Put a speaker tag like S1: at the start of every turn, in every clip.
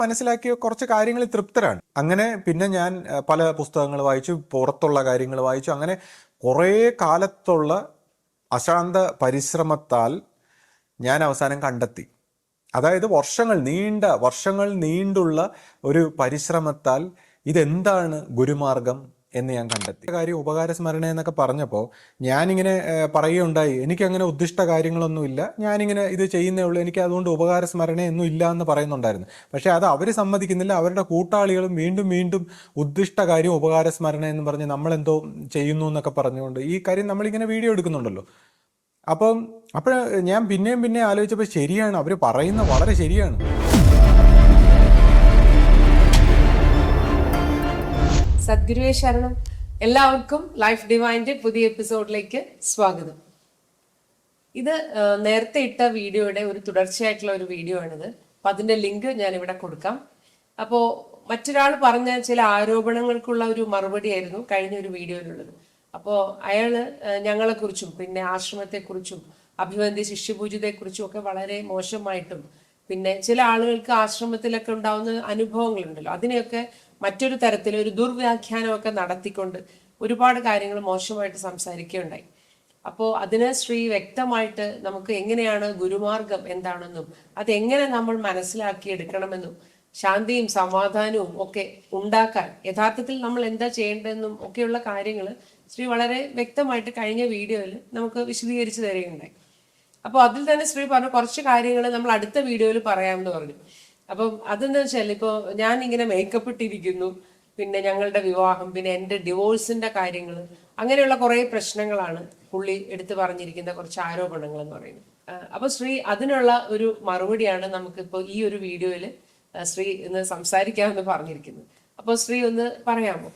S1: മനസ്സിലാക്കിയ കുറച്ച് കാര്യങ്ങൾ തൃപ്തരാണ്. അങ്ങനെ പിന്നെ ഞാൻ പല പുസ്തകങ്ങൾ വായിച്ചു, പുറത്തുള്ള കാര്യങ്ങൾ വായിച്ചു. അങ്ങനെ കുറേ കാലത്തുള്ള അശാന്ത പരിശ്രമത്താൽ ഞാൻ അവസാനം കണ്ടെത്തി. അതായത് വർഷങ്ങൾ നീണ്ടുള്ള ഒരു പരിശ്രമത്താൽ ഇതെന്താണ് ഗുരുമാർഗം എന്ന് ഞാൻ കണ്ടെത്തി. കാര്യം ഉപകാരസ്മരണ എന്നൊക്കെ പറഞ്ഞപ്പോൾ ഞാനിങ്ങനെ പറയുകയുണ്ടായി, എനിക്കങ്ങനെ ഉദ്ദിഷ്ട കാര്യങ്ങളൊന്നുമില്ല, ഞാനിങ്ങനെ ഇത് ചെയ്യുന്നേ ഉള്ളൂ, എനിക്ക് അതുകൊണ്ട് ഉപകാരസ്മരണയൊന്നും ഇല്ല എന്ന് പറയുന്നുണ്ടായിരുന്നു. പക്ഷേ അത് അവർ സമ്മതിക്കുന്നില്ല. അവരുടെ കൂട്ടാളികളും വീണ്ടും വീണ്ടും ഉദ്ദിഷ്ട കാര്യം ഉപകാരസ്മരണ എന്ന് പറഞ്ഞ് നമ്മളെന്തോ ചെയ്യുന്നു എന്നൊക്കെ പറഞ്ഞുകൊണ്ട് ഈ കാര്യം നമ്മളിങ്ങനെ വീഡിയോ എടുക്കുന്നുണ്ടല്ലോ. അപ്പോൾ ഞാൻ പിന്നെയും ആലോചിച്ചപ്പോൾ ശരിയാണ്, അവർ പറയുന്ന വളരെ ശരിയാണ്.
S2: സദ്ഗുരുവേ ശരണം. എല്ലാവർക്കും ലൈഫ് ഡിവൈൻ്റെ പുതിയ എപ്പിസോഡിലേക്ക് സ്വാഗതം. ഇത് നേരത്തെ ഇട്ട വീഡിയോയുടെ ഒരു തുടർച്ചയായിട്ടുള്ള ഒരു വീഡിയോ ആണിത്. അപ്പം അതിൻ്റെ ലിങ്ക് ഞാൻ ഇവിടെ കൊടുക്കാം. അപ്പോൾ മറ്റൊരാൾ പറഞ്ഞ ചില ആരോപണങ്ങൾക്കുള്ള ഒരു മറുപടി ആയിരുന്നു കഴിഞ്ഞ ഒരു വീഡിയോയിലുള്ളത്. അപ്പോൾ അയാള് ഞങ്ങളെക്കുറിച്ചും പിന്നെ ആശ്രമത്തെക്കുറിച്ചും അഭിവന്ധ്യ ശിഷ്യപൂജിതയെക്കുറിച്ചും ഒക്കെ വളരെ മോശമായിട്ടും പിന്നെ ചില ആളുകൾക്ക് ആശ്രമത്തിലൊക്കെ ഉണ്ടാവുന്ന അനുഭവങ്ങളുണ്ടല്ലോ, അതിനെയൊക്കെ മറ്റൊരു തരത്തിൽ ഒരു ദുർവ്യാഖ്യാനമൊക്കെ നടത്തിക്കൊണ്ട് ഒരുപാട് കാര്യങ്ങൾ മോശമായിട്ട് സംസാരിക്കുകയുണ്ടായി. അപ്പോൾ അതിന് ശ്രീ വ്യക്തമായിട്ട് നമുക്ക് എങ്ങനെയാണ് ഗുരുമാർഗം എന്താണെന്നും അതെങ്ങനെ നമ്മൾ മനസ്സിലാക്കിയെടുക്കണമെന്നും ശാന്തിയും സമാധാനവും ഒക്കെ ഉണ്ടാക്കാൻ യഥാർത്ഥത്തിൽ നമ്മൾ എന്താ ചെയ്യേണ്ടതെന്നും ഒക്കെയുള്ള കാര്യങ്ങൾ ശ്രീ വളരെ വ്യക്തമായിട്ട് കഴിഞ്ഞ വീഡിയോയിൽ നമുക്ക് വിശദീകരിച്ച് തരികയുണ്ടായി. അപ്പോൾ അതിൽ തന്നെ ശ്രീ പറഞ്ഞ കുറച്ച് കാര്യങ്ങൾ നമ്മൾ അടുത്ത വീഡിയോയിൽ പറയാമെന്ന് പറഞ്ഞു. അപ്പം അതെന്ന് വെച്ചാൽ ഇപ്പോൾ ഞാനിങ്ങനെ മേക്കപ്പ് ഇട്ടിരിക്കുന്നു, പിന്നെ ഞങ്ങളുടെ വിവാഹം, പിന്നെ എൻ്റെ ഡിവോഴ്സിൻ്റെ കാര്യങ്ങൾ, അങ്ങനെയുള്ള കുറേ പ്രശ്നങ്ങളാണ് പുള്ളി എടുത്തു പറഞ്ഞിരിക്കുന്ന കുറച്ച് ആരോപണങ്ങൾ എന്ന് പറയുന്നത്. അപ്പോൾ ശ്രീ അതിനുള്ള ഒരു മറുപടിയാണ് നമുക്കിപ്പോൾ ഈ ഒരു വീഡിയോയിൽ ശ്രീ ഇന്ന് സംസാരിക്കാമെന്ന് പറഞ്ഞിരിക്കുന്നത്. അപ്പോൾ ശ്രീ ഒന്ന് പറയാമോ?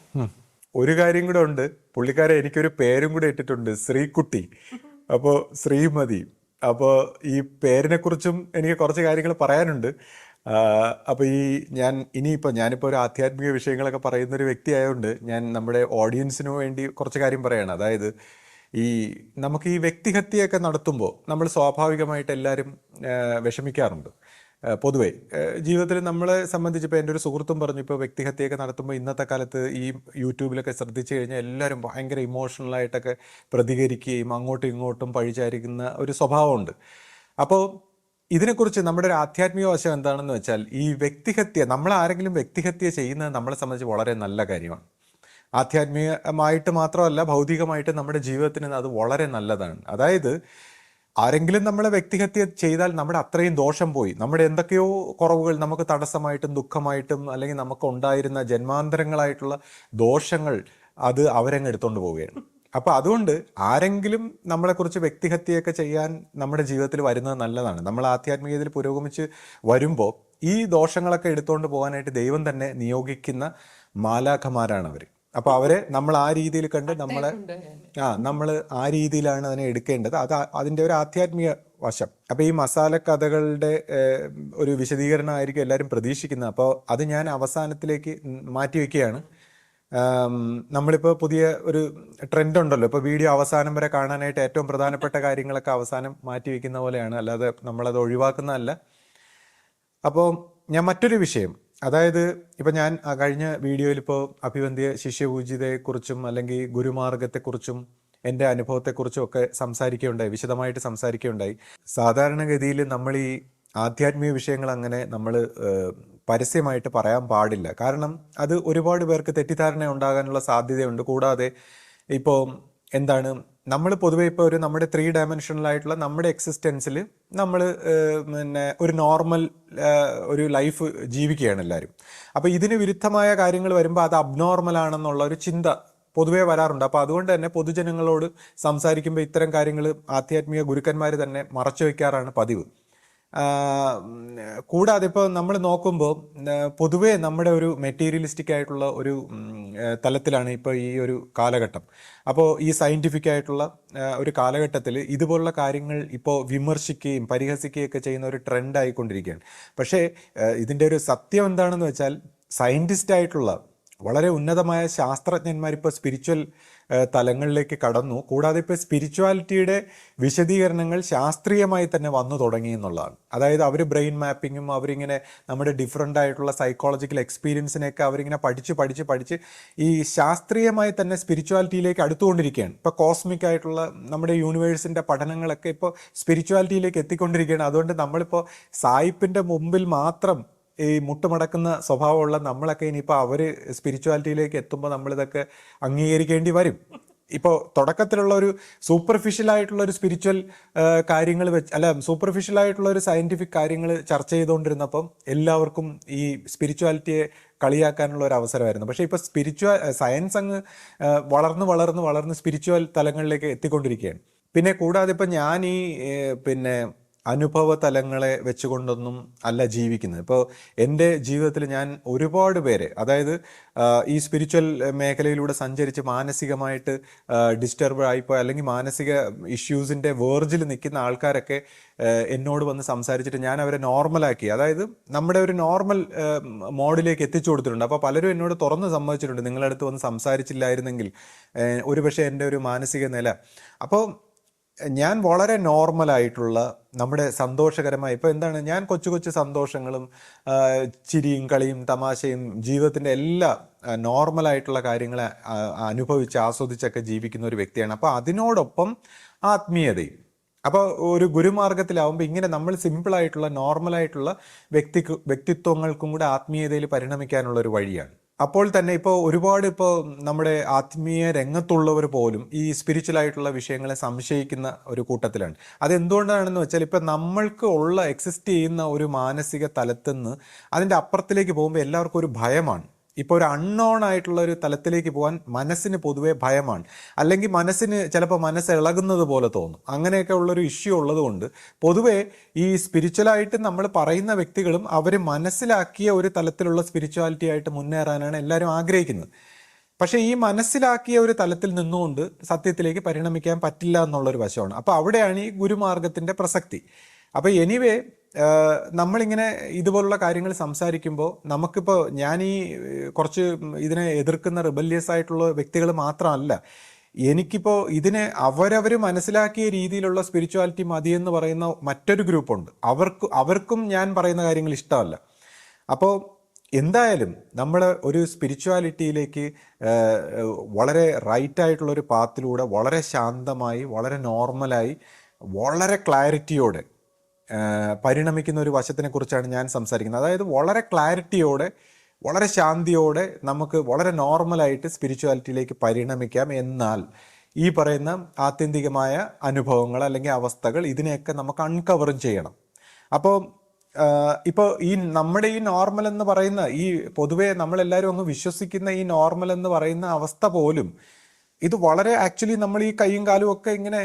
S1: ഒരു കാര്യം കൂടെ ഉണ്ട്, പുള്ളിക്കാരെ എനിക്കൊരു പേരും കൂടെ ഇട്ടിട്ടുണ്ട്, ശ്രീകുട്ടി. അപ്പോൾ ശ്രീമതി. അപ്പോൾ ഈ പേരിനെ കുറിച്ചും എനിക്ക് കുറച്ച് കാര്യങ്ങൾ പറയാനുണ്ട്. അപ്പോൾ ഞാനിപ്പോൾ ഒരു ആധ്യാത്മിക വിഷയങ്ങളൊക്കെ പറയുന്നൊരു വ്യക്തി ആയതുകൊണ്ട് ഞാൻ നമ്മുടെ ഓഡിയൻസിന് വേണ്ടി കുറച്ച് കാര്യം പറയാണ്. അതായത് നമുക്ക് ഈ വ്യക്തിഹത്യയൊക്കെ നടത്തുമ്പോൾ നമ്മൾ സ്വാഭാവികമായിട്ട് എല്ലാവരും വിഷമിക്കാറുണ്ട്. പൊതുവേ ജീവിതത്തിൽ നമ്മളെ സംബന്ധിച്ചിപ്പോൾ എൻ്റെ ഒരു സുഹൃത്തും പറഞ്ഞു, ഇപ്പോൾ വ്യക്തിഹത്യയൊക്കെ നടത്തുമ്പോൾ ഇന്നത്തെ കാലത്ത് ഈ യൂട്യൂബിലൊക്കെ ശ്രദ്ധിച്ചു കഴിഞ്ഞാൽ എല്ലാവരും ഭയങ്കര ഇമോഷണലായിട്ടൊക്കെ പ്രതികരിക്കുകയും അങ്ങോട്ടും ഇങ്ങോട്ടും പഴിചാരിക്കുന്ന ഒരു സ്വഭാവമുണ്ട്. അപ്പോൾ ഇതിനെക്കുറിച്ച് നമ്മുടെ ഒരു ആധ്യാത്മിക വശം എന്താണെന്ന് വെച്ചാൽ, ഈ വ്യക്തിഹത്യ, നമ്മൾ ആരെങ്കിലും വ്യക്തിഹത്യ ചെയ്യുന്നത് നമ്മളെ സംബന്ധിച്ച് വളരെ നല്ല കാര്യമാണ്. ആധ്യാത്മികമായിട്ട് മാത്രമല്ല, ഭൗതികമായിട്ട് നമ്മുടെ ജീവിതത്തിന് അത് വളരെ നല്ലതാണ്. അതായത് ആരെങ്കിലും നമ്മളെ വ്യക്തിഹത്യ ചെയ്താൽ നമ്മുടെ അത്രയും ദോഷം പോയി, നമ്മുടെ എന്തൊക്കെയോ കുറവുകൾ നമുക്ക് തടസ്സമായിട്ടും ദുഃഖമായിട്ടും അല്ലെങ്കിൽ നമുക്ക് ഉണ്ടായിരുന്ന ജന്മാന്തരങ്ങളായിട്ടുള്ള ദോഷങ്ങൾ അത് അവരങ്ങ് എടുത്തുകൊണ്ട് പോവുകയാണ്. അപ്പോൾ അതുകൊണ്ട് ആരെങ്കിലും നമ്മളെക്കുറിച്ച് വ്യക്തിഹത്യയൊക്കെ ചെയ്യാൻ നമ്മുടെ ജീവിതത്തിൽ വരുന്നത് നല്ലതാണ്. നമ്മൾ ആധ്യാത്മികതയിൽ പുരോഗമിച്ച് വരുമ്പോൾ ഈ ദോഷങ്ങളൊക്കെ എടുത്തുകൊണ്ട് പോകാനായിട്ട് ദൈവം തന്നെ നിയോഗിക്കുന്ന മാലാഖമാരാണ് അവർ. അപ്പോൾ അവരെ നമ്മൾ ആ രീതിയിൽ കണ്ട് നമ്മൾ ആ രീതിയിലാണ് അതിനെ എടുക്കേണ്ടത്. അതിൻ്റെ ഒരു ആധ്യാത്മിക വശം. അപ്പോൾ ഈ മസാല കഥകളുടെ ഒരു വിശദീകരണമായിരിക്കും എല്ലാവരും പ്രതീക്ഷിക്കുന്നത്. അപ്പോൾ അത് ഞാൻ അവസാനത്തിലേക്ക് മാറ്റിവെക്കുകയാണ്. നമ്മളിപ്പോൾ പുതിയ ഒരു ട്രെൻഡ് ഉണ്ടല്ലോ, ഇപ്പോൾ വീഡിയോ അവസാനം വരെ കാണാനായിട്ട് ഏറ്റവും പ്രധാനപ്പെട്ട കാര്യങ്ങളൊക്കെ അവസാനം മാറ്റിവെക്കുന്ന പോലെയാണ്, അല്ലാതെ നമ്മളത് ഒഴിവാക്കുന്നതല്ല. അപ്പോൾ ഞാൻ മറ്റൊരു വിഷയം, അതായത് ഇപ്പം ഞാൻ കഴിഞ്ഞ വീഡിയോയിൽ ഇപ്പോൾ അഭിവന്ധ്യ ശിഷ്യപൂജിതയെക്കുറിച്ചും അല്ലെങ്കിൽ ഗുരുമാർഗത്തെക്കുറിച്ചും എൻ്റെ അനുഭവത്തെക്കുറിച്ചും ഒക്കെ വിശദമായിട്ട് സംസാരിക്കുകയുണ്ടായി. സാധാരണഗതിയിൽ നമ്മൾ ഈ ആധ്യാത്മിക വിഷയങ്ങൾ അങ്ങനെ നമ്മൾ പരസ്യമായിട്ട് പറയാൻ പാടില്ല. കാരണം അത് ഒരുപാട് പേർക്ക് തെറ്റിദ്ധാരണ ഉണ്ടാകാനുള്ള സാധ്യതയുണ്ട്. കൂടാതെ ഇപ്പോൾ നമ്മൾ പൊതുവെ ഇപ്പോൾ നമ്മുടെ 3 ഡയമെൻഷനലായിട്ടുള്ള നമ്മുടെ എക്സിസ്റ്റൻസിൽ നമ്മൾ ഒരു നോർമൽ ഒരു ലൈഫ് ജീവിക്കുകയാണ് എല്ലാവരും. അപ്പോൾ ഇതിന് വിരുദ്ധമായ കാര്യങ്ങൾ വരുമ്പോൾ അത് അബ്നോർമൽ ആണെന്നുള്ള ഒരു ചിന്ത പൊതുവേ വരാറുണ്ട്. അപ്പോൾ അതുകൊണ്ട് തന്നെ പൊതുജനങ്ങളോട് സംസാരിക്കുമ്പോൾ ഇത്തരം കാര്യങ്ങൾ ആധ്യാത്മിക ഗുരുക്കന്മാർ തന്നെ മറച്ചു വയ്ക്കാറാണ് പതിവ്. കൂടാതെ ഇപ്പോൾ നമ്മൾ നോക്കുമ്പോൾ പൊതുവേ നമ്മുടെ ഒരു മെറ്റീരിയലിസ്റ്റിക് ആയിട്ടുള്ള ഒരു തലത്തിലാണ് ഇപ്പോൾ ഈ ഒരു കാലഘട്ടം. അപ്പോൾ ഈ സയൻറ്റിഫിക് ആയിട്ടുള്ള ഒരു കാലഘട്ടത്തിൽ ഇതുപോലുള്ള കാര്യങ്ങൾ ഇപ്പോൾ വിമർശിക്കുകയും പരിഹസിക്കുകയൊക്കെ ചെയ്യുന്ന ഒരു ട്രെൻഡ് ആയിക്കൊണ്ടിരിക്കുകയാണ്. പക്ഷേ ഇതിൻ്റെ ഒരു സത്യം എന്താണെന്ന് വെച്ചാൽ, സയൻറ്റിസ്റ്റ് ആയിട്ടുള്ള വളരെ ഉന്നതമായ ശാസ്ത്രജ്ഞന്മാർ ഇപ്പോൾ സ്പിരിച്വൽ തലങ്ങളിലേക്ക് കടന്നു. കൂടാതെ ഇപ്പോൾ സ്പിരിച്വാലിറ്റിയുടെ വിശദീകരണങ്ങൾ ശാസ്ത്രീയമായി തന്നെ വന്നു തുടങ്ങി എന്നുള്ളതാണ്. അതായത് അവർ ബ്രെയിൻ മാപ്പിങ്ങും അവരിങ്ങനെ നമ്മുടെ ഡിഫറെൻ്റ് ആയിട്ടുള്ള സൈക്കോളജിക്കൽ എക്സ്പീരിയൻസിനെയൊക്കെ അവരിങ്ങനെ പഠിച്ച് ഈ ശാസ്ത്രീയമായി തന്നെ സ്പിരിച്വാലിറ്റിയിലേക്ക് അടുത്തുകൊണ്ടിരിക്കുകയാണ്. ഇപ്പോൾ കോസ്മിക് ആയിട്ടുള്ള നമ്മുടെ യൂണിവേഴ്സിൻ്റെ പഠനങ്ങളൊക്കെ ഇപ്പോൾ സ്പിരിച്വാലിറ്റിയിലേക്ക് എത്തിക്കൊണ്ടിരിക്കുകയാണ്. അതുകൊണ്ട് നമ്മളിപ്പോൾ സായിപ്പിൻ്റെ മുമ്പിൽ മാത്രം ഈ മുട്ടുമടക്കുന്ന സ്വഭാവമുള്ള നമ്മളൊക്കെ ഇനിയിപ്പോൾ അവർ സ്പിരിച്വാലിറ്റിയിലേക്ക് എത്തുമ്പോൾ നമ്മളിതൊക്കെ അംഗീകരിക്കേണ്ടി വരും. ഇപ്പോൾ തുടക്കത്തിലുള്ള ഒരു സൂപ്പർഫിഷ്യലായിട്ടുള്ള ഒരു സ്പിരിച്വൽ കാര്യങ്ങൾ സൂപ്പർഫിഷ്യലായിട്ടുള്ള ഒരു സയൻറ്റിഫിക് കാര്യങ്ങൾ ചർച്ച ചെയ്തുകൊണ്ടിരുന്നപ്പം എല്ലാവർക്കും ഈ സ്പിരിച്വാലിറ്റിയെ കളിയാക്കാനുള്ള ഒരു അവസരമായിരുന്നു. പക്ഷേ ഇപ്പോൾ സയൻസ് അങ്ങ് വളർന്ന് സ്പിരിച്വൽ തലങ്ങളിലേക്ക് എത്തിക്കൊണ്ടിരിക്കുകയാണ്. പിന്നെ കൂടാതെ ഇപ്പം ഞാൻ ഈ അനുഭവ തലങ്ങളെ വെച്ചുകൊണ്ടൊന്നും അല്ല ജീവിക്കുന്നത്. ഇപ്പോൾ എൻ്റെ ജീവിതത്തിൽ ഞാൻ ഒരുപാട് പേരെ, അതായത് ഈ സ്പിരിച്വൽ മേഖലയിലൂടെ സഞ്ചരിച്ച് മാനസികമായിട്ട് ഡിസ്റ്റർബ് ആയിപ്പോയി അല്ലെങ്കിൽ മാനസിക ഇഷ്യൂസിൻ്റെ വേർജിൽ നിൽക്കുന്ന ആൾക്കാരൊക്കെ എന്നോട് വന്ന് സംസാരിച്ചിട്ട് ഞാൻ അവരെ നോർമലാക്കി, അതായത് നമ്മുടെ ഒരു നോർമൽ മോഡിലേക്ക് എത്തിച്ചു കൊടുത്തിട്ടുണ്ട്. അപ്പോൾ പലരും എന്നോട് തുറന്ന് സമ്മതിച്ചിട്ടുണ്ട്, നിങ്ങളുടെ അടുത്ത് വന്ന് സംസാരിച്ചില്ലായിരുന്നെങ്കിൽ ഒരുപക്ഷെ എൻ്റെ ഒരു മാനസിക നില. അപ്പോൾ ഞാൻ വളരെ നോർമലായിട്ടുള്ള നമ്മുടെ സന്തോഷകരമായി ഇപ്പോൾ എന്താണ്, ഞാൻ കൊച്ചു സന്തോഷങ്ങളും ചിരിയും കളിയും തമാശയും ജീവിതത്തിൻ്റെ എല്ലാ നോർമലായിട്ടുള്ള കാര്യങ്ങളെ അനുഭവിച്ച് ആസ്വദിച്ചൊക്കെ ജീവിക്കുന്ന ഒരു വ്യക്തിയാണ്. അപ്പോൾ അതിനോടൊപ്പം ആത്മീയതയും. അപ്പോൾ ഒരു ഗുരുമാർഗത്തിലാവുമ്പോൾ ഇങ്ങനെ നമ്മൾ സിമ്പിളായിട്ടുള്ള നോർമലായിട്ടുള്ള വ്യക്തിത്വങ്ങൾക്കും കൂടെ ആത്മീയതയിൽ പരിണമിക്കാനുള്ള ഒരു വഴിയാണ്. അപ്പോൾ തന്നെ ഒരുപാട് നമ്മുടെ ആത്മീയ രംഗത്തുള്ളവർ പോലും ഈ സ്പിരിച്വൽ ആയിട്ടുള്ള വിഷയങ്ങളെ സംശയിക്കുന്ന ഒരു കൂട്ടത്തിലാണ്. അതെന്തുകൊണ്ടാണെന്ന് വെച്ചാൽ നമ്മൾക്ക് എക്സിസ്റ്റ് ചെയ്യുന്ന ഒരു മാനസിക തലത്തിൽ നിന്ന് അതിൻ്റെ അപ്പുറത്തിലേക്ക് പോകുമ്പോൾ എല്ലാവർക്കും ഒരു ഭയമാണ്. ഒരു അൺനോൺ ആയിട്ടുള്ള ഒരു തലത്തിലേക്ക് പോകാൻ മനസ്സിന് പൊതുവേ ഭയമാണ്. അല്ലെങ്കിൽ മനസ്സിന് ചിലപ്പോൾ മനസ്സ് ഇളകുന്നത് പോലെ തോന്നും. അങ്ങനെയൊക്കെ ഉള്ളൊരു ഇഷ്യൂ ഉള്ളതുകൊണ്ട് പൊതുവേ ഈ സ്പിരിച്വലായിട്ട് നമ്മൾ പറയുന്ന വ്യക്തികളും അവർ മനസ്സിലാക്കിയ ഒരു തലത്തിലുള്ള സ്പിരിച്വാലിറ്റി ആയിട്ട് മുന്നേറാനാണ് എല്ലാവരും ആഗ്രഹിക്കുന്നത്. പക്ഷേ ഈ മനസ്സിലാക്കിയ ഒരു തലത്തിൽ നിന്നുകൊണ്ട് സത്യത്തിലേക്ക് പരിണമിക്കാൻ പറ്റില്ല എന്നുള്ളൊരു വശമാണ്. അപ്പോൾ അവിടെയാണ് ഈ ഗുരുമാർഗത്തിൻ്റെ പ്രസക്തി. അപ്പോൾ എനിവേ നമ്മളിങ്ങനെ ഇതുപോലുള്ള കാര്യങ്ങൾ സംസാരിക്കുമ്പോൾ നമുക്കിപ്പോൾ ഞാൻ ഈ കുറച്ച് ഇതിനെ എതിർക്കുന്ന റിബല്യസ് ആയിട്ടുള്ള വ്യക്തികൾ മാത്രമല്ല, എനിക്കിപ്പോൾ ഇതിനെ അവരവർ മനസ്സിലാക്കിയ രീതിയിലുള്ള സ്പിരിച്വാലിറ്റി മതിയെന്ന് പറയുന്ന മറ്റൊരു ഗ്രൂപ്പുണ്ട്. അവർക്കും ഞാൻ പറയുന്ന കാര്യങ്ങൾ ഇഷ്ടമല്ല. അപ്പോൾ എന്തായാലും നമ്മൾ ഒരു സ്പിരിച്വാലിറ്റിയിലേക്ക് വളരെ റൈറ്റായിട്ടുള്ളൊരു പാത്തിലൂടെ വളരെ ശാന്തമായി, വളരെ നോർമലായി, വളരെ ക്ലാരിറ്റിയോടെ പരിണമിക്കുന്ന ഒരു വശത്തിനെ കുറിച്ചാണ് ഞാൻ സംസാരിക്കുന്നത്. അതായത് വളരെ ക്ലാരിറ്റിയോടെ, വളരെ ശാന്തിയോടെ നമുക്ക് വളരെ നോർമലായിട്ട് സ്പിരിച്വാലിറ്റിയിലേക്ക് പരിണമിക്കാം. എന്നാൽ ഈ പറയുന്ന ആത്യന്തികമായ അനുഭവങ്ങൾ അല്ലെങ്കിൽ അവസ്ഥകൾ ഇതിനെയൊക്കെ നമുക്ക് അൺകവറും ചെയ്യണം. അപ്പോൾ ഈ നമ്മുടെ ഈ നോർമൽ എന്ന് പറയുന്ന ഈ പൊതുവേ നമ്മളെല്ലാവരും അങ്ങ് വിശ്വസിക്കുന്ന ഈ നോർമൽ എന്ന് പറയുന്ന അവസ്ഥ പോലും ഇത് വളരെ ആക്ച്വലി നമ്മൾ ഈ കൈയും കാലും ഒക്കെ ഇങ്ങനെ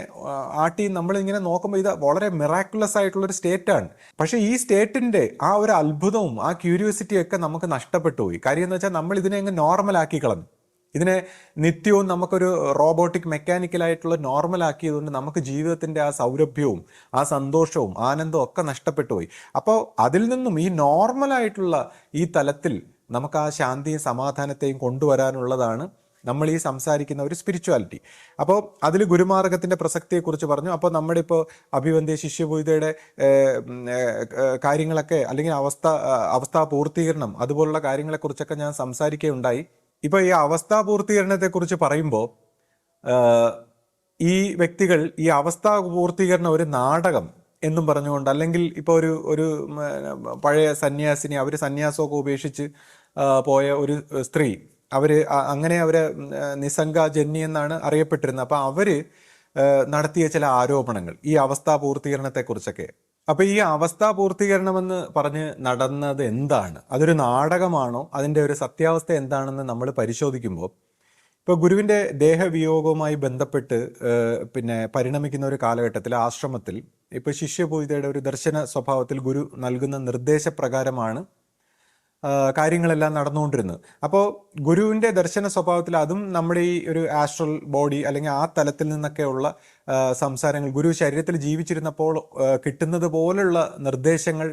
S1: ആട്ടി നമ്മളിങ്ങനെ നോക്കുമ്പോൾ ഇത് വളരെ മിറാക്കുലസ് ആയിട്ടുള്ളൊരു സ്റ്റേറ്റാണ്. പക്ഷേ ഈ സ്റ്റേറ്റിൻ്റെ ആ ഒരു അത്ഭുതവും ആ ക്യൂരിയോസിറ്റിയും ഒക്കെ നമുക്ക് നഷ്ടപ്പെട്ടു പോയി. കാര്യം എന്ന് വെച്ചാൽ നമ്മൾ ഇതിനെ അങ്ങ് നോർമലാക്കി കളഞ്ഞു. ഇതിനെ നിത്യവും നമുക്കൊരു റോബോട്ടിക് മെക്കാനിക്കലായിട്ടുള്ള നോർമലാക്കിയതുകൊണ്ട് നമുക്ക് ജീവിതത്തിൻ്റെ ആ സൗരഭ്യവും ആ സന്തോഷവും ആനന്ദവും ഒക്കെ നഷ്ടപ്പെട്ടു പോയി. അപ്പോൾ അതിൽ നിന്നും ഈ നോർമലായിട്ടുള്ള ഈ തലത്തിൽ നമുക്ക് ആ ശാന്തിയും സമാധാനത്തെയും കൊണ്ടുവരാനുള്ളതാണ് നമ്മൾ ഈ സംസാരിക്കുന്ന ഒരു സ്പിരിച്വാലിറ്റി. അപ്പോൾ അതിൽ ഗുരുമാർഗത്തിൻ്റെ പ്രസക്തിയെക്കുറിച്ച് പറഞ്ഞു. അപ്പോൾ നമ്മുടെ അഭിവന്ദ്യ ശിഷ്യപൂജയുടെ കാര്യങ്ങളൊക്കെ അല്ലെങ്കിൽ അവസ്ഥാ പൂർത്തീകരണം അതുപോലുള്ള കാര്യങ്ങളെക്കുറിച്ചൊക്കെ ഞാൻ സംസാരിക്കുകയുണ്ടായി. ഇപ്പോൾ ഈ അവസ്ഥാ പൂർത്തീകരണത്തെക്കുറിച്ച് പറയുമ്പോൾ ഈ വ്യക്തികൾ ഈ അവസ്ഥാ പൂർത്തീകരണം ഒരു നാടകം എന്നും പറഞ്ഞുകൊണ്ട്, അല്ലെങ്കിൽ ഇപ്പോൾ ഒരു പഴയ സന്യാസിനി, അവർ സന്യാസമൊക്കെ ഉപേക്ഷിച്ച് പോയ ഒരു സ്ത്രീ, അവരെ നിസ്സംഗ ജന്നി എന്നാണ് അറിയപ്പെട്ടിരുന്നത്. അപ്പോൾ അവർ നടത്തിയ ചില ആരോപണങ്ങൾ ഈ അവസ്ഥാ പൂർത്തീകരണത്തെക്കുറിച്ചൊക്കെ. അപ്പോൾ ഈ അവസ്ഥാ പൂർത്തീകരണമെന്ന് പറഞ്ഞ് നടന്നത് എന്താണ്, അതൊരു നാടകമാണോ, അതിൻ്റെ ഒരു സത്യാവസ്ഥ എന്താണെന്ന് നമ്മൾ പരിശോധിക്കുമ്പോൾ, ഇപ്പോൾ ഗുരുവിൻ്റെ ദേഹവിയോഗവുമായി ബന്ധപ്പെട്ട് പരിണമിക്കുന്ന ഒരു കാലഘട്ടത്തിൽ ആശ്രമത്തിൽ ഇപ്പോൾ ശിഷ്യപൂജയുടെ ഒരു ദർശന സ്വഭാവത്തിൽ ഗുരു നൽകുന്ന നിർദ്ദേശപ്രകാരമാണ് കാര്യങ്ങളെല്ലാം നടന്നുകൊണ്ടിരുന്നത്. അപ്പോൾ ഗുരുവിൻ്റെ ദർശന സ്വഭാവത്തിൽ അതും നമ്മുടെ ഈ ഒരു ആസ്ട്രൽ ബോഡി അല്ലെങ്കിൽ ആ തലത്തിൽ നിന്നൊക്കെയുള്ള സംസാരങ്ങൾ ഗുരു ശരീരത്തിൽ ജീവിച്ചിരുന്നപ്പോൾ കിട്ടുന്നത് പോലുള്ള നിർദ്ദേശങ്ങൾ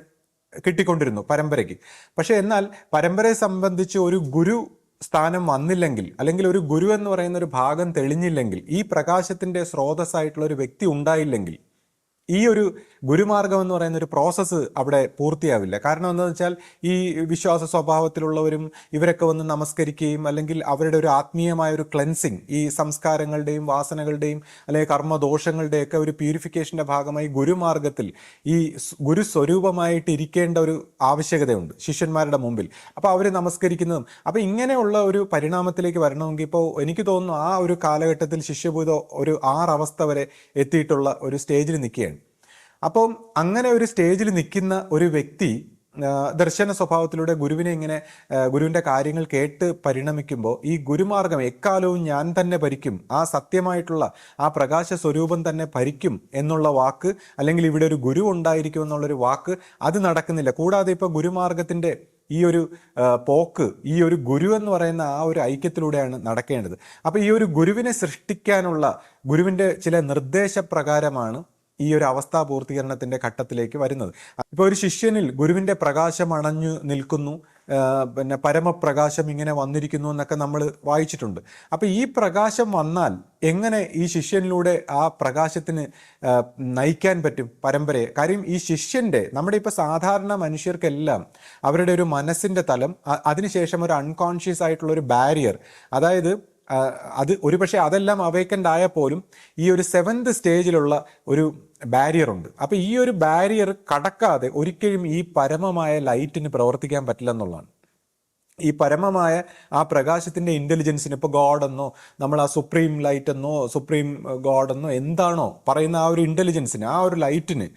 S1: കിട്ടിക്കൊണ്ടിരുന്നു പരമ്പരയ്ക്ക്. പക്ഷേ എന്നാൽ പരമ്പരയെ സംബന്ധിച്ച് ഒരു ഗുരു സ്ഥാനം വന്നില്ലെങ്കിൽ, അല്ലെങ്കിൽ ഒരു ഗുരു എന്ന് പറയുന്ന ഒരു ഭാഗം തെളിഞ്ഞില്ലെങ്കിൽ, ഈ പ്രകാശത്തിന്റെ സ്രോതസ്സായിട്ടുള്ള ഒരു വ്യക്തി ഉണ്ടായില്ലെങ്കിൽ, ഈ ഒരു ഗുരുമാർഗം എന്ന് പറയുന്ന ഒരു പ്രോസസ്സ് അവിടെ പൂർത്തിയാവില്ല. കാരണം എന്താണെന്ന് വെച്ചാൽ ഈ വിശ്വാസ സ്വഭാവത്തിലുള്ളവരും ഇവരൊക്കെ വന്ന് നമസ്കരിക്കുകയും അല്ലെങ്കിൽ അവരുടെ ഒരു ആത്മീയമായ ഒരു ക്ലെൻസിങ്, ഈ സംസ്കാരങ്ങളുടെയും വാസനകളുടെയും അല്ലെങ്കിൽ കർമ്മദോഷങ്ങളുടെയൊക്കെ ഒരു പ്യൂരിഫിക്കേഷൻ്റെ ഭാഗമായി ഗുരുമാർഗത്തിൽ ഈ ഗുരു സ്വരൂപമായിട്ട് ഇരിക്കേണ്ട ഒരു ആവശ്യകതയുണ്ട് ശിഷ്യന്മാരുടെ മുമ്പിൽ. അപ്പോൾ അവർ നമസ്കരിക്കുന്നതും, അപ്പോൾ ഇങ്ങനെയുള്ള ഒരു പരിണാമത്തിലേക്ക് വരണമെങ്കിൽ ഇപ്പോൾ എനിക്ക് തോന്നുന്നു ആ ഒരു കാലഘട്ടത്തിൽ ശിഷ്യഭൂതം ഒരു 6 അവസ്ഥ വരെ എത്തിയിട്ടുള്ള ഒരു സ്റ്റേജിൽ നിൽക്കുകയാണ്. അപ്പം അങ്ങനെ ഒരു സ്റ്റേജിൽ നിൽക്കുന്ന ഒരു വ്യക്തി ദർശന സ്വഭാവത്തിലൂടെ ഗുരുവിനെ ഇങ്ങനെ ഗുരുവിൻ്റെ കാര്യങ്ങൾ കേട്ട് പരിണമിക്കുമ്പോൾ ഈ ഗുരുമാർഗം എക്കാലവും ഞാൻ തന്നെ ഭരിക്കും, ആ സത്യമായിട്ടുള്ള ആ പ്രകാശ സ്വരൂപം തന്നെ ഭരിക്കും എന്നുള്ള വാക്ക്, അല്ലെങ്കിൽ ഇവിടെ ഒരു ഗുരു ഉണ്ടായിരിക്കും എന്നുള്ളൊരു വാക്ക്, അത് നടക്കുന്നില്ല. കൂടാതെ ഇപ്പോൾ ഗുരുമാർഗത്തിൻ്റെ ഈ ഒരു പോക്ക്, ഈ ഒരു ഗുരു എന്ന് പറയുന്ന ആ ഒരു ഐക്യത്തിലൂടെയാണ് നടക്കേണ്ടത്. അപ്പോൾ ഈ ഒരു ഗുരുവിനെ സൃഷ്ടിക്കാനുള്ള ഗുരുവിൻ്റെ ചില നിർദ്ദേശപ്രകാരമാണ് ഈ ഒരു അവസ്ഥാ പൂർത്തീകരണത്തിന്റെ ഘട്ടത്തിലേക്ക് വരുന്നത്. ഇപ്പോൾ ഒരു ശിഷ്യനിൽ ഗുരുവിന്റെ പ്രകാശം അണഞ്ഞു നിൽക്കുന്നു, പിന്നെ പരമപ്രകാശം ഇങ്ങനെ വന്നിരിക്കുന്നു എന്നൊക്കെ നമ്മൾ വായിച്ചിട്ടുണ്ട്. അപ്പോൾ ഈ പ്രകാശം വന്നാൽ എങ്ങനെ ഈ ശിഷ്യനിലൂടെ ആ പ്രകാശത്തിന് നയിക്കാൻ പറ്റും പരമ്പരയെ? കാര്യം ഈ ശിഷ്യന്റെ, നമ്മുടെ ഇപ്പോൾ സാധാരണ മനുഷ്യർക്കെല്ലാം അവരുടെ ഒരു മനസ്സിന്റെ തലം, അതിനുശേഷം ഒരു അൺകോൺഷ്യസ് ആയിട്ടുള്ള ഒരു ബാരിയർ, അതായത് അത് ഒരുപക്ഷെ അതെല്ലാം അവേക്കൻഡ് ആയപ്പോലും ഈ ഒരു 7th സ്റ്റേജിലുള്ള ഒരു ബാരിയർ ഉണ്ട്. അപ്പോൾ ഈ ഒരു ബാരിയർ കടക്കാതെ ഒരിക്കലും ഈ പരമമായ ലൈറ്റിന് പ്രവർത്തിക്കാൻ പറ്റില്ല എന്നുള്ളതാണ്. ഈ പരമമായ ആ പ്രകാശത്തിൻ്റെ ഇൻ്റലിജൻസിന്, ഇപ്പോൾ ഗോഡെന്നോ നമ്മൾ ആ സുപ്രീം ലൈറ്റ് എന്നോ സുപ്രീം ഗോഡെന്നോ എന്താണോ പറയുന്ന ആ ഒരു ഇൻ്റലിജൻസിന്, ആ ഒരു ലൈറ്റിന്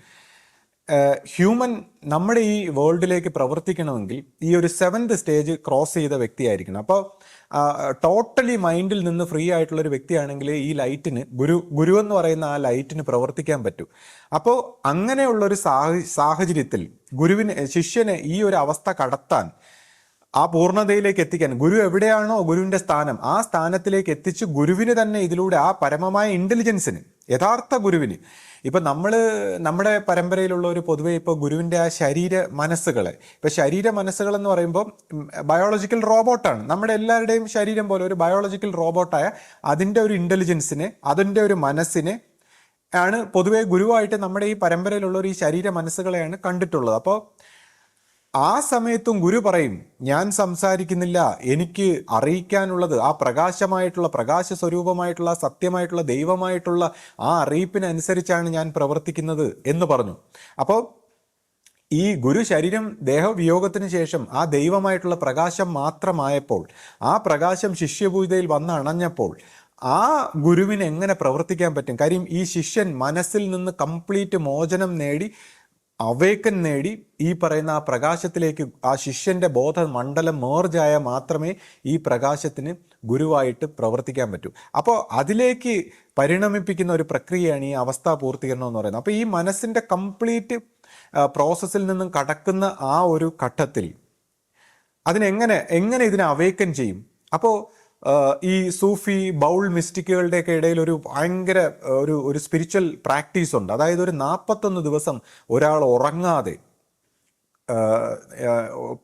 S1: ഹ്യൂമൻ നമ്മുടെ ഈ വേൾഡിലേക്ക് പ്രവർത്തിക്കണമെങ്കിൽ ഈ ഒരു 7th സ്റ്റേജ് ക്രോസ് ചെയ്ത വ്യക്തിയായിരിക്കണം. അപ്പോൾ ടോട്ടലി മൈൻഡിൽ നിന്ന് ഫ്രീ ആയിട്ടുള്ള ഒരു വ്യക്തിയാണെങ്കിൽ ഈ ലൈറ്റിന്, ഗുരു എന്ന് പറയുന്ന ആ ലൈറ്റിന് പ്രവർത്തിക്കാൻ പറ്റൂ. അപ്പോൾ അങ്ങനെയുള്ളൊരു സാഹചര്യത്തിൽ ശിഷ്യനെ ഈ ഒരു അവസ്ഥ കടത്താൻ, ആ പൂർണ്ണതയിലേക്ക് എത്തിക്കാൻ, ഗുരു എവിടെയാണോ ഗുരുവിൻ്റെ സ്ഥാനം, ആ സ്ഥാനത്തിലേക്ക് എത്തിച്ച് ഗുരുവിന് തന്നെ ഇതിലൂടെ ആ പരമമായ ഇൻ്റലിജൻസിന്, യഥാർത്ഥ ഗുരുവിന്, ഇപ്പം നമ്മുടെ പരമ്പരയിലുള്ള ഒരു പൊതുവെ ഇപ്പോൾ ഗുരുവിൻ്റെ ആ ശരീര മനസ്സുകളെ, ഇപ്പോൾ ശരീര മനസ്സുകൾ എന്ന് പറയുമ്പോൾ ബയോളജിക്കൽ റോബോട്ടാണ്, നമ്മുടെ എല്ലാവരുടെയും ശരീരം പോലെ ഒരു ബയോളജിക്കൽ റോബോട്ടായ അതിൻ്റെ ഒരു ഇൻ്റലിജൻസിനെ, അതിൻ്റെ ഒരു മനസ്സിനെ ആണ് പൊതുവെ ഗുരുവായിട്ട് നമ്മുടെ ഈ പരമ്പരയിലുള്ളവർ ഈ ശരീര മനസ്സുകളെയാണ് കണ്ടിട്ടുള്ളത്. അപ്പോൾ ആ സമയത്തും ഗുരു പറയും, ഞാൻ സംസാരിക്കുന്നില്ല, എനിക്ക് അറിയിക്കാനുള്ളത് ആ പ്രകാശമായിട്ടുള്ള, പ്രകാശ സ്വരൂപമായിട്ടുള്ള, സത്യമായിട്ടുള്ള, ദൈവമായിട്ടുള്ള ആ അറിയിപ്പിനനുസരിച്ചാണ് ഞാൻ പ്രവർത്തിക്കുന്നത് എന്ന് പറഞ്ഞു. അപ്പോൾ ഈ ഗുരു ശരീരം ദേഹവിയോഗത്തിന് ശേഷം ആ ദൈവമായിട്ടുള്ള പ്രകാശം മാത്രമായപ്പോൾ, ആ പ്രകാശം ശിഷ്യപൂജയിൽ വന്ന് അണഞ്ഞപ്പോൾ ആ ഗുരുവിന് എങ്ങനെ പ്രവർത്തിക്കാൻ പറ്റും? കാര്യം ഈ ശിഷ്യൻ മനസ്സിൽ നിന്ന് കംപ്ലീറ്റ് മോചനം നേടി, അവേക്കൻ നേടി ഈ പറയുന്ന ആ പ്രകാശത്തിലേക്ക് ആ ശിഷ്യന്റെ ബോധമണ്ഡലം മേർജായ മാത്രമേ ഈ പ്രകാശത്തിന് ഗുരുവായിട്ട് പ്രവർത്തിക്കാൻ പറ്റൂ. അപ്പോൾ അതിലേക്ക് പരിണമിപ്പിക്കുന്ന ഒരു പ്രക്രിയയാണ് ഈ അവസ്ഥാ പൂർത്തീകരണം എന്ന് പറയുന്നത്. അപ്പോൾ ഈ മനസ്സിൻ്റെ കംപ്ലീറ്റ് പ്രോസസ്സിൽ നിന്നും കടക്കുന്ന ആ ഒരു ഘട്ടത്തിൽ എങ്ങനെ ഇതിനെ അവേക്കൻ ചെയ്യും? അപ്പോൾ ഈ സൂഫി ബൗൾ മിസ്റ്റിക്കുകളുടെയൊക്കെ ഇടയിൽ ഒരു ഭയങ്കര ഒരു സ്പിരിച്വൽ പ്രാക്ടീസ് ഉണ്ട്. അതായത് ഒരു 41 ദിവസം ഒരാൾ ഉറങ്ങാതെ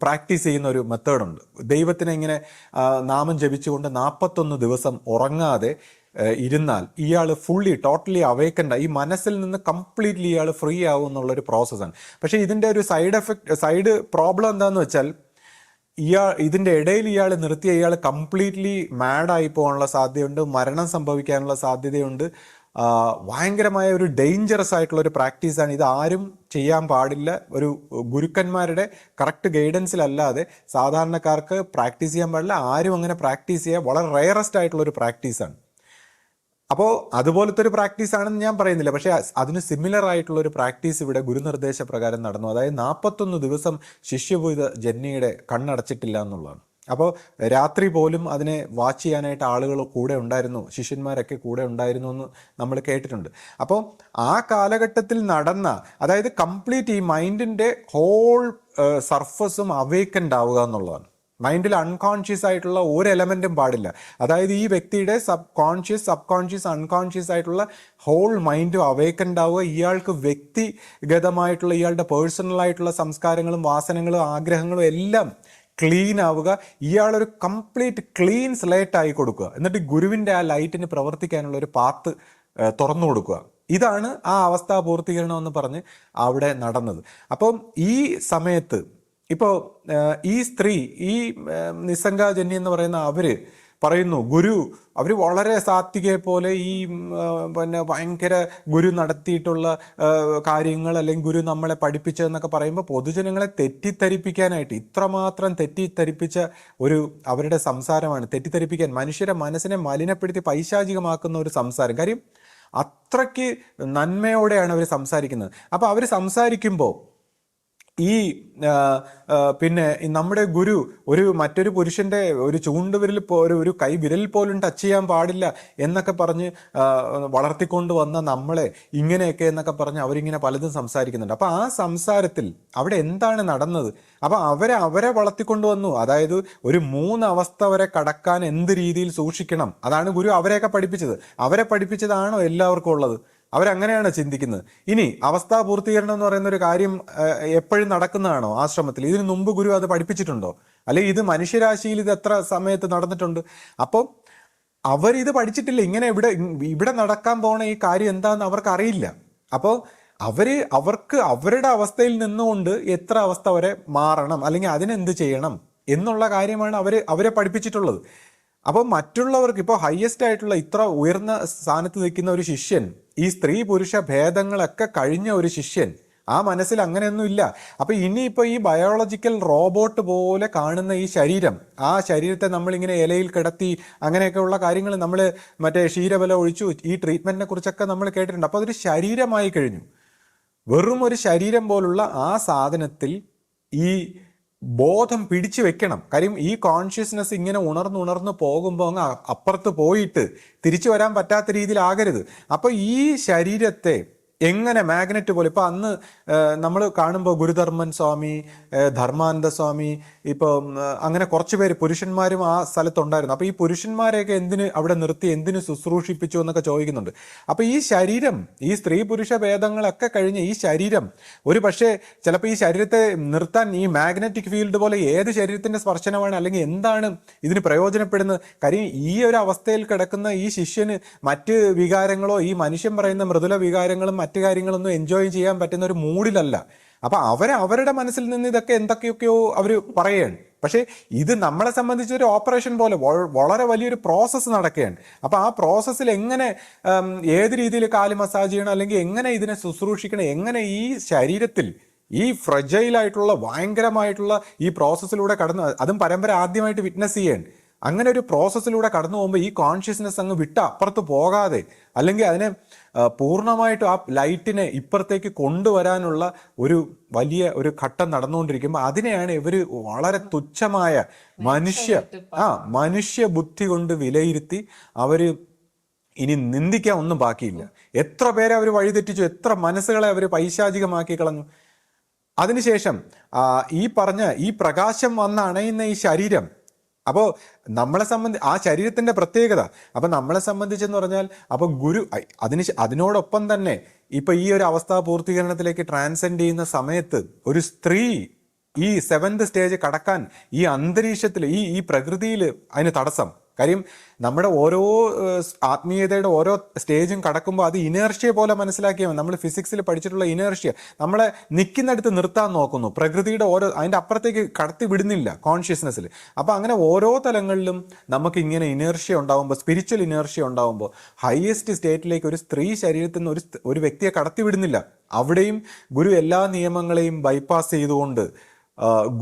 S1: പ്രാക്ടീസ് ചെയ്യുന്ന ഒരു മെത്തേഡുണ്ട്. ദൈവത്തിനെ ഇങ്ങനെ നാമം ജപിച്ചുകൊണ്ട് 41 ദിവസം ഉറങ്ങാതെ ഇരുന്നാൽ ഇയാൾ ടോട്ടലി അവേക്കൻഡ്, ഈ മനസ്സിൽ നിന്ന് കംപ്ലീറ്റ്ലി ഇയാൾ ഫ്രീ ആവും എന്നുള്ളൊരു പ്രോസസ്സാണ്. പക്ഷേ ഇതിൻ്റെ ഒരു സൈഡ് പ്രോബ്ലം എന്താണെന്ന് വെച്ചാൽ, ഇതിൻ്റെ ഇടയിൽ ഇയാൾ നിർത്തിയ ഇയാൾ കംപ്ലീറ്റ്ലി മാഡായി പോകാനുള്ള സാധ്യതയുണ്ട്, മരണം സംഭവിക്കാനുള്ള സാധ്യതയുണ്ട്. ഭയങ്കരമായ ഒരു ഡേഞ്ചറസ് ആയിട്ടുള്ള ഒരു പ്രാക്ടീസാണ്. ഇത് ആരും ചെയ്യാൻ പാടില്ല. ഒരു ഗുരുക്കന്മാരുടെ കറക്റ്റ് ഗൈഡൻസിലല്ലാതെ സാധാരണക്കാർക്ക് പ്രാക്ടീസ് ചെയ്യാൻ പാടില്ല. ആരും അങ്ങനെ പ്രാക്ടീസ് ചെയ്യുക വളരെ റെയറസ്റ്റ് ആയിട്ടുള്ള ഒരു പ്രാക്ടീസാണ്. അപ്പോൾ അതുപോലത്തെ ഒരു പ്രാക്ടീസ് ആണെന്ന് ഞാൻ പറയുന്നില്ല, പക്ഷേ അതിന് സിമിലർ ആയിട്ടുള്ള ഒരു പ്രാക്ടീസ് ഇവിടെ ഗുരുനിർദ്ദേശ പ്രകാരം നടന്നു. അതായത് 41 ദിവസം ശിഷ്യഭൂത ജന്യയുടെ കണ്ണടച്ചിട്ടില്ല എന്നുള്ളതാണ്. അപ്പോൾ രാത്രി പോലും അതിനെ വാച്ച് ചെയ്യാനായിട്ട് ആളുകൾ കൂടെ ഉണ്ടായിരുന്നു, ശിഷ്യന്മാരൊക്കെ കൂടെ ഉണ്ടായിരുന്നു എന്ന് നമ്മൾ കേട്ടിട്ടുണ്ട്. അപ്പോൾ ആ കാലഘട്ടത്തിൽ അതായത് കംപ്ലീറ്റ് ഈ മൈൻഡിൻ്റെ ഹോൾ സർഫസും അവേക്കൻഡ് ആവുക എന്നുള്ളതാണ്. മൈൻഡിൽ അൺകോൺഷ്യസ് ആയിട്ടുള്ള ഒരു എലമെൻറ്റും പാടില്ല. അതായത് ഈ വ്യക്തിയുടെ സബ്കോൺഷ്യസ് അൺകോൺഷ്യസ് ആയിട്ടുള്ള ഹോൾ മൈൻഡും അവേക്കൻഡ് ആവുക. ഇയാൾക്ക് വ്യക്തിഗതമായിട്ടുള്ള ഇയാളുടെ പേഴ്സണലായിട്ടുള്ള സംസ്കാരങ്ങളും വാസനകളും ആഗ്രഹങ്ങളും എല്ലാം ക്ലീൻ ആവുക, ഇയാളൊരു കംപ്ലീറ്റ് ക്ലീൻ സ്ലേറ്റ് ആയി കൊടുക്കുക. എന്നിട്ട് ഗുരുവിൻ്റെ ആ ലൈറ്റിന് പ്രവർത്തിക്കാനുള്ള ഒരു പാത്ത് തുറന്നു കൊടുക്കുക. ഇതാണ് ആ അവസ്ഥാ പൂർത്തീകരണം എന്ന് പറഞ്ഞ് അവിടെ നടന്നത്. അപ്പം ഈ സമയത്ത് ഇപ്പോൾ ഈ സ്ത്രീ, ഈ നിസ്സംഗാജന്യ എന്ന് പറയുന്ന അവർ പറയുന്നു, അവർ വളരെ സാത്വികയെ പോലെ ഈ പിന്നെ ഭയങ്കര ഗുരു നടത്തിയിട്ടുള്ള കാര്യങ്ങൾ അല്ലെങ്കിൽ ഗുരു നമ്മളെ പഠിപ്പിച്ചതെന്നൊക്കെ പറയുമ്പോൾ പൊതുജനങ്ങളെ തെറ്റിദ്ധരിപ്പിക്കാനായിട്ട് ഇത്രമാത്രം തെറ്റിദ്ധരിപ്പിച്ച ഒരു അവരുടെ സംസാരമാണ്. തെറ്റിദ്ധരിപ്പിക്കാൻ, മനുഷ്യരെ മനസ്സിനെ മലിനപ്പെടുത്തി പൈശാചികമാക്കുന്ന ഒരു സംസാരം. കാര്യം അത്രയ്ക്ക് നന്മയോടെയാണ് അവർ സംസാരിക്കുന്നത്. അപ്പോൾ അവർ സംസാരിക്കുമ്പോൾ ഈ പിന്നെ നമ്മുടെ ഗുരു മറ്റൊരു പുരുഷന്റെ ഒരു ചൂണ്ടുവിരൽ ഒരു കൈ വിരൽ പോലും ടച്ച് ചെയ്യാൻ പാടില്ല എന്നൊക്കെ പറഞ്ഞ് വളർത്തിക്കൊണ്ട് വന്ന നമ്മളെ ഇങ്ങനെയൊക്കെ എന്നൊക്കെ പറഞ്ഞ് അവരിങ്ങനെ പലതും സംസാരിക്കുന്നുണ്ട്. അപ്പോൾ ആ സംസാരത്തിൽ അവിടെ എന്താണ് നടന്നത്? അപ്പം അവരെ വളർത്തിക്കൊണ്ട് വന്നു. അതായത് ഒരു 3 അവസ്ഥ വരെ കടക്കാൻ എന്ത് രീതിയിൽ സൂക്ഷിക്കണം, അതാണ് ഗുരു അവരെയൊക്കെ പഠിപ്പിച്ചത്. അവരെ പഠിപ്പിച്ചതാണോ എല്ലാവർക്കും ഉള്ളത്? അവരങ്ങനെയാണ് ചിന്തിക്കുന്നത്. ഇനി അവസ്ഥാ പൂർത്തീകരണം എന്ന് പറയുന്ന ഒരു കാര്യം എപ്പോഴും നടക്കുന്നതാണോ ആശ്രമത്തിൽ? ഇതിനു മുമ്പ് ഗുരു അത് പഠിപ്പിച്ചിട്ടുണ്ടോ? അല്ലെങ്കിൽ ഇത് മനുഷ്യരാശിയിൽ ഇത് എത്ര സമയത്ത് നടന്നിട്ടുണ്ട്? അപ്പോൾ അവരിത് പഠിച്ചിട്ടില്ല. ഇങ്ങനെ ഇവിടെ നടക്കാൻ പോണ ഈ കാര്യം എന്താണെന്ന് അവർക്ക് അറിയില്ല. അപ്പോൾ അവർക്ക് അവരുടെ അവസ്ഥയിൽ നിന്നുകൊണ്ട് എത്ര അവസ്ഥ വരെ മാറണം, അല്ലെങ്കിൽ അതിനെന്ത് ചെയ്യണം എന്നുള്ള കാര്യമാണ് അവരെ പഠിപ്പിച്ചിട്ടുള്ളത്. അപ്പോൾ മറ്റുള്ളവർക്ക് ഇപ്പോൾ ഹയസ്റ്റ് ആയിട്ടുള്ള ഇത്ര ഉയർന്ന സ്ഥാനത്ത് നിൽക്കുന്ന ഒരു ശിഷ്യൻ, ഈ സ്ത്രീ പുരുഷ ഭേദങ്ങളൊക്കെ കഴിഞ്ഞ ഒരു ശിഷ്യൻ, ആ മനസ്സിൽ അങ്ങനെയൊന്നും ഇല്ല. അപ്പോൾ ഇനിയിപ്പോൾ ഈ ബയോളജിക്കൽ റോബോട്ട് പോലെ കാണുന്ന ഈ ശരീരം, ആ ശരീരത്തെ നമ്മളിങ്ങനെ ഇലയിൽ കിടത്തി അങ്ങനെയൊക്കെയുള്ള കാര്യങ്ങൾ നമ്മൾ മറ്റേ ക്ഷീരബലം ഒഴിച്ചു ഈ ട്രീറ്റ്മെൻറ്റിനെ കുറിച്ചൊക്കെ നമ്മൾ കേട്ടിട്ടുണ്ട്. അപ്പോൾ അതൊരു ശരീരമായി കഴിഞ്ഞു. വെറും ഒരു ശരീരം പോലുള്ള ആ സാധനത്തിൽ ഈ ബോധം പിടിച്ചു വെക്കണം. കാര്യം ഈ കോൺഷ്യസ്നെസ് ഇങ്ങനെ ഉണർന്ന് പോകുമ്പോൾ അങ്ങ് അപ്പുറത്ത് പോയിട്ട് തിരിച്ചു വരാൻ പറ്റാത്ത രീതിയിലാകരുത്. അപ്പോൾ ഈ ശരീരത്തെ എങ്ങനെ മാഗ്നറ്റ് പോലെ, ഇപ്പോൾ അന്ന് നമ്മൾ കാണുമ്പോൾ ഗുരുധർമ്മൻ സ്വാമി, ധർമാനന്ദ സ്വാമി, ഇപ്പോൾ അങ്ങനെ കുറച്ച് പേര് പുരുഷന്മാരും ആ സ്ഥലത്തുണ്ടായിരുന്നു. അപ്പോൾ ഈ പുരുഷന്മാരെയൊക്കെ എന്തിന് അവിടെ നിർത്തി, എന്തിന് ശുശ്രൂഷിപ്പിച്ചു എന്നൊക്കെ ചോദിക്കുന്നുണ്ട്. അപ്പോൾ ഈ ശരീരം, ഈ സ്ത്രീ പുരുഷ ഭേദങ്ങളൊക്കെ കഴിഞ്ഞ് ഈ ശരീരം ഒരു പക്ഷേ ചിലപ്പോൾ ഈ ശരീരത്തെ നിർത്താൻ ഈ മാഗ്നറ്റിക് ഫീൽഡ് പോലെ ഏത് ശരീരത്തിൻ്റെ സ്പർശനമാണ് അല്ലെങ്കിൽ എന്താണ് ഇതിന് പ്രയോജനപ്പെടുന്നത്? കാര്യം ഈ ഒരു അവസ്ഥയിൽ കിടക്കുന്ന ഈ ശിഷ്യന് മറ്റ് വികാരങ്ങളോ ഈ മനുഷ്യൻ പറയുന്ന മൃദുല വികാരങ്ങളും മറ്റു കാര്യങ്ങളൊന്നും എൻജോയ് ചെയ്യാൻ പറ്റുന്ന ഒരു മൂഡിലല്ല. അപ്പം അവരുടെ മനസ്സിൽ നിന്ന് ഇതൊക്കെ എന്തൊക്കെയൊക്കെയോ അവർ പറയുകയാണ്. പക്ഷേ ഇത് നമ്മളെ സംബന്ധിച്ച് ഒരു ഓപ്പറേഷൻ പോലെ വളരെ വലിയൊരു പ്രോസസ്സ് നടക്കുകയാണ്. അപ്പോൾ ആ പ്രോസസ്സിൽ എങ്ങനെ ഏത് രീതിയിൽ കാല് മസാജ് ചെയ്യണം, അല്ലെങ്കിൽ എങ്ങനെ ഇതിനെ ശുശ്രൂഷിക്കണം, എങ്ങനെ ഈ ശരീരത്തിൽ ഈ ഫ്രജൈലായിട്ടുള്ള ഭയങ്കരമായിട്ടുള്ള ഈ പ്രോസസ്സിലൂടെ കടന്ന്, അതും പരമ്പര ആദ്യമായിട്ട് വിറ്റ്നസ് ചെയ്യാണ്. അങ്ങനെ ഒരു പ്രോസസ്സിലൂടെ കടന്നു പോകുമ്പോൾ ഈ കോൺഷ്യസ്നെസ് അങ്ങ് വിട്ട് അപ്പുറത്ത് പോകാതെ, അല്ലെങ്കിൽ അതിനെ പൂർണ്ണമായിട്ടും ആ ലൈറ്റിനെ ഇപ്പുറത്തേക്ക് കൊണ്ടുവരാനുള്ള ഒരു വലിയ ഒരു ഘട്ടം നടന്നുകൊണ്ടിരിക്കുമ്പോൾ അതിനെയാണ് ഇവർ വളരെ തുച്ഛമായ മനുഷ്യ ബുദ്ധി കൊണ്ട് വിലയിരുത്തി അവർ ഇനി നിന്ദിക്കാൻ ഒന്നും ബാക്കിയില്ല. എത്ര പേരെ അവർ വഴിതെറ്റിച്ചു, എത്ര മനസ്സുകളെ അവർ പൈശാചികമാക്കി കളഞ്ഞു. അതിനുശേഷം ഈ പ്രകാശം വന്ന് അണയുന്ന ഈ ശരീരം, അപ്പോൾ നമ്മളെ ആ ശരീരത്തിൻ്റെ പ്രത്യേകത, അപ്പം നമ്മളെ സംബന്ധിച്ചെന്ന് പറഞ്ഞാൽ അപ്പോൾ ഗുരു അതിനോടൊപ്പം തന്നെ ഇപ്പം ഈ ഒരു അവസ്ഥാ പൂർത്തീകരണത്തിലേക്ക് ട്രാൻസെൻഡ് ചെയ്യുന്ന സമയത്ത് ഒരു സ്ത്രീ ഈ 7th സ്റ്റേജ് കടക്കാൻ ഈ അന്തരീക്ഷത്തിൽ ഈ പ്രകൃതിയിൽ അതിന് തടസ്സം. കാര്യം നമ്മുടെ ഓരോ ആത്മീയതയുടെ ഓരോ സ്റ്റേജും കടക്കുമ്പോൾ അത് ഇനേർഷ്യ പോലെ മനസ്സിലാക്കിയാൽ മതി. നമ്മൾ ഫിസിക്സിൽ പഠിച്ചിട്ടുള്ള ഇനേർഷ്യ നമ്മളെ നിൽക്കുന്നിടത്ത് നിർത്താൻ നോക്കുന്നു. പ്രകൃതിയുടെ അതിൻ്റെ അപ്പുറത്തേക്ക് കടത്തി വിടുന്നില്ല കോൺഷ്യസ്നെസ്സിൽ. അപ്പോൾ അങ്ങനെ ഓരോ തലങ്ങളിലും നമുക്ക് ഇങ്ങനെ ഇനേർഷ്യ ഉണ്ടാകുമ്പോൾ, സ്പിരിച്വൽ ഇനേർഷ്യ ഉണ്ടാകുമ്പോൾ ഹയസ്റ്റ് സ്റ്റേറ്റിലേക്ക് ഒരു സ്ത്രീ ശരീരത്തിൽ നിന്ന് ഒരു വ്യക്തിയെ കടത്തി വിടുന്നില്ല. അവിടെയും ഗുരു എല്ലാ നിയമങ്ങളെയും ബൈപ്പാസ് ചെയ്തുകൊണ്ട്,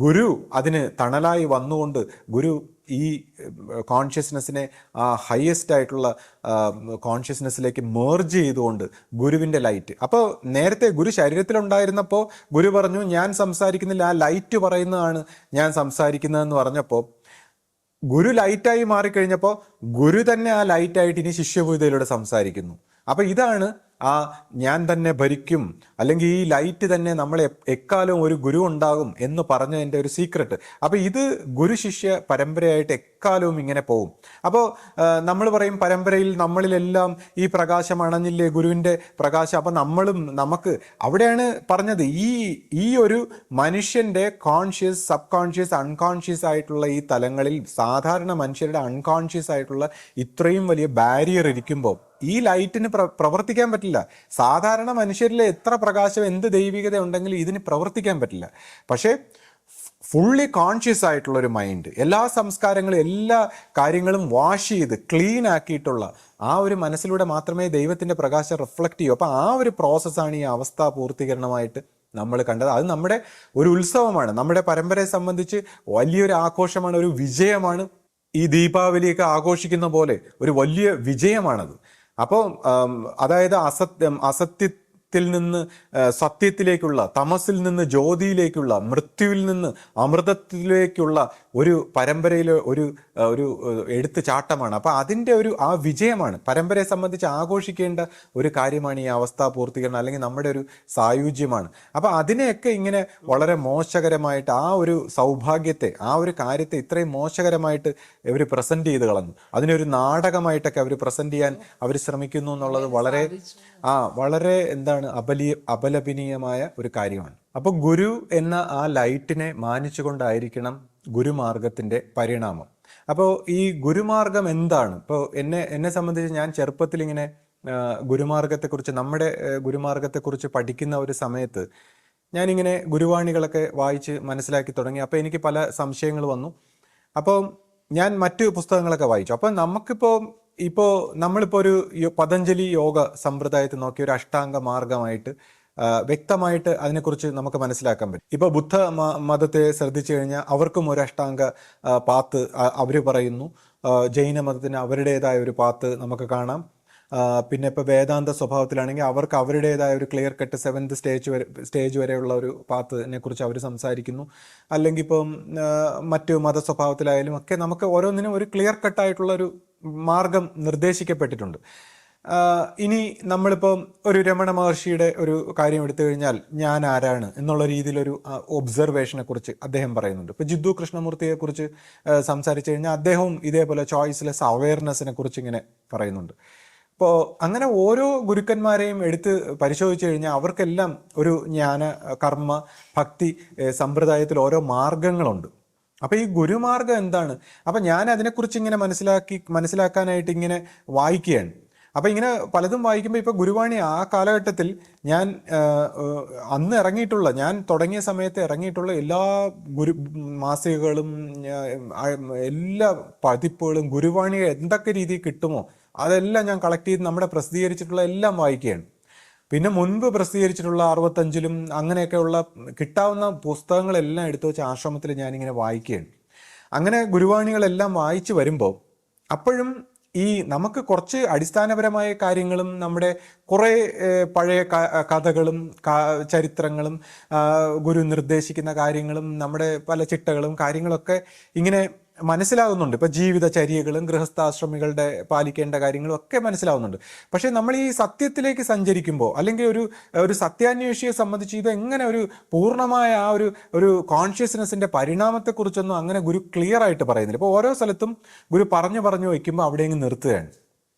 S1: ഗുരു അതിന് തണലായി വന്നുകൊണ്ട്, ഗുരു ഈ കോൺഷ്യസ്നെസ്സിനെ ആ ഹയസ്റ്റ് ആയിട്ടുള്ള കോൺഷ്യസ്നെസ്സിലേക്ക് മേർജ് ചെയ്തുകൊണ്ട് ഗുരുവിൻ്റെ ലൈറ്റ്. അപ്പോൾ നേരത്തെ ഗുരു ശരീരത്തിലുണ്ടായിരുന്നപ്പോൾ ഗുരു പറഞ്ഞു ഞാൻ സംസാരിക്കുന്നില്ല, ആ ലൈറ്റ് പറയുന്നതാണ് ഞാൻ സംസാരിക്കുന്നതെന്ന് പറഞ്ഞപ്പോൾ ഗുരു ലൈറ്റായി മാറിക്കഴിഞ്ഞപ്പോൾ ഗുരു തന്നെ ആ ലൈറ്റായിട്ട് ഇനി ശിഷ്യപൂജയിലൂടെ സംസാരിക്കുന്നു. അപ്പോൾ ഇതാണ് ആ ഞാൻ തന്നെ ഭരിക്കും, അല്ലെങ്കിൽ ഈ ലൈറ്റ് തന്നെ നമ്മളെ എക്കാലവും ഒരു ഗുരു ഉണ്ടാകും എന്ന് പറഞ്ഞതിൻ്റെ ഒരു സീക്രട്ട്. അപ്പോൾ ഇത് ഗുരു ശിഷ്യ പരമ്പരയായിട്ട് എക്കാലവും ഇങ്ങനെ പോകും. അപ്പോൾ നമ്മൾ പറയും പരമ്പരയിൽ നമ്മളിലെല്ലാം ഈ പ്രകാശം അണഞ്ഞില്ലേ, ഗുരുവിൻ്റെ പ്രകാശം. അപ്പം നമുക്ക് അവിടെയാണ് പറഞ്ഞത്, ഈ ഒരു മനുഷ്യൻ്റെ കോൺഷ്യസ്, സബ് കോൺഷ്യസ്, അൺകോൺഷ്യസ് ആയിട്ടുള്ള ഈ തലങ്ങളിൽ സാധാരണ മനുഷ്യരുടെ അൺകോൺഷ്യസ് ആയിട്ടുള്ള ഇത്രയും വലിയ ബാരിയർ ഇരിക്കുമ്പോൾ ഈ ലൈറ്റിന് പ്രവർത്തിക്കാൻ പറ്റില്ല. സാധാരണ മനുഷ്യരിൽ എത്ര പ്രകാശം, എന്ത് ദൈവികത ഉണ്ടെങ്കിലും ഇതിന് പ്രവർത്തിക്കാൻ പറ്റില്ല. പക്ഷേ ഫുള്ളി കോൺഷ്യസ് ആയിട്ടുള്ള ഒരു മൈൻഡ്, എല്ലാ സംസ്കാരങ്ങളും എല്ലാ കാര്യങ്ങളും വാഷ് ചെയ്ത് ക്ലീൻ ആക്കിയിട്ടുള്ള ആ ഒരു മനസ്സിലൂടെ മാത്രമേ ദൈവത്തിൻ്റെ പ്രകാശം റിഫ്ലക്റ്റ് ചെയ്യൂ. അപ്പോൾ ആ ഒരു പ്രോസസ്സാണ് ഈ അവസ്ഥാ പൂർത്തീകരണമായിട്ട് നമ്മൾ കണ്ടത്. അത് നമ്മുടെ ഒരു ഉത്സവമാണ്, നമ്മുടെ പരമ്പരയെ സംബന്ധിച്ച് വലിയൊരു ആഘോഷമാണ്, ഒരു വിജയമാണ്. ഈ ദീപാവലിയൊക്കെ ആഘോഷിക്കുന്ന പോലെ ഒരു വലിയ വിജയമാണത്. അപ്പോൾ അതായത് അസത്യത്തിൽ നിന്ന് സത്യത്തിലേക്കുള്ള, തമസിൽ നിന്ന് ജ്യോതിയിലേക്കുള്ള, മൃത്യുവിൽ നിന്ന് അമൃതത്തിലേക്കുള്ള ഒരു പരമ്പരയിലെ ഒരു എടുത്തു ചാട്ടമാണ്. അപ്പോൾ അതിൻ്റെ ആ വിജയമാണ് പരമ്പരയെ സംബന്ധിച്ച് ആഘോഷിക്കേണ്ട ഒരു കാര്യമാണ് ഈ അവസ്ഥാ പൂർത്തീകരണം, അല്ലെങ്കിൽ നമ്മുടെ ഒരു സായുജ്യമാണ്. അപ്പോൾ അതിനെയൊക്കെ ഇങ്ങനെ വളരെ മോശകരമായിട്ട്, ആ ഒരു സൗഭാഗ്യത്തെ, ആ ഒരു കാര്യത്തെ ഇത്രയും മോശകരമായിട്ട് ഇവർ പ്രസൻറ്റ് ചെയ്ത് കളഞ്ഞു. അതിനൊരു നാടകമായിട്ടൊക്കെ അവർ പ്രസൻറ്റ് ചെയ്യാൻ അവർ ശ്രമിക്കുന്നു എന്നുള്ളത് വളരെ എന്താണ് അപലപനീയമായ ഒരു കാര്യമാണ്. അപ്പോൾ ഗുരു എന്ന ആ ലൈറ്റിനെ മാനിച്ചുകൊണ്ടായിരിക്കണം ഗുരുമാർഗത്തിൻ്റെ പരിണാമം. അപ്പോൾ ഈ ഗുരുമാർഗം എന്താണ്? ഇപ്പോൾ എന്നെ സംബന്ധിച്ച് ഞാൻ ചെറുപ്പത്തിൽ ഇങ്ങനെ നമ്മുടെ ഗുരുമാർഗത്തെക്കുറിച്ച് പഠിക്കുന്ന ഒരു സമയത്ത് ഞാനിങ്ങനെ ഗുരുവാണികളൊക്കെ വായിച്ച് മനസ്സിലാക്കി തുടങ്ങി. അപ്പോൾ എനിക്ക് പല സംശയങ്ങൾ വന്നു. അപ്പോൾ ഞാൻ മറ്റ് പുസ്തകങ്ങളൊക്കെ വായിച്ചു. അപ്പോൾ നമ്മളിപ്പോൾ ഒരു പതഞ്ജലി യോഗ സമ്പ്രദായത്തിൽ നോക്കിയ ഒരു അഷ്ടാംഗ മാർഗമായിട്ട് വ്യക്തമായിട്ട് അതിനെക്കുറിച്ച് നമുക്ക് മനസ്സിലാക്കാൻ പറ്റും. ഇപ്പോൾ ബുദ്ധ മതത്തെ ശ്രദ്ധിച്ചു കഴിഞ്ഞാൽ അവർക്കും ഒരു അഷ്ടാംഗ പാത്ത് അവർ പറയുന്നു. ജൈന മതത്തിന് അവരുടേതായ ഒരു പാത്ത് നമുക്ക് കാണാം. പിന്നെ ഇപ്പോൾ വേദാന്ത സ്വഭാവത്തിലാണെങ്കിൽ അവർക്ക് അവരുടേതായ ഒരു ക്ലിയർ കട്ട് 7th സ്റ്റേജ് വരെയുള്ള ഒരു പാത്തിനെ കുറിച്ച് അവർ സംസാരിക്കുന്നു. അല്ലെങ്കിൽ ഇപ്പം മറ്റു മതസ്വഭാവത്തിലായാലും ഒക്കെ നമുക്ക് ഓരോന്നിനും ഒരു ക്ലിയർ കട്ടായിട്ടുള്ള ഒരു മാർഗം നിർദ്ദേശിക്കപ്പെട്ടിട്ടുണ്ട്. ഇനി നമ്മളിപ്പം ഒരു രമണ മഹർഷിയുടെ ഒരു കാര്യം എടുത്തു കഴിഞ്ഞാൽ ഞാൻ ആരാണ് എന്നുള്ള രീതിയിലൊരു ഒബ്സർവേഷനെ കുറിച്ച് അദ്ദേഹം പറയുന്നുണ്ട്. ഇപ്പോൾ ജിദ്ദു കൃഷ്ണമൂർത്തിയെ കുറിച്ച് സംസാരിച്ചു കഴിഞ്ഞാൽ അദ്ദേഹവും ഇതേപോലെ ചോയ്സ്ലെസ് അവയർനെസ്സിനെ കുറിച്ച് ഇങ്ങനെ പറയുന്നുണ്ട്. അപ്പോൾ അങ്ങനെ ഓരോ ഗുരുക്കന്മാരെയും എടുത്ത് പരിശോധിച്ചു കഴിഞ്ഞാൽ അവർക്കെല്ലാം ഒരു ജ്ഞാന, കർമ്മ, ഭക്തി സമ്പ്രദായത്തിൽ ഓരോ മാർഗങ്ങളുണ്ട്. അപ്പോൾ ഈ ഗുരുമാർഗം എന്താണ്? അപ്പം ഞാൻ അതിനെക്കുറിച്ച് ഇങ്ങനെ മനസ്സിലാക്കാനായിട്ട് ഇങ്ങനെ വായിക്കുകയാണ്. അപ്പോൾ ഇങ്ങനെ പലതും വായിക്കുമ്പോൾ ഇപ്പോൾ ഗുരുവാണി ആ കാലഘട്ടത്തിൽ ഞാൻ തുടങ്ങിയ സമയത്ത് ഇറങ്ങിയിട്ടുള്ള എല്ലാ മാസികകളും എല്ലാ പതിപ്പുകളും ഗുരുവാണി എന്തൊക്കെ രീതിയിൽ കിട്ടുമോ അതെല്ലാം ഞാൻ കളക്ട് ചെയ്ത് നമ്മുടെ പ്രസിദ്ധീകരിച്ചിട്ടുള്ള എല്ലാം വായിക്കുകയാണ്. പിന്നെ മുൻപ് പ്രസിദ്ധീകരിച്ചിട്ടുള്ള 65ലും അങ്ങനെയൊക്കെയുള്ള കിട്ടാവുന്ന പുസ്തകങ്ങളെല്ലാം എടുത്തു വെച്ച് ആശ്രമത്തിൽ ഞാനിങ്ങനെ വായിക്കുകയാണ്. അങ്ങനെ ഗുരുവാണികളെല്ലാം വായിച്ചു വരുമ്പോൾ അപ്പോഴും ഈ നമുക്ക് കുറച്ച് അടിസ്ഥാനപരമായ കാര്യങ്ങളും നമ്മുടെ കുറേ പഴയ കഥകളും ചരിത്രങ്ങളും ഗുരു നിർദ്ദേശിക്കുന്ന കാര്യങ്ങളും നമ്മുടെ പല ചിട്ടകളും കാര്യങ്ങളൊക്കെ ഇങ്ങനെ മനസ്സിലാകുന്നുണ്ട്. ഇപ്പം ജീവിതചര്യകളും ഗൃഹസ്ഥാശ്രമികളുടെ പാലിക്കേണ്ട കാര്യങ്ങളും ഒക്കെ മനസ്സിലാവുന്നുണ്ട്. പക്ഷേ നമ്മൾ ഈ സത്യത്തിലേക്ക് സഞ്ചരിക്കുമ്പോൾ, അല്ലെങ്കിൽ ഒരു സത്യാന്വേഷിയെ സംബന്ധിച്ച് ഇത് എങ്ങനെ ഒരു പൂർണ്ണമായ ആ ഒരു കോൺഷ്യസ്നെസ്സിൻ്റെ പരിണാമത്തെക്കുറിച്ചൊന്നും അങ്ങനെ ഗുരു ക്ലിയർ ആയിട്ട് പറയുന്നില്ല. ഇപ്പോൾ ഓരോ സ്ഥലത്തും ഗുരു പറഞ്ഞു വയ്ക്കുമ്പോൾ അവിടെ അങ്ങ് നിർത്തുകയാണ്.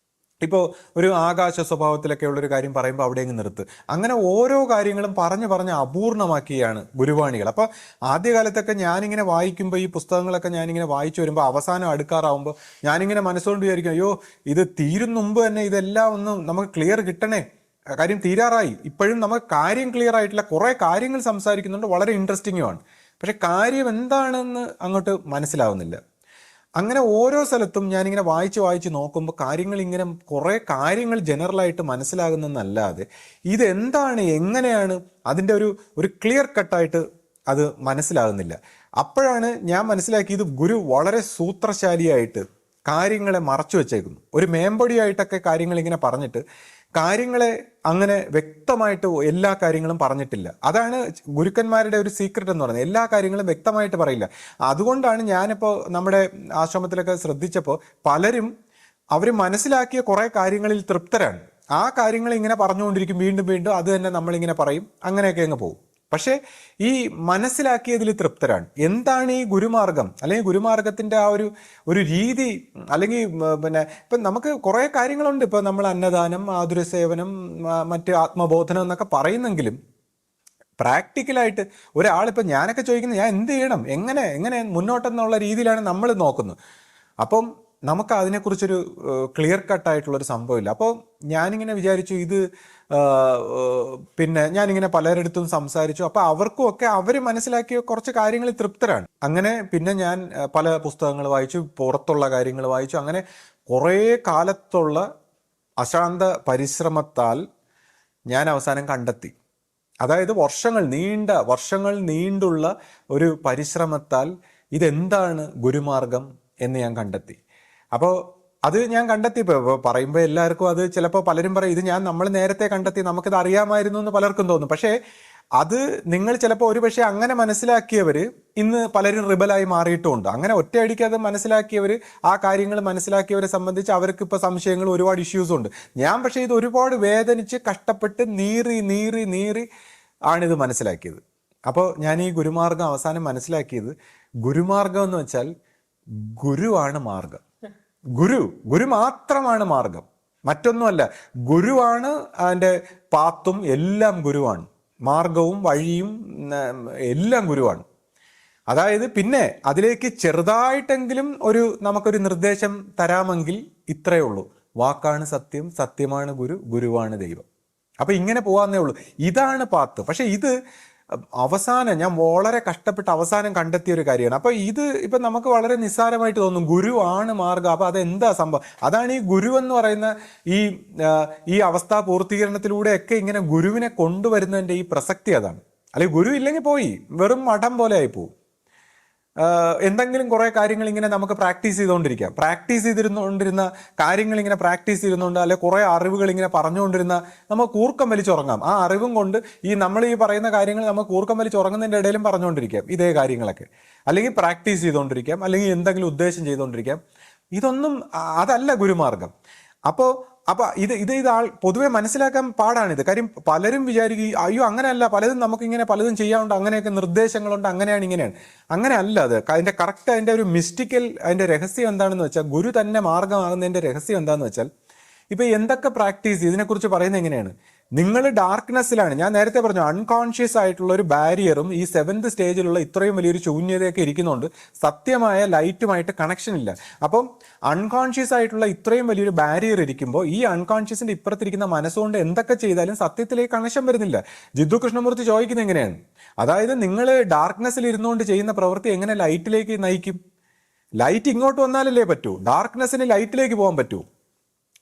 S1: ഇപ്പോൾ ഒരു ആകാശ സ്വഭാവത്തിലൊക്കെ ഉള്ളൊരു കാര്യം പറയുമ്പോൾ അവിടെ അങ്ങ് നിർത്ത്. അങ്ങനെ ഓരോ കാര്യങ്ങളും പറഞ്ഞ് അപൂർണമാക്കിയാണ് ഗുരുവാണികൾ. അപ്പോൾ ആദ്യകാലത്തൊക്കെ ഞാനിങ്ങനെ വായിക്കുമ്പോൾ, ഈ പുസ്തകങ്ങളൊക്കെ ഞാനിങ്ങനെ വായിച്ചു വരുമ്പോൾ അവസാനം അടുക്കാറാവുമ്പോൾ ഞാനിങ്ങനെ മനസ്സുകൊണ്ട് വിചാരിക്കും, അയ്യോ ഇത് തീരും മുമ്പ് തന്നെ ഇതെല്ലാം ഒന്നും നമുക്ക് ക്ലിയർ കിട്ടണേ, കാര്യം തീരാറായി, ഇപ്പോഴും നമുക്ക് കാര്യം ക്ലിയർ ആയിട്ടില്ല. കുറേ കാര്യങ്ങൾ സംസാരിക്കുന്നുണ്ട്, വളരെ ഇൻട്രസ്റ്റിങ്ങുമാണ്, പക്ഷെ കാര്യം എന്താണെന്ന് അങ്ങോട്ട് മനസ്സിലാവുന്നില്ല. അങ്ങനെ ഓരോ സ്ഥലത്തും ഞാനിങ്ങനെ വായിച്ച് നോക്കുമ്പോൾ കുറേ കാര്യങ്ങൾ ജനറലായിട്ട് മനസ്സിലാകുന്നതെന്നല്ലാതെ ഇതെന്താണ്, എങ്ങനെയാണ്, അതിൻ്റെ ഒരു ക്ലിയർ കട്ടായിട്ട് അത് മനസ്സിലാകുന്നില്ല. അപ്പോഴാണ് ഞാൻ മനസ്സിലാക്കിയത് ഗുരു വളരെ സൂത്രശാലിയായിട്ട് കാര്യങ്ങളെ മറച്ചു വെച്ചേക്കുന്നു. ഒരു മേമ്പൊടിയായിട്ടൊക്കെ കാര്യങ്ങൾ ഇങ്ങനെ പറഞ്ഞിട്ട് കാര്യങ്ങളെ അങ്ങനെ വ്യക്തമായിട്ട് എല്ലാ കാര്യങ്ങളും പറഞ്ഞിട്ടില്ല. അതാണ് ഗുരുക്കന്മാരുടെ ഒരു സീക്രട്ട് എന്ന് പറയുന്നത്. എല്ലാ കാര്യങ്ങളും വ്യക്തമായിട്ട് പറയില്ല. അതുകൊണ്ടാണ് ഞാനിപ്പോൾ നമ്മുടെ ആശ്രമത്തിലൊക്കെ ശ്രദ്ധിച്ചപ്പോൾ പലരും അവർ മനസ്സിലാക്കിയ കുറേ കാര്യങ്ങളിൽ തൃപ്തരാണ്. ആ കാര്യങ്ങൾ ഇങ്ങനെ പറഞ്ഞുകൊണ്ടിരിക്കും, വീണ്ടും അത് തന്നെ നമ്മളിങ്ങനെ പറയും, അങ്ങനെയൊക്കെ അങ്ങ് പോകും. പക്ഷേ ഈ മനസ്സിലാക്കിയതിൽ തൃപ്തരാണ്. എന്താണ് ഈ ഗുരുമാർഗം, അല്ലെങ്കിൽ ഗുരുമാർഗത്തിന്റെ ആ ഒരു രീതി, അല്ലെങ്കിൽ പിന്നെ ഇപ്പം നമുക്ക് കുറേ കാര്യങ്ങളുണ്ട്. ഇപ്പം നമ്മൾ അന്നദാനം, ആതുര സേവനം, മറ്റ് ആത്മബോധനം എന്നൊക്കെ പറയുന്നെങ്കിലും പ്രാക്ടിക്കലായിട്ട് ഒരാളിപ്പോൾ ഞാനൊക്കെ ചോദിക്കുന്നത് ഞാൻ എന്ത് ചെയ്യണം, എങ്ങനെ എങ്ങനെ മുന്നോട്ടെന്നുള്ള രീതിയിലാണ് നമ്മൾ നോക്കുന്നത്. അപ്പം നമുക്ക് അതിനെക്കുറിച്ചൊരു ക്ലിയർ കട്ടായിട്ടുള്ളൊരു സംഭവമില്ല. അപ്പോൾ ഞാനിങ്ങനെ വിചാരിച്ചു ഇത് പിന്നെ ഞാനിങ്ങനെ പലരിടത്തും സംസാരിച്ചു. അപ്പോൾ അവർക്കും ഒക്കെ അവർ മനസ്സിലാക്കിയ കുറച്ച് കാര്യങ്ങൾ തൃപ്തരാണ്. അങ്ങനെ പിന്നെ ഞാൻ പല പുസ്തകങ്ങൾ വായിച്ചു, പുറത്തുള്ള കാര്യങ്ങൾ വായിച്ചു. അങ്ങനെ കുറേ കാലത്തുള്ള അശാന്ത പരിശ്രമത്താൽ ഞാൻ അവസാനം കണ്ടെത്തി. അതായത് വർഷങ്ങൾ നീണ്ടുള്ള ഒരു പരിശ്രമത്താൽ ഇതെന്താണ് ഗുരുമാർഗം എന്ന് ഞാൻ കണ്ടെത്തി. അപ്പോൾ അത് ഞാൻ കണ്ടെത്തി. ഇപ്പോൾ പറയുമ്പോൾ എല്ലാവർക്കും അത് ചിലപ്പോൾ പലരും പറയും ഇത് നമ്മൾ നേരത്തെ കണ്ടെത്തി, നമുക്കിത് അറിയാമായിരുന്നു എന്ന് പലർക്കും തോന്നും. പക്ഷേ അത് നിങ്ങൾ ചിലപ്പോൾ ഒരുപക്ഷെ അങ്ങനെ മനസ്സിലാക്കിയവർ ഇന്ന് പലരും റിബലായി മാറിയിട്ടുമുണ്ട്. അങ്ങനെ ഒറ്റയടിക്ക് അത് മനസ്സിലാക്കിയവർ, ആ കാര്യങ്ങൾ മനസ്സിലാക്കിയവരെ സംബന്ധിച്ച് അവർക്ക് ഇപ്പോൾ സംശയങ്ങൾ, ഒരുപാട് ഇഷ്യൂസ് ഉണ്ട്. ഞാൻ പക്ഷേ ഇത് ഒരുപാട് വേദനിച്ച് കഷ്ടപ്പെട്ട് നീറി ആണിത് മനസ്സിലാക്കിയത്. അപ്പോൾ ഞാൻ ഈ ഗുരുമാർഗം അവസാനം മനസ്സിലാക്കിയത്, ഗുരുമാർഗം എന്ന് വെച്ചാൽ ഗുരുവാണ് മാർഗം. ഗുരു മാത്രമാണ് മാർഗം, മറ്റൊന്നുമല്ല. ഗുരുവാണ് അതിൻ്റെ പാത്തും, എല്ലാം ഗുരുവാണ്. മാർഗവും വഴിയും എല്ലാം ഗുരുവാണ്. അതായത് പിന്നെ അതിലേക്ക് ചെറുതായിട്ടെങ്കിലും നമുക്കൊരു നിർദ്ദേശം തരാമെങ്കിൽ ഇത്രയേ ഉള്ളൂ: വാക്കാണ് സത്യം, സത്യമാണ് ഗുരു, ഗുരുവാണ് ദൈവം. അപ്പൊ ഇങ്ങനെ പോകാന്നേ ഉള്ളൂ. ഇതാണ് പാത്ത്. പക്ഷെ ഇത് അവസാനം ഞാൻ വളരെ കഷ്ടപ്പെട്ട് അവസാനം കണ്ടെത്തിയ ഒരു കാര്യമാണ്. അപ്പൊ ഇത് ഇപ്പൊ നമുക്ക് വളരെ നിസ്സാരമായിട്ട് തോന്നും, ഗുരുവാണ് മാർഗം. അപ്പൊ അതെന്താ സംഭവം? അതാണ് ഈ ഗുരു എന്ന് പറയുന്ന ഈ അവസ്ഥാ പൂർത്തീകരണത്തിലൂടെയൊക്കെ ഇങ്ങനെ ഗുരുവിനെ കൊണ്ടുവരുന്നതിന്റെ ഈ പ്രസക്തി അതാണ്. അല്ലെങ്കിൽ ഗുരു ഇല്ലെങ്കിൽ പോയി വെറും മഠം പോലെ ആയി പോകും. എന്തെങ്കിലും കുറേ കാര്യങ്ങൾ ഇങ്ങനെ നമുക്ക് പ്രാക്ടീസ് ചെയ്തുകൊണ്ടിരുന്ന കാര്യങ്ങൾ ഇങ്ങനെ പ്രാക്ടീസ് ചെയ്യുന്നുണ്ട്, അല്ലെ കുറേ അറിവുകൾ ഇങ്ങനെ പറഞ്ഞുകൊണ്ടിരുന്ന നമുക്ക് കൂർക്കം വലിച്ചുറങ്ങാം. ആ അറിവും കൊണ്ട് നമ്മൾ ഈ പറയുന്ന കാര്യങ്ങൾ നമുക്ക് കൂർക്കം വലിച്ചുറങ്ങുന്നതിൻ്റെ ഇടയിലും പറഞ്ഞുകൊണ്ടിരിക്കാം ഇതേ കാര്യങ്ങളൊക്കെ, അല്ലെങ്കിൽ പ്രാക്ടീസ് ചെയ്തുകൊണ്ടിരിക്കാം, അല്ലെങ്കിൽ എന്തെങ്കിലും ഉദ്ദേശം ചെയ്തുകൊണ്ടിരിക്കാം. ഇതൊന്നും അതല്ല ഗുരുമാർഗം. അപ്പോൾ ഇത് പൊതുവെ മനസ്സിലാക്കാൻ പാടാണിത്. കാര്യം പലരും വിചാരിക്കും അയ്യോ അങ്ങനെയല്ല, പലതും ചെയ്യാറുണ്ട്, അങ്ങനെയൊക്കെ നിർദ്ദേശങ്ങളുണ്ട്, അങ്ങനെയാണ് ഇങ്ങനെയാണ്. അങ്ങനെ അല്ല. അതിൻ്റെ കറക്റ്റ് അതിൻ്റെ ഒരു മിസ്റ്റിക്കൽ അതിൻ്റെ രഹസ്യം എന്താണെന്ന് വെച്ചാൽ, ഗുരു തന്നെ മാർഗമാകുന്നതിൻ്റെ രഹസ്യം എന്താണെന്ന് വെച്ചാൽ, ഇപ്പൊ എന്തൊക്കെ പ്രാക്ടീസ് ഇതിനെക്കുറിച്ച് പറയുന്നത് എങ്ങനെയാണ്? നിങ്ങൾ ഡാർക്ക്നെസ്സിലാണ്. ഞാൻ നേരത്തെ പറഞ്ഞു, അൺകോൺഷ്യസ് ആയിട്ടുള്ള ഒരു ബാരിയറും ഈ 7th സ്റ്റേജിലുള്ള ഇത്രയും വലിയൊരു ശൂന്യതയൊക്കെ ഇരിക്കുന്നുണ്ട്. സത്യമായ ലൈറ്റുമായിട്ട് കണക്ഷൻ ഇല്ല. അപ്പം അൺകോൺഷ്യസ് ആയിട്ടുള്ള ഇത്രയും വലിയൊരു ബാരിയർ ഇരിക്കുമ്പോൾ ഈ അൺകോൺഷ്യസിന്റെ ഇപ്പുറത്തിരിക്കുന്ന മനസ്സുകൊണ്ട് എന്തൊക്കെ ചെയ്താലും സത്യത്തിലേക്ക് കണക്ഷൻ വരുന്നില്ല. ജിദ്ദു കൃഷ്ണമൂർത്തി ചോദിക്കുന്നത് എങ്ങനെയാണ്? അതായത് നിങ്ങൾ ഡാർക്ക്നെസ്സിൽ ഇരുന്നുകൊണ്ട് ചെയ്യുന്ന പ്രവൃത്തി എങ്ങനെ ലൈറ്റിലേക്ക് നയിക്കും? ലൈറ്റ് ഇങ്ങോട്ട് വന്നാലല്ലേ പറ്റൂ. ഡാർക്ക്നെസ്സിന് ലൈറ്റിലേക്ക് പോകാൻ പറ്റൂ.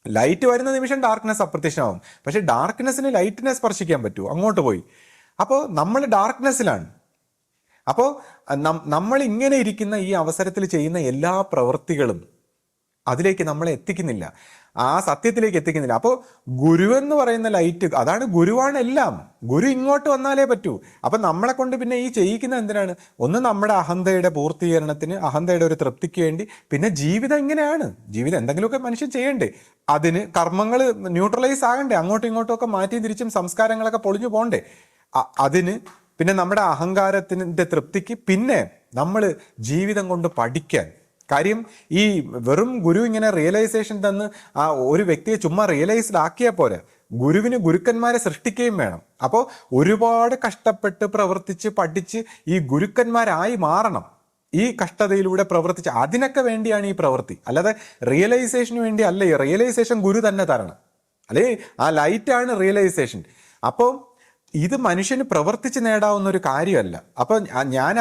S1: ലൈറ്റ് വരുന്ന നിമിഷം ഡാർക്ക്നെസ് അപ്രത്യക്ഷമാവും. പക്ഷെ ഡാർക്ക്നെസ്സിന് ലൈറ്റിനെ സ്പർശിക്കാൻ പറ്റുമോ? അങ്ങോട്ട് പോയി. അപ്പോൾ നമ്മൾ ഡാർക്ക്നെസ്സിലാണ്. അപ്പോൾ നമ്മൾ ഇങ്ങനെ ഇരിക്കുന്ന ഈ അവസരത്തിൽ ചെയ്യുന്ന എല്ലാ പ്രവൃത്തികളും അതിലേക്ക് നമ്മളെ എത്തിക്കുന്നില്ല, ആ സത്യത്തിലേക്ക് എത്തിക്കുന്നില്ല. അപ്പോൾ ഗുരുവെന്ന് പറയുന്ന ലൈറ്റ്, അതാണ് ഗുരുവാണ് എല്ലാം. ഗുരു ഇങ്ങോട്ട് വന്നാലേ പറ്റൂ. അപ്പം നമ്മളെ കൊണ്ട് പിന്നെ ഈ ചെയ്യിക്കുന്നത് എന്തിനാണ്? ഒന്ന് നമ്മുടെ അഹന്തയുടെ പൂർത്തീകരണത്തിന്, അഹന്തയുടെ ഒരു തൃപ്തിക്ക് വേണ്ടി. പിന്നെ ജീവിതം ഇങ്ങനെയാണ്. ജീവിതം എന്തെങ്കിലുമൊക്കെ മനുഷ്യൻ ചെയ്യണ്ടേ? അതിന് കർമ്മങ്ങൾ ന്യൂട്രലൈസ് ആകണ്ടേ? അങ്ങോട്ടും ഇങ്ങോട്ടും ഒക്കെ മാറ്റിയും തിരിച്ചും സംസ്കാരങ്ങളൊക്കെ പൊളിഞ്ഞു പോകണ്ടേ? അതിന് പിന്നെ നമ്മുടെ അഹങ്കാരത്തിൻ്റെ തൃപ്തിക്ക്, പിന്നെ നമ്മൾ ജീവിതം കൊണ്ട് പഠിക്കാൻ. കാര്യം ഈ വെറും ഗുരു ഇങ്ങനെ റിയലൈസേഷൻ തന്ന് ആ ഒരു വ്യക്തിയെ ചുമ്മാ റിയലൈസ്ഡ് ആക്കിയാൽ പോരാ, ഗുരുവിന് ഗുരുക്കന്മാരെ സൃഷ്ടിക്കുകയും വേണം. അപ്പോൾ ഒരുപാട് കഷ്ടപ്പെട്ട് പ്രവർത്തിച്ച് പഠിച്ച് ഈ ഗുരുക്കന്മാരായി മാറണം. ഈ കഷ്ടതയിലൂടെ പ്രവർത്തിച്ച് അതിനൊക്കെ വേണ്ടിയാണ് ഈ പ്രവൃത്തി. അല്ലാതെ റിയലൈസേഷന് വേണ്ടി അല്ല. ഈ റിയലൈസേഷൻ ഗുരു തന്നെ തരണം, അല്ലേ? ആ ലൈറ്റാണ് റിയലൈസേഷൻ. അപ്പോൾ ഇത് മനുഷ്യന് പ്രവർത്തിച്ച് നേടാവുന്ന ഒരു കാര്യമല്ല. അപ്പം ഞാൻ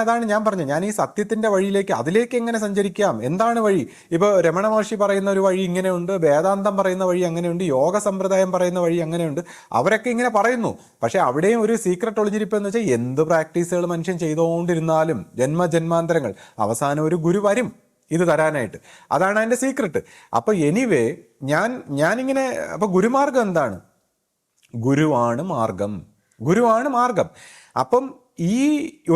S1: പറഞ്ഞത്, ഞാൻ ഈ സത്യത്തിന്റെ വഴിയിലേക്ക്, അതിലേക്ക് എങ്ങനെ സഞ്ചരിക്കാം, എന്താണ് വഴി? ഇപ്പോൾ രമണ മഹർഷി പറയുന്ന ഒരു വഴി ഇങ്ങനെയുണ്ട്, വേദാന്തം പറയുന്ന വഴി അങ്ങനെയുണ്ട്, യോഗ സമ്പ്രദായം പറയുന്ന വഴി അങ്ങനെയുണ്ട്. അവരൊക്കെ ഇങ്ങനെ പറയുന്നു. പക്ഷെ അവിടെയും ഒരു സീക്രട്ട് ഒളിഞ്ഞിരിപ്പ് എന്ന് വെച്ചാൽ, എന്ത് പ്രാക്ടീസുകൾ മനുഷ്യൻ ചെയ്തുകൊണ്ടിരുന്നാലും ജന്മജന്മാന്തരങ്ങൾ അവസാനം ഒരു ഗുരു വരും ഇത് തരാനായിട്ട്. അതാണ് അതിൻ്റെ സീക്രട്ട്. അപ്പൊ എനിവേ ഞാനിങ്ങനെ, അപ്പൊ ഗുരുമാർഗം എന്താണ്? ഗുരുവാണ് മാർഗം. അപ്പം ഈ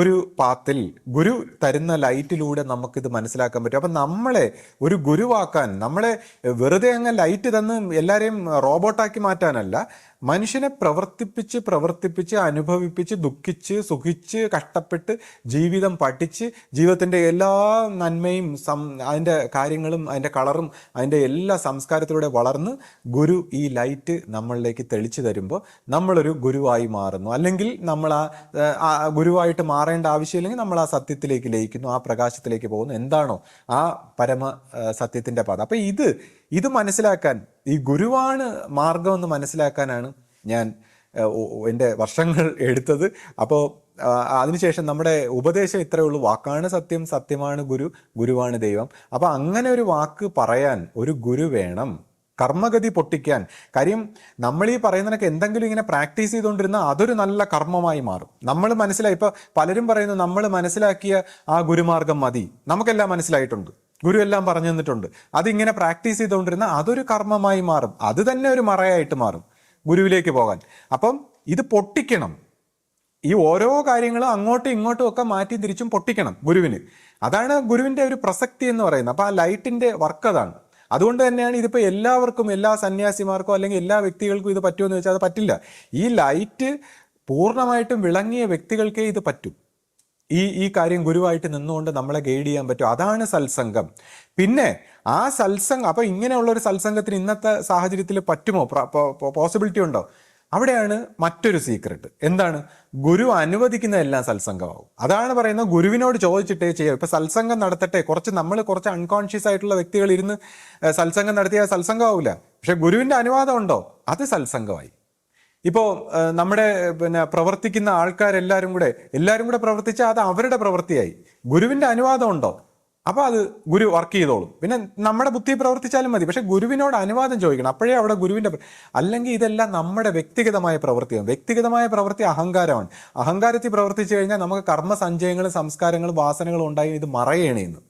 S1: ഒരു പാത്തിൽ ഗുരു തരുന്ന ലൈറ്റിലൂടെ നമുക്കിത് മനസ്സിലാക്കാൻ പറ്റും. അപ്പം നമ്മളെ ഒരു ഗുരുവാക്കാൻ, നമ്മളെ വെറുതെ അങ്ങ് ലൈറ്റ് തന്ന് എല്ലാവരെയും റോബോട്ടാക്കി മാറ്റാനല്ല, മനുഷ്യനെ പ്രവർത്തിപ്പിച്ച് അനുഭവിപ്പിച്ച് ദുഃഖിച്ച് സുഖിച്ച് കഷ്ടപ്പെട്ട് ജീവിതം പഠിച്ച് ജീവിതത്തിൻ്റെ എല്ലാ നന്മയും അതിൻ്റെ കാര്യങ്ങളും അതിൻ്റെ കളറും അതിൻ്റെ എല്ലാ സംസ്കാരത്തിലൂടെ വളർന്ന് ഗുരു ഈ ലൈറ്റ് നമ്മളിലേക്ക് തെളിച്ചു തരുമ്പോൾ നമ്മളൊരു ഗുരുവായി മാറുന്നു. അല്ലെങ്കിൽ നമ്മൾ ആ ഗുരുവായിട്ട് മാറേണ്ട ആവശ്യമില്ലെങ്കിൽ നമ്മൾ ആ സത്യത്തിലേക്ക് ലയിക്കുന്നു, ആ പ്രകാശത്തിലേക്ക് പോകുന്നു. എന്താണോ ആ പരമ സത്യത്തിൻ്റെ പാത. അപ്പം ഇത് മനസ്സിലാക്കാൻ, ഈ ഗുരുവാണ് മാർഗമെന്ന് മനസ്സിലാക്കാനാണ് ഞാൻ എൻ്റെ വർഷങ്ങൾ എടുത്തത്. അപ്പോൾ അതിനുശേഷം നമ്മുടെ ഉപദേശം ഇത്രയേ ഉള്ളൂ: വാക്കാണ് സത്യം, സത്യമാണ് ഗുരു, ഗുരുവാണ് ദൈവം. അപ്പോൾ അങ്ങനെ ഒരു വാക്ക് പറയാൻ ഒരു ഗുരു വേണം, കർമ്മഗതി പൊട്ടിക്കാൻ. കാര്യം നമ്മൾ ഈ പറയുന്നതിനൊക്കെ എന്തെങ്കിലും ഇങ്ങനെ പ്രാക്ടീസ് ചെയ്തുകൊണ്ടിരുന്നാൽ അതൊരു നല്ല കർമ്മമായി മാറും. നമ്മൾ മനസ്സിലായി, ഇപ്പോൾ പലരും പറയുന്നു നമ്മൾ മനസ്സിലാക്കിയ ആ ഗുരുമാർഗം മതി, നമുക്കെല്ലാം മനസ്സിലായിട്ടുണ്ട്, ഗുരു എല്ലാം പറഞ്ഞു തന്നിട്ടുണ്ട്. അതിങ്ങനെ പ്രാക്ടീസ് ചെയ്തുകൊണ്ടിരുന്നാൽ അതൊരു കർമ്മമായി മാറും, അത് തന്നെ ഒരു മറയായിട്ട് മാറും ഗുരുവിലേക്ക് പോകാൻ. അപ്പം ഇത് പൊട്ടിക്കണം. ഈ ഓരോ കാര്യങ്ങളും അങ്ങോട്ടും ഇങ്ങോട്ടും ഒക്കെ മാറ്റി തിരിച്ചും പൊട്ടിക്കണം ഗുരുവിന്. അതാണ് ഗുരുവിൻ്റെ ഒരു പ്രസക്തി എന്ന് പറയുന്നത്. അപ്പോൾ ആ ലൈറ്റിൻ്റെ വർക്ക് അതാണ്. അതുകൊണ്ട് തന്നെയാണ് ഇതിപ്പോൾ എല്ലാവർക്കും, എല്ലാ സന്യാസിമാർക്കോ അല്ലെങ്കിൽ എല്ലാ വ്യക്തികൾക്കും ഇത് പറ്റുമെന്ന് വെച്ചാൽ അത് പറ്റില്ല. ഈ ലൈറ്റ് പൂർണ്ണമായിട്ടും വിളങ്ങിയ വ്യക്തികൾക്കേ ഇത് പറ്റും. ഈ കാര്യം ഗുരുവായിട്ട് നിന്നുകൊണ്ട് നമ്മളെ ഗൈഡ് ചെയ്യാൻ പറ്റും. അതാണ് സത്സംഗം. പിന്നെ ആ സത്സംഗം, അപ്പോൾ ഇങ്ങനെയുള്ള ഒരു സത്സംഗത്തിന് ഇന്നത്തെ സാഹചര്യത്തിൽ പറ്റുമോ, പോസിബിലിറ്റി ഉണ്ടോ? അവിടെയാണ് മറ്റൊരു സീക്രട്ട്. എന്താണ്? ഗുരു അനുവദിക്കുന്ന എല്ലാം സത്സംഗമാവും. അതാണ് പറയുന്നത്, ഗുരുവിനോട് ചോദിച്ചിട്ടേ ചെയ്യാം. ഇപ്പം സത്സംഗം നടത്തട്ടെ, കുറച്ച് അൺകോൺഷ്യസ് ആയിട്ടുള്ള വ്യക്തികൾ ഇരുന്ന് സത്സംഗം നടത്തിയാൽ സത്സംഗമാവില്ല. പക്ഷെ ഗുരുവിൻ്റെ അനുവാദം ഉണ്ടോ, അത് സത്സംഗമായി. ഇപ്പോൾ നമ്മുടെ പ്രവർത്തിക്കുന്ന ആൾക്കാരെല്ലാവരും കൂടെ പ്രവർത്തിച്ചാൽ അത് അവരുടെ പ്രവൃത്തിയായി. ഗുരുവിൻ്റെ അനുവാദം ഉണ്ടോ, അപ്പോൾ അത് ഗുരു വർക്ക് ചെയ്തോളും. പിന്നെ നമ്മുടെ ബുദ്ധി പ്രവർത്തിച്ചാലും മതി, പക്ഷെ ഗുരുവിനോട് അനുവാദം ചോദിക്കണം, അപ്പോഴേ അവിടെ ഗുരുവിൻ്റെ. അല്ലെങ്കിൽ ഇതെല്ലാം നമ്മുടെ വ്യക്തിഗതമായ പ്രവൃത്തിയാണ്. വ്യക്തിഗതമായ പ്രവൃത്തി അഹങ്കാരമാണ്. അഹങ്കാരത്തിൽ പ്രവർത്തിച്ചു കഴിഞ്ഞാൽ നമുക്ക് കർമ്മസഞ്ചയങ്ങളും സംസ്കാരങ്ങളും വാസനകളും ഉണ്ടായി ഇത് മറയണേന്ന്.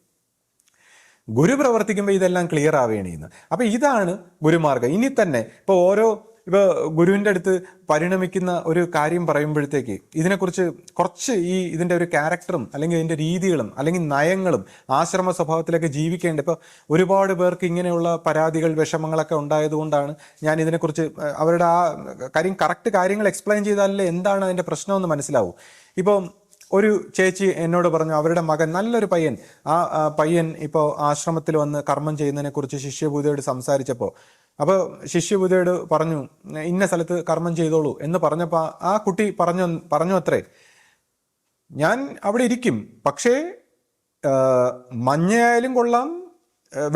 S1: ഗുരു പ്രവർത്തിക്കുമ്പോൾ ഇതെല്ലാം ക്ലിയർ ആവുകയാണ്. അപ്പോൾ ഇതാണ് ഗുരുമാർഗം. ഇനി തന്നെ ഇപ്പോൾ ഗുരുവിൻ്റെ അടുത്ത് പരിണമിക്കുന്ന ഒരു കാര്യം പറയുമ്പോഴത്തേക്ക് ഇതിനെക്കുറിച്ച് കുറച്ച് ഇതിൻ്റെ ഒരു ക്യാരക്ടറും അല്ലെങ്കിൽ ഇതിൻ്റെ രീതികളും അല്ലെങ്കിൽ നയങ്ങളും ആശ്രമ സ്വഭാവത്തിലൊക്കെ ജീവിക്കേണ്ട. ഇപ്പോൾ ഒരുപാട് പേർക്ക് ഇങ്ങനെയുള്ള പരാതികൾ, വിഷമങ്ങളൊക്കെ ഉണ്ടായതുകൊണ്ടാണ് ഞാൻ ഇതിനെക്കുറിച്ച് അവരുടെ ആ കറക്റ്റ് കാര്യങ്ങൾ എക്സ്പ്ലെയിൻ ചെയ്താലല്ലേ എന്താണ് അതിൻ്റെ പ്രശ്നമെന്ന് മനസ്സിലാവും. ഇപ്പോൾ ഒരു ചേച്ചി എന്നോട് പറഞ്ഞു, അവരുടെ മകൻ, നല്ലൊരു പയ്യൻ, ആ പയ്യൻ ഇപ്പോൾ ആശ്രമത്തിൽ വന്ന് കർമ്മം ചെയ്യുന്നതിനെക്കുറിച്ച് ശിഷ്യഭൂതയോട് സംസാരിച്ചപ്പോൾ, അപ്പോൾ ശിഷ്യഭൂതയോട് പറഞ്ഞു ഇന്ന സ്ഥലത്ത് കർമ്മം ചെയ്തോളൂ എന്ന് പറഞ്ഞപ്പോൾ ആ കുട്ടി പറഞ്ഞു അത്രേ, ഞാൻ അവിടെ ഇരിക്കും, പക്ഷേ മഞ്ഞയായാലും കൊള്ളാം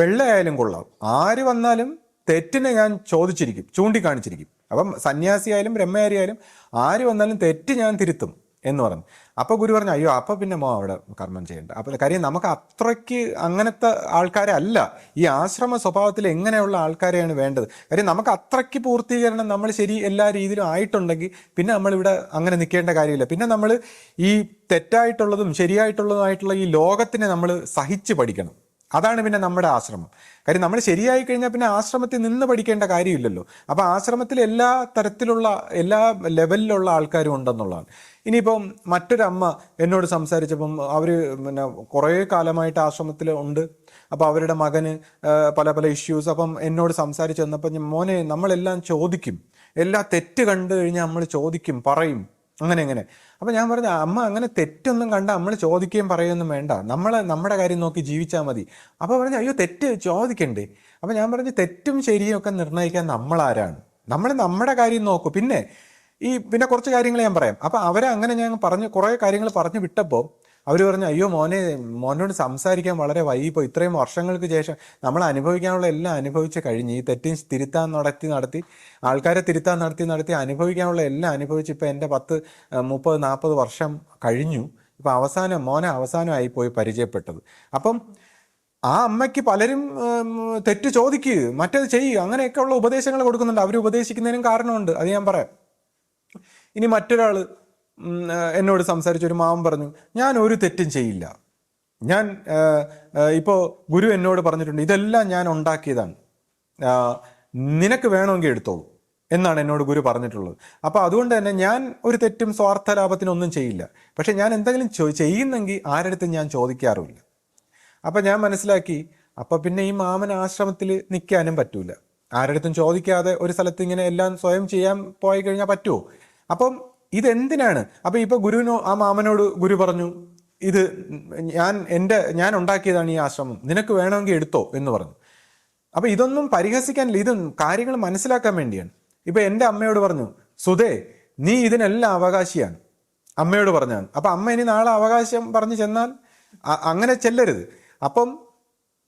S1: വെള്ളയായാലും കൊള്ളാം, ആര് വന്നാലും തെറ്റിനെ ഞാൻ ചോദിച്ചിരിക്കും, ചൂണ്ടിക്കാണിച്ചിരിക്കും. അപ്പം സന്യാസിയായാലും ബ്രഹ്മചാരിയായാലും ആര് വന്നാലും തെറ്റ് ഞാൻ തിരുത്തും എന്ന് പറഞ്ഞു. അപ്പോൾ ഗുരു പറഞ്ഞു, അയ്യോ അപ്പോൾ പിന്നെ അവിടെ കർമ്മം ചെയ്യണ്ട. അപ്പോൾ കാര്യം നമുക്ക് അത്രയ്ക്ക് അങ്ങനത്തെ ആൾക്കാരെ അല്ല, ഈ ആശ്രമ സ്വഭാവത്തിൽ എങ്ങനെയുള്ള ആൾക്കാരെയാണ് വേണ്ടത്. കാര്യം നമുക്ക് അത്രയ്ക്ക് പൂർത്തീകരണം നമ്മൾ ശരി എല്ലാ രീതിയിലും ആയിട്ടുണ്ടെങ്കിൽ പിന്നെ നമ്മളിവിടെ അങ്ങനെ നിൽക്കേണ്ട കാര്യമില്ല. പിന്നെ നമ്മൾ ഈ തെറ്റായിട്ടുള്ളതും ശരിയായിട്ടുള്ളതുമായിട്ടുള്ള ഈ ലോകത്തിനെ നമ്മൾ സഹിച്ച് പഠിക്കണം. അതാണ് പിന്നെ നമ്മുടെ ആശ്രമം. കാര്യം നമ്മൾ ശരിയായി കഴിഞ്ഞാൽ പിന്നെ ആശ്രമത്തിൽ നിന്ന് പഠിക്കേണ്ട കാര്യമില്ലല്ലോ. അപ്പോൾ ആശ്രമത്തിൽ എല്ലാ തരത്തിലുള്ള എല്ലാ ലെവലിലുള്ള ആൾക്കാരും ഉണ്ടെന്നുള്ളതാണ്. ഇനിയിപ്പം മറ്റൊരമ്മ എന്നോട് സംസാരിച്ചപ്പം അവർ കുറേ കാലമായിട്ട് ആശ്രമത്തിൽ ഉണ്ട്. അപ്പോൾ അവരുടെ മകന് പല ഇഷ്യൂസ്. അപ്പം എന്നോട് സംസാരിച്ച് വന്നപ്പോൾ, മോനെ നമ്മളെല്ലാം ചോദിക്കും, എല്ലാ തെറ്റ് കണ്ടു കഴിഞ്ഞാൽ നമ്മൾ ചോദിക്കും, പറയും, അങ്ങനെ. അപ്പം ഞാൻ പറഞ്ഞു, അമ്മ അങ്ങനെ തെറ്റൊന്നും കണ്ട നമ്മൾ ചോദിക്കുകയും പറയുകയൊന്നും വേണ്ട, നമ്മുടെ കാര്യം നോക്കി ജീവിച്ചാൽ മതി. അപ്പോൾ പറഞ്ഞു, അയ്യോ തെറ്റ് ചോദിക്കണ്ടേ? അപ്പം ഞാൻ പറഞ്ഞു, തെറ്റും ശരിയും ഒക്കെ നിർണ്ണയിക്കാൻ നമ്മളാരാണ്? നമ്മൾ നമ്മുടെ കാര്യം നോക്കൂ. പിന്നെ കുറച്ച് കാര്യങ്ങൾ ഞാൻ പറയാം. അപ്പം അവരെ അങ്ങനെ ഞാൻ കുറേ കാര്യങ്ങൾ പറഞ്ഞു വിട്ടപ്പോൾ അവർ പറഞ്ഞു, അയ്യോ മോനോട് സംസാരിക്കാൻ വളരെ വൈകിപ്പോൾ, ഇത്രയും വർഷങ്ങൾക്ക് ശേഷം നമ്മൾ അനുഭവിക്കാനുള്ള എല്ലാം അനുഭവിച്ച് കഴിഞ്ഞ്, ഈ തെറ്റും തിരുത്താൻ നടത്തി ആൾക്കാരെ തിരുത്താൻ നടത്തി അനുഭവിക്കാനുള്ള എല്ലാം അനുഭവിച്ച് ഇപ്പം എൻ്റെ 30-40 വർഷം കഴിഞ്ഞു. ഇപ്പം അവസാനമായിപ്പോയി പരിചയപ്പെട്ടത്. അപ്പം ആ അമ്മയ്ക്ക് പലരും തെറ്റ് ചോദിക്കുക, മറ്റേത് ചെയ്യുക, അങ്ങനെയൊക്കെയുള്ള ഉപദേശങ്ങൾ കൊടുക്കുന്നുണ്ട്. അവർ ഉപദേശിക്കുന്നതിനും കാരണമുണ്ട്, അത് ഞാൻ പറയാം. ഇനി മറ്റൊരാൾ എന്നോട് സംസാരിച്ച ഒരു മാമൻ പറഞ്ഞു, ഞാൻ ഒരു തെറ്റും ചെയ്യില്ല, ഞാൻ ഇപ്പോൾ ഗുരു എന്നോട് പറഞ്ഞിട്ടുണ്ട് ഇതെല്ലാം ഞാൻ ഉണ്ടാക്കിയതാണ്, നിനക്ക് വേണമെങ്കിൽ എടുത്തോളൂ എന്നാണ് എന്നോട് ഗുരു പറഞ്ഞിട്ടുള്ളത്. അപ്പോൾ അതുകൊണ്ട് തന്നെ ഞാൻ ഒരു തെറ്റും സ്വാർത്ഥ ലാഭത്തിനൊന്നും ചെയ്യില്ല. പക്ഷെ ഞാൻ എന്തെങ്കിലും ചെയ്യുന്നെങ്കിൽ ആരടുത്തും ഞാൻ ചോദിക്കാറുമില്ല. അപ്പം ഞാൻ മനസ്സിലാക്കി, അപ്പം പിന്നെ ഈ മാമൻ ആശ്രമത്തിൽ നിൽക്കാനും പറ്റൂല. ആരുടെടുത്തും ചോദിക്കാതെ ഒരു സ്ഥലത്ത് ഇങ്ങനെ എല്ലാം സ്വയം ചെയ്യാൻ പോയി കഴിഞ്ഞാൽ പറ്റുമോ? അപ്പം ഇതെന്തിനാണ്? അപ്പം ഇപ്പൊ ഗുരുവിനോ ആ മാമനോട് ഗുരു പറഞ്ഞു, ഇത് ഞാൻ ഉണ്ടാക്കിയതാണ് ഈ ആശ്രമം, നിനക്ക് വേണമെങ്കിൽ എടുത്തോ എന്ന് പറഞ്ഞു. അപ്പൊ ഇതൊന്നും പരിഹസിക്കാനില്ല, ഇത് കാര്യങ്ങൾ മനസ്സിലാക്കാൻ വേണ്ടിയാണ്. ഇപ്പൊ എൻ്റെ അമ്മയോട് പറഞ്ഞു, സുധേ നീ ഇതിനെല്ലാം അവകാശിയാണ്, അമ്മയോട് പറഞ്ഞാണ്. അപ്പൊ അമ്മ ഇനി നാളെ അവകാശം പറഞ്ഞു ചെന്നാൽ അങ്ങനെ ചെല്ലരുത്. അപ്പം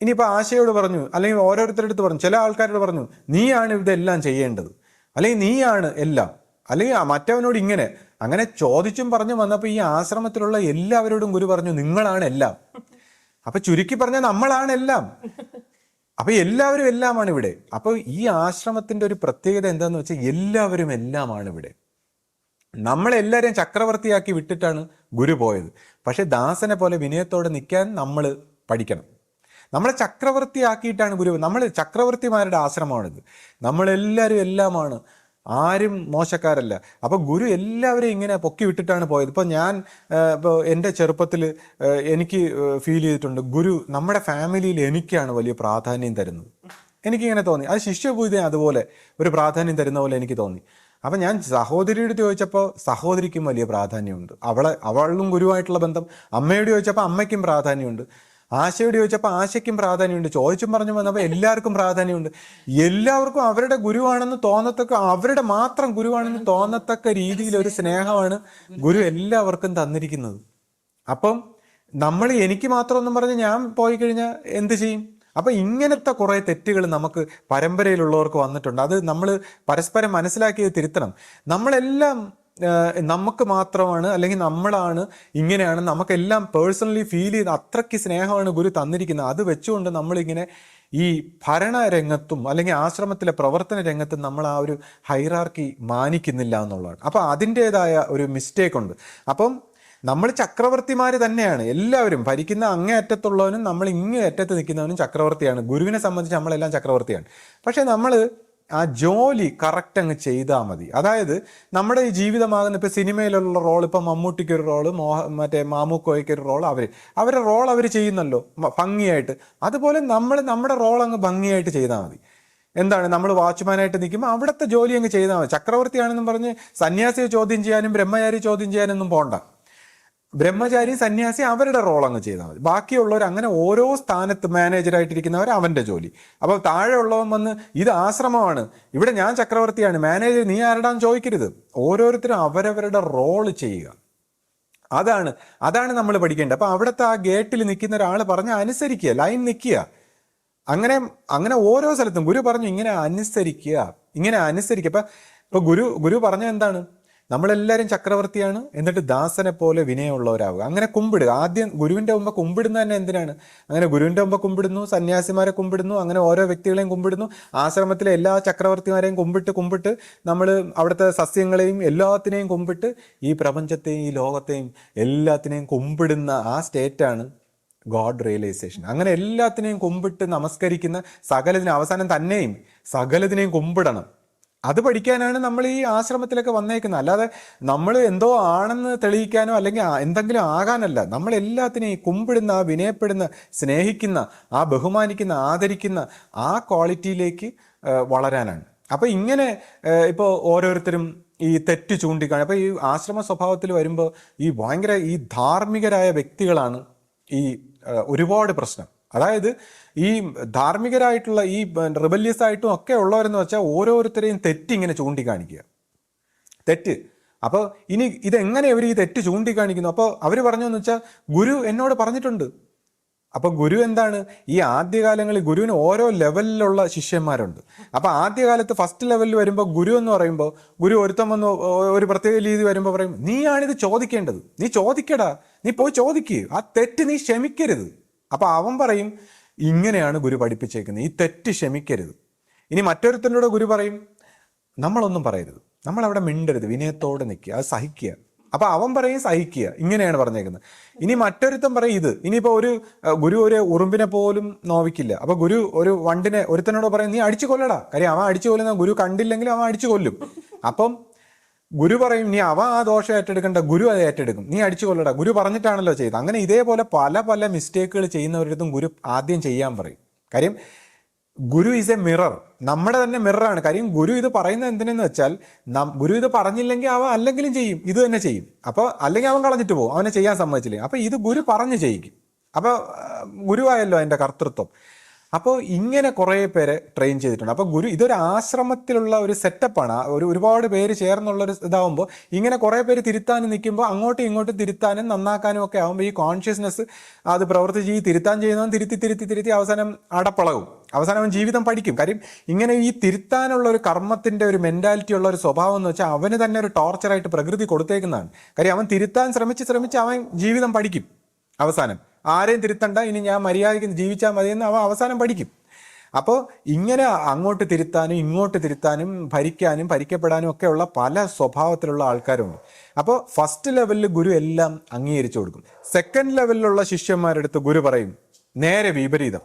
S1: ഇനിയിപ്പോൾ ആശയോട് പറഞ്ഞു, അല്ലെങ്കിൽ ഓരോരുത്തരുടെ അടുത്ത് പറഞ്ഞു, ചില ആൾക്കാരോട് പറഞ്ഞു നീയാണ് ഇതെല്ലാം ചെയ്യേണ്ടത്, അല്ലെങ്കിൽ നീയാണ് എല്ലാം, അല്ലെങ്കിൽ മറ്റവനോട് ഇങ്ങനെ അങ്ങനെ ചോദിച്ചും പറഞ്ഞു വന്നപ്പോൾ ഈ ആശ്രമത്തിലുള്ള എല്ലാവരോടും ഗുരു പറഞ്ഞു നിങ്ങളാണ് എല്ലാം. അപ്പൊ ചുരുക്കി പറഞ്ഞാൽ നമ്മളാണ് എല്ലാം. അപ്പൊ എല്ലാവരും എല്ലാമാണ് ഇവിടെ. അപ്പൊ ഈ ആശ്രമത്തിന്റെ ഒരു പ്രത്യേകത എന്താന്ന് വെച്ചാൽ എല്ലാവരും എല്ലാമാണ് ഇവിടെ. നമ്മളെല്ലാവരെയും ചക്രവർത്തിയാക്കി വിട്ടിട്ടാണ് ഗുരു പോയത്. പക്ഷെ ദാസനെ പോലെ വിനയത്തോടെ നിൽക്കാൻ നമ്മൾ പഠിക്കണം. നമ്മളെ ചക്രവർത്തിയാക്കിയിട്ടാണ് ഗുരു. നമ്മൾ ചക്രവർത്തിമാരുടെ ആശ്രമമാണിത്. നമ്മളെല്ലാവരും എല്ലാമാണ്, ആരും മോശക്കാരല്ല. അപ്പോൾ ഗുരു എല്ലാവരെയും ഇങ്ങനെ പൊക്കി വിട്ടിട്ടാണ് പോയത്. ഇപ്പോൾ ഇപ്പോൾ എൻ്റെ ചെറുപ്പത്തിൽ എനിക്ക് ഫീൽ ചെയ്തിട്ടുണ്ട്, ഗുരു നമ്മുടെ ഫാമിലിയിൽ എനിക്കാണ് വലിയ പ്രാധാന്യം തരുന്നത്. എനിക്കിങ്ങനെ തോന്നി. അത് ശിഷ്യപൂജ അതുപോലെ ഒരു പ്രാധാന്യം തരുന്ന പോലെ എനിക്ക് തോന്നി. അപ്പം ഞാൻ സഹോദരിയോട് ചോദിച്ചപ്പോൾ സഹോദരിക്കും വലിയ പ്രാധാന്യമുണ്ട്, അവളും ഗുരുവായിട്ടുള്ള ബന്ധം. അമ്മയോട് ചോദിച്ചപ്പോൾ അമ്മയ്ക്കും പ്രാധാന്യമുണ്ട്, ആശയോട് ചോദിച്ചപ്പോൾ ആശയ്ക്കും പ്രാധാന്യമുണ്ട്. ചോദിച്ചും പറഞ്ഞു വന്നപ്പോൾ എല്ലാവർക്കും പ്രാധാന്യമുണ്ട്. എല്ലാവർക്കും അവരുടെ ഗുരുവാണെന്ന് തോന്നത്തക്ക, അവരുടെ മാത്രം ഗുരുവാണെന്ന് തോന്നത്തക്ക രീതിയിൽ ഒരു സ്നേഹമാണ് ഗുരു എല്ലാവർക്കും തന്നിരിക്കുന്നത്. അപ്പം നമ്മൾ എനിക്ക് മാത്രമൊന്നും പറഞ്ഞ് ഞാൻ പോയി കഴിഞ്ഞാൽ എന്ത് ചെയ്യും? അപ്പം ഇങ്ങനത്തെ കുറേ തെറ്റുകൾ നമുക്ക് പരമ്പരയിലുള്ളവർക്ക് വന്നിട്ടുണ്ട്. അത് നമ്മൾ പരസ്പരം മനസ്സിലാക്കിയത് തിരുത്തണം. നമ്മളെല്ലാം നമുക്ക് മാത്രമാണ്, അല്ലെങ്കിൽ നമ്മളാണ്, ഇങ്ങനെയാണ്, നമുക്കെല്ലാം പേഴ്സണലി ഫീൽ ചെയ്ത് അത്രയ്ക്ക് സ്നേഹമാണ് ഗുരു തന്നിരിക്കുന്നത്. അത് വെച്ചുകൊണ്ട് നമ്മളിങ്ങനെ ഈ ഭരണ രംഗത്തും അല്ലെങ്കിൽ ആശ്രമത്തിലെ പ്രവർത്തന രംഗത്തും നമ്മൾ ആ ഒരു ഹൈറാർക്കി മാനിക്കുന്നില്ല എന്നുള്ളതാണ്. അപ്പം അതിൻ്റെതായ ഒരു മിസ്റ്റേക്ക് ഉണ്ട്. അപ്പം നമ്മൾ ചക്രവർത്തിമാർ തന്നെയാണ്, എല്ലാവരും ഭരിക്കുന്ന അങ്ങേ അറ്റത്തുള്ളവനും നമ്മൾ ഇങ്ങേ അറ്റത്ത് നിൽക്കുന്നവനും ചക്രവർത്തിയാണ്. ഗുരുവിനെ സംബന്ധിച്ച് നമ്മളെല്ലാം ചക്രവർത്തിയാണ്. പക്ഷെ നമ്മൾ ആ ജോലി കറക്റ്റ് അങ്ങ് ചെയ്താൽ മതി. അതായത് നമ്മുടെ ഈ ജീവിതമാകുന്ന ഇപ്പം സിനിമയിലുള്ള റോൾ, ഇപ്പം മമ്മൂട്ടിക്കൊരു റോള്, മറ്റേ മാമുക്കോയ്ക്കൊരു റോൾ, അവരുടെ റോൾ അവർ ചെയ്യുന്നല്ലോ ഭംഗിയായിട്ട്. അതുപോലെ നമ്മൾ നമ്മുടെ റോൾ അങ്ങ് ഭംഗിയായിട്ട് ചെയ്താൽ മതി. എന്താണ്, നമ്മൾ വാച്ച്മാനായിട്ട് നിൽക്കുമ്പോൾ അവിടുത്തെ ജോലി അങ്ങ് ചെയ്താൽ മതി. ചക്രവർത്തിയാണെന്നും പറഞ്ഞ് സന്യാസിയെ ചോദ്യം ചെയ്യാനും ബ്രഹ്മചാരി ചോദ്യം ചെയ്യാനൊന്നും പോകണ്ട. ബ്രഹ്മചാരി സന്യാസി അവരുടെ റോൾ അങ്ങ് ചെയ്താൽ മതി. ബാക്കിയുള്ളവർ അങ്ങനെ ഓരോ സ്ഥാനത്ത് മാനേജറായിട്ടിരിക്കുന്നവർ അവൻ്റെ ജോലി. അപ്പോൾ താഴെ ഉള്ളവൻ വന്ന് ഇത് ആശ്രമമാണ്, ഇവിടെ ഞാൻ ചക്രവർത്തിയാണ്, മാനേജർ നീ ആരുടാന്ന് ചോദിക്കരുത്. ഓരോരുത്തരും അവരവരുടെ റോള് ചെയ്യുക. അതാണ് നമ്മൾ പഠിക്കേണ്ടത്. അപ്പോൾ അവിടുത്തെ ആ ഗേറ്റിൽ നിൽക്കുന്ന ഒരാൾ പറഞ്ഞ് അനുസരിക്കുക, ലൈൻ നിൽക്കുക. അങ്ങനെ ഓരോ സ്ഥലത്തും ഗുരു പറഞ്ഞു ഇങ്ങനെ അനുസരിക്കുക. ഇപ്പൊ ഗുരു പറഞ്ഞ എന്താണ്? നമ്മളെല്ലാവരും ചക്രവർത്തിയാണ്, എന്നിട്ട് ദാസനെ പോലെ വിനയമുള്ളവരാവുക. അങ്ങനെ കുമ്പിടുക. ആദ്യം ഗുരുവിൻ്റെ മുമ്പ് കുമ്പിടുന്ന തന്നെ എന്തിനാണ്? അങ്ങനെ ഗുരുവിൻ്റെ മുമ്പ് കുമ്പിടുന്നു, സന്യാസിമാരെ കുമ്പിടുന്നു, അങ്ങനെ ഓരോ വ്യക്തികളെയും കുമ്പിടുന്നു, ആശ്രമത്തിലെ എല്ലാ ചക്രവർത്തിമാരെയും കുമ്പിട്ട് നമ്മൾ അവിടുത്തെ സസ്യങ്ങളെയും എല്ലാത്തിനെയും കുമ്പിട്ട് ഈ പ്രപഞ്ചത്തെയും ഈ ലോകത്തെയും എല്ലാത്തിനെയും കുമ്പിടുന്ന ആ സ്റ്റേറ്റാണ് ഗോഡ് റിയലൈസേഷൻ. അങ്ങനെ എല്ലാത്തിനെയും കുമ്പിട്ട് നമസ്കരിക്കുന്ന അവസാനം തന്നെയും സകലതിനെയും കുമ്പിടണം. അത് പഠിക്കാനാണ് നമ്മൾ ഈ ആശ്രമത്തിലൊക്കെ വന്നേക്കുന്നത്. അല്ലാതെ നമ്മൾ എന്തോ ആണെന്ന് തെളിയിക്കാനോ അല്ലെങ്കിൽ എന്തെങ്കിലും ആകാനല്ല. നമ്മൾ എല്ലാത്തിനെയും കുമ്പിടുന്ന, വിനയപ്പെടുന്ന, സ്നേഹിക്കുന്ന, ആ ബഹുമാനിക്കുന്ന, ആദരിക്കുന്ന ആ ക്വാളിറ്റിയിലേക്ക് വളരാനാണ്. അപ്പോൾ ഇങ്ങനെ ഇപ്പോൾ ഓരോരുത്തരും ഈ തെറ്റ് ചൂണ്ടിക്കാണും. അപ്പോൾ ഈ ആശ്രമ സ്വഭാവത്തിൽ വരുമ്പോൾ ഈ ഭയങ്കര ഈ ധാർമ്മികരായ വ്യക്തികളാണ് ഈ ഒരുപാട് പ്രശ്നം. അതായത് ഈ ധാർമ്മികരായിട്ടുള്ള ഈ റിബല്യസ് ആയിട്ടും ഒക്കെ ഉള്ളവരെന്ന് വെച്ചാൽ ഓരോരുത്തരെയും തെറ്റിങ്ങനെ ചൂണ്ടിക്കാണിക്കുക. തെറ്റ്. അപ്പോൾ ഇനി ഇതെങ്ങനെ അവർ ഈ തെറ്റ് ചൂണ്ടിക്കാണിക്കുന്നു? അപ്പോൾ അവർ പറഞ്ഞതെന്ന് വെച്ചാൽ ഗുരു എന്നോട് പറഞ്ഞിട്ടുണ്ട്. അപ്പോൾ ഗുരു എന്താണ്? ഈ ആദ്യകാലങ്ങളിൽ ഗുരുവിന് ഓരോ ലെവലിലുള്ള ശിഷ്യന്മാരുണ്ട്. അപ്പോൾ ആദ്യകാലത്ത് ഫസ്റ്റ് ലെവലിൽ വരുമ്പോൾ ഗുരു എന്ന് പറയുമ്പോൾ ഗുരു ഒരുത്തം വന്ന് ഒരു പ്രത്യേക രീതി വരുമ്പോൾ പറയും നീയാണിത് ചോദിക്കേണ്ടത്, നീ ചോദിക്കടാ, നീ പോയി ചോദിക്കുക, ആ തെറ്റ് നീ ക്ഷമിക്കരുത്. അപ്പോൾ അവൻ പറയും ഇങ്ങനെയാണ് ഗുരു പഠിപ്പിച്ചേക്കുന്നത്, ഈ തെറ്റ് ക്ഷമിക്കരുത്. ഇനി മറ്റൊരുത്തനോട് ഗുരു പറയും നമ്മളൊന്നും പറയരുത്, നമ്മളവിടെ മിണ്ടരുത്, വിനയത്തോടെ നിൽക്കുക, അത് സഹിക്കുക. അപ്പോൾ അവൻ പറയും സഹിക്കുക, ഇങ്ങനെയാണ് പറഞ്ഞേക്കുന്നത്. ഇനി മറ്റൊരുത്തൻ പറയും ഇത്. ഇനിയിപ്പോൾ ഗുരു ഒരു ഉറുമ്പിനെ പോലും നോവിക്കില്ല. അപ്പോൾ ഗുരു ഒരു വണ്ടിനെ ഒരുത്തനോട് പറയും നീ അടിച്ചു കൊല്ലടാ. കാര്യം അവൻ അടിച്ചു കൊല്ലുന്ന ഗുരു കണ്ടില്ലെങ്കിലും അവൻ അടിച്ചു കൊല്ലും. അപ്പം ഗുരു പറയും നീ അവൻ ആ ദോഷം ഏറ്റെടുക്കണ്ട, ഗുരു അത് ഏറ്റെടുക്കും, നീ അടിച്ചു കൊല്ലടാ, ഗുരു പറഞ്ഞിട്ടാണല്ലോ ചെയ്തത്. അങ്ങനെ ഇതേപോലെ പല മിസ്റ്റേക്കുകൾ ചെയ്യുന്നവരിടത്തും ഗുരു ആദ്യം ചെയ്യാൻ പറയും. കാര്യം ഗുരു ഈസ് എ മിറർ, നമ്മുടെ തന്നെ മിററാണ്. കാര്യം ഗുരു ഇത് പറയുന്നത് എന്തിനെന്ന് വെച്ചാൽ, ഗുരു ഇത് പറഞ്ഞില്ലെങ്കിൽ അവൻ അല്ലെങ്കിലും ചെയ്യും, ഇത് തന്നെ ചെയ്യും. അപ്പോൾ അല്ലെങ്കിൽ അവൻ കളഞ്ഞിട്ട് പോകും, അവനെ ചെയ്യാൻ സമ്മതിച്ചില്ലെങ്കിൽ. അപ്പോൾ ഇത് ഗുരു പറഞ്ഞ് ചെയ്യിക്കും. അപ്പോൾ ഗുരുവായല്ലോ അതിൻ്റെ കർത്തൃത്വം. അപ്പോൾ ഇങ്ങനെ കുറേ പേരെ ട്രെയിൻ ചെയ്തിട്ടുണ്ട്. അപ്പോൾ ഗുരു ഇതൊരു ആശ്രമത്തിലുള്ള ഒരു സെറ്റപ്പാണ്. ഒരുപാട് പേര് ചേർന്നുള്ളൊരു ഇതാവുമ്പോൾ ഇങ്ങനെ കുറേ പേര് തിരുത്താനും നിൽക്കുമ്പോൾ അങ്ങോട്ടും ഇങ്ങോട്ടും തിരുത്താനും നന്നാക്കാനും ഒക്കെ ആകുമ്പോൾ ഈ കോൺഷ്യസ്നെസ് അത് പ്രവർത്തിച്ച് ഈ തിരുത്താൻ ചെയ്യുന്നവൻ തിരുത്തി തിരുത്തി തിരുത്തി അവസാനം അടപ്പളകും. അവസാനം അവൻ ജീവിതം പഠിക്കും. കാര്യം ഇങ്ങനെ ഈ തിരുത്താനുള്ള ഒരു കർമ്മത്തിൻ്റെ ഒരു മെൻറ്റാലിറ്റി ഉള്ള ഒരു സ്വഭാവം എന്ന് വെച്ചാൽ അവന് തന്നെ ഒരു ടോർച്ചറായിട്ട് പ്രകൃതി കൊടുത്തേക്കുന്നതാണ്. കാര്യം അവൻ തിരുത്താൻ ശ്രമിച്ച് അവൻ ജീവിതം പഠിക്കും. അവസാനം ആരെയും തിരുത്തണ്ട, ഇനി ഞാൻ മര്യാദയ്ക്ക് ജീവിച്ചാൽ മതിയെന്ന് അവൻ അവസാനം പഠിക്കും. അപ്പോൾ ഇങ്ങനെ അങ്ങോട്ട് തിരുത്താനും ഇങ്ങോട്ട് തിരുത്താനും ഭരിക്കാനും ഭരിക്കപ്പെടാനും ഒക്കെയുള്ള പല സ്വഭാവത്തിലുള്ള ആൾക്കാരുണ്ട്. അപ്പോൾ ഫസ്റ്റ് ലെവലിൽ ഗുരു എല്ലാം അംഗീകരിച്ചു കൊടുക്കും. സെക്കൻഡ് ലെവലിലുള്ള ശിഷ്യന്മാരുടെ അടുത്ത് ഗുരു പറയും നേരെ വിപരീതം.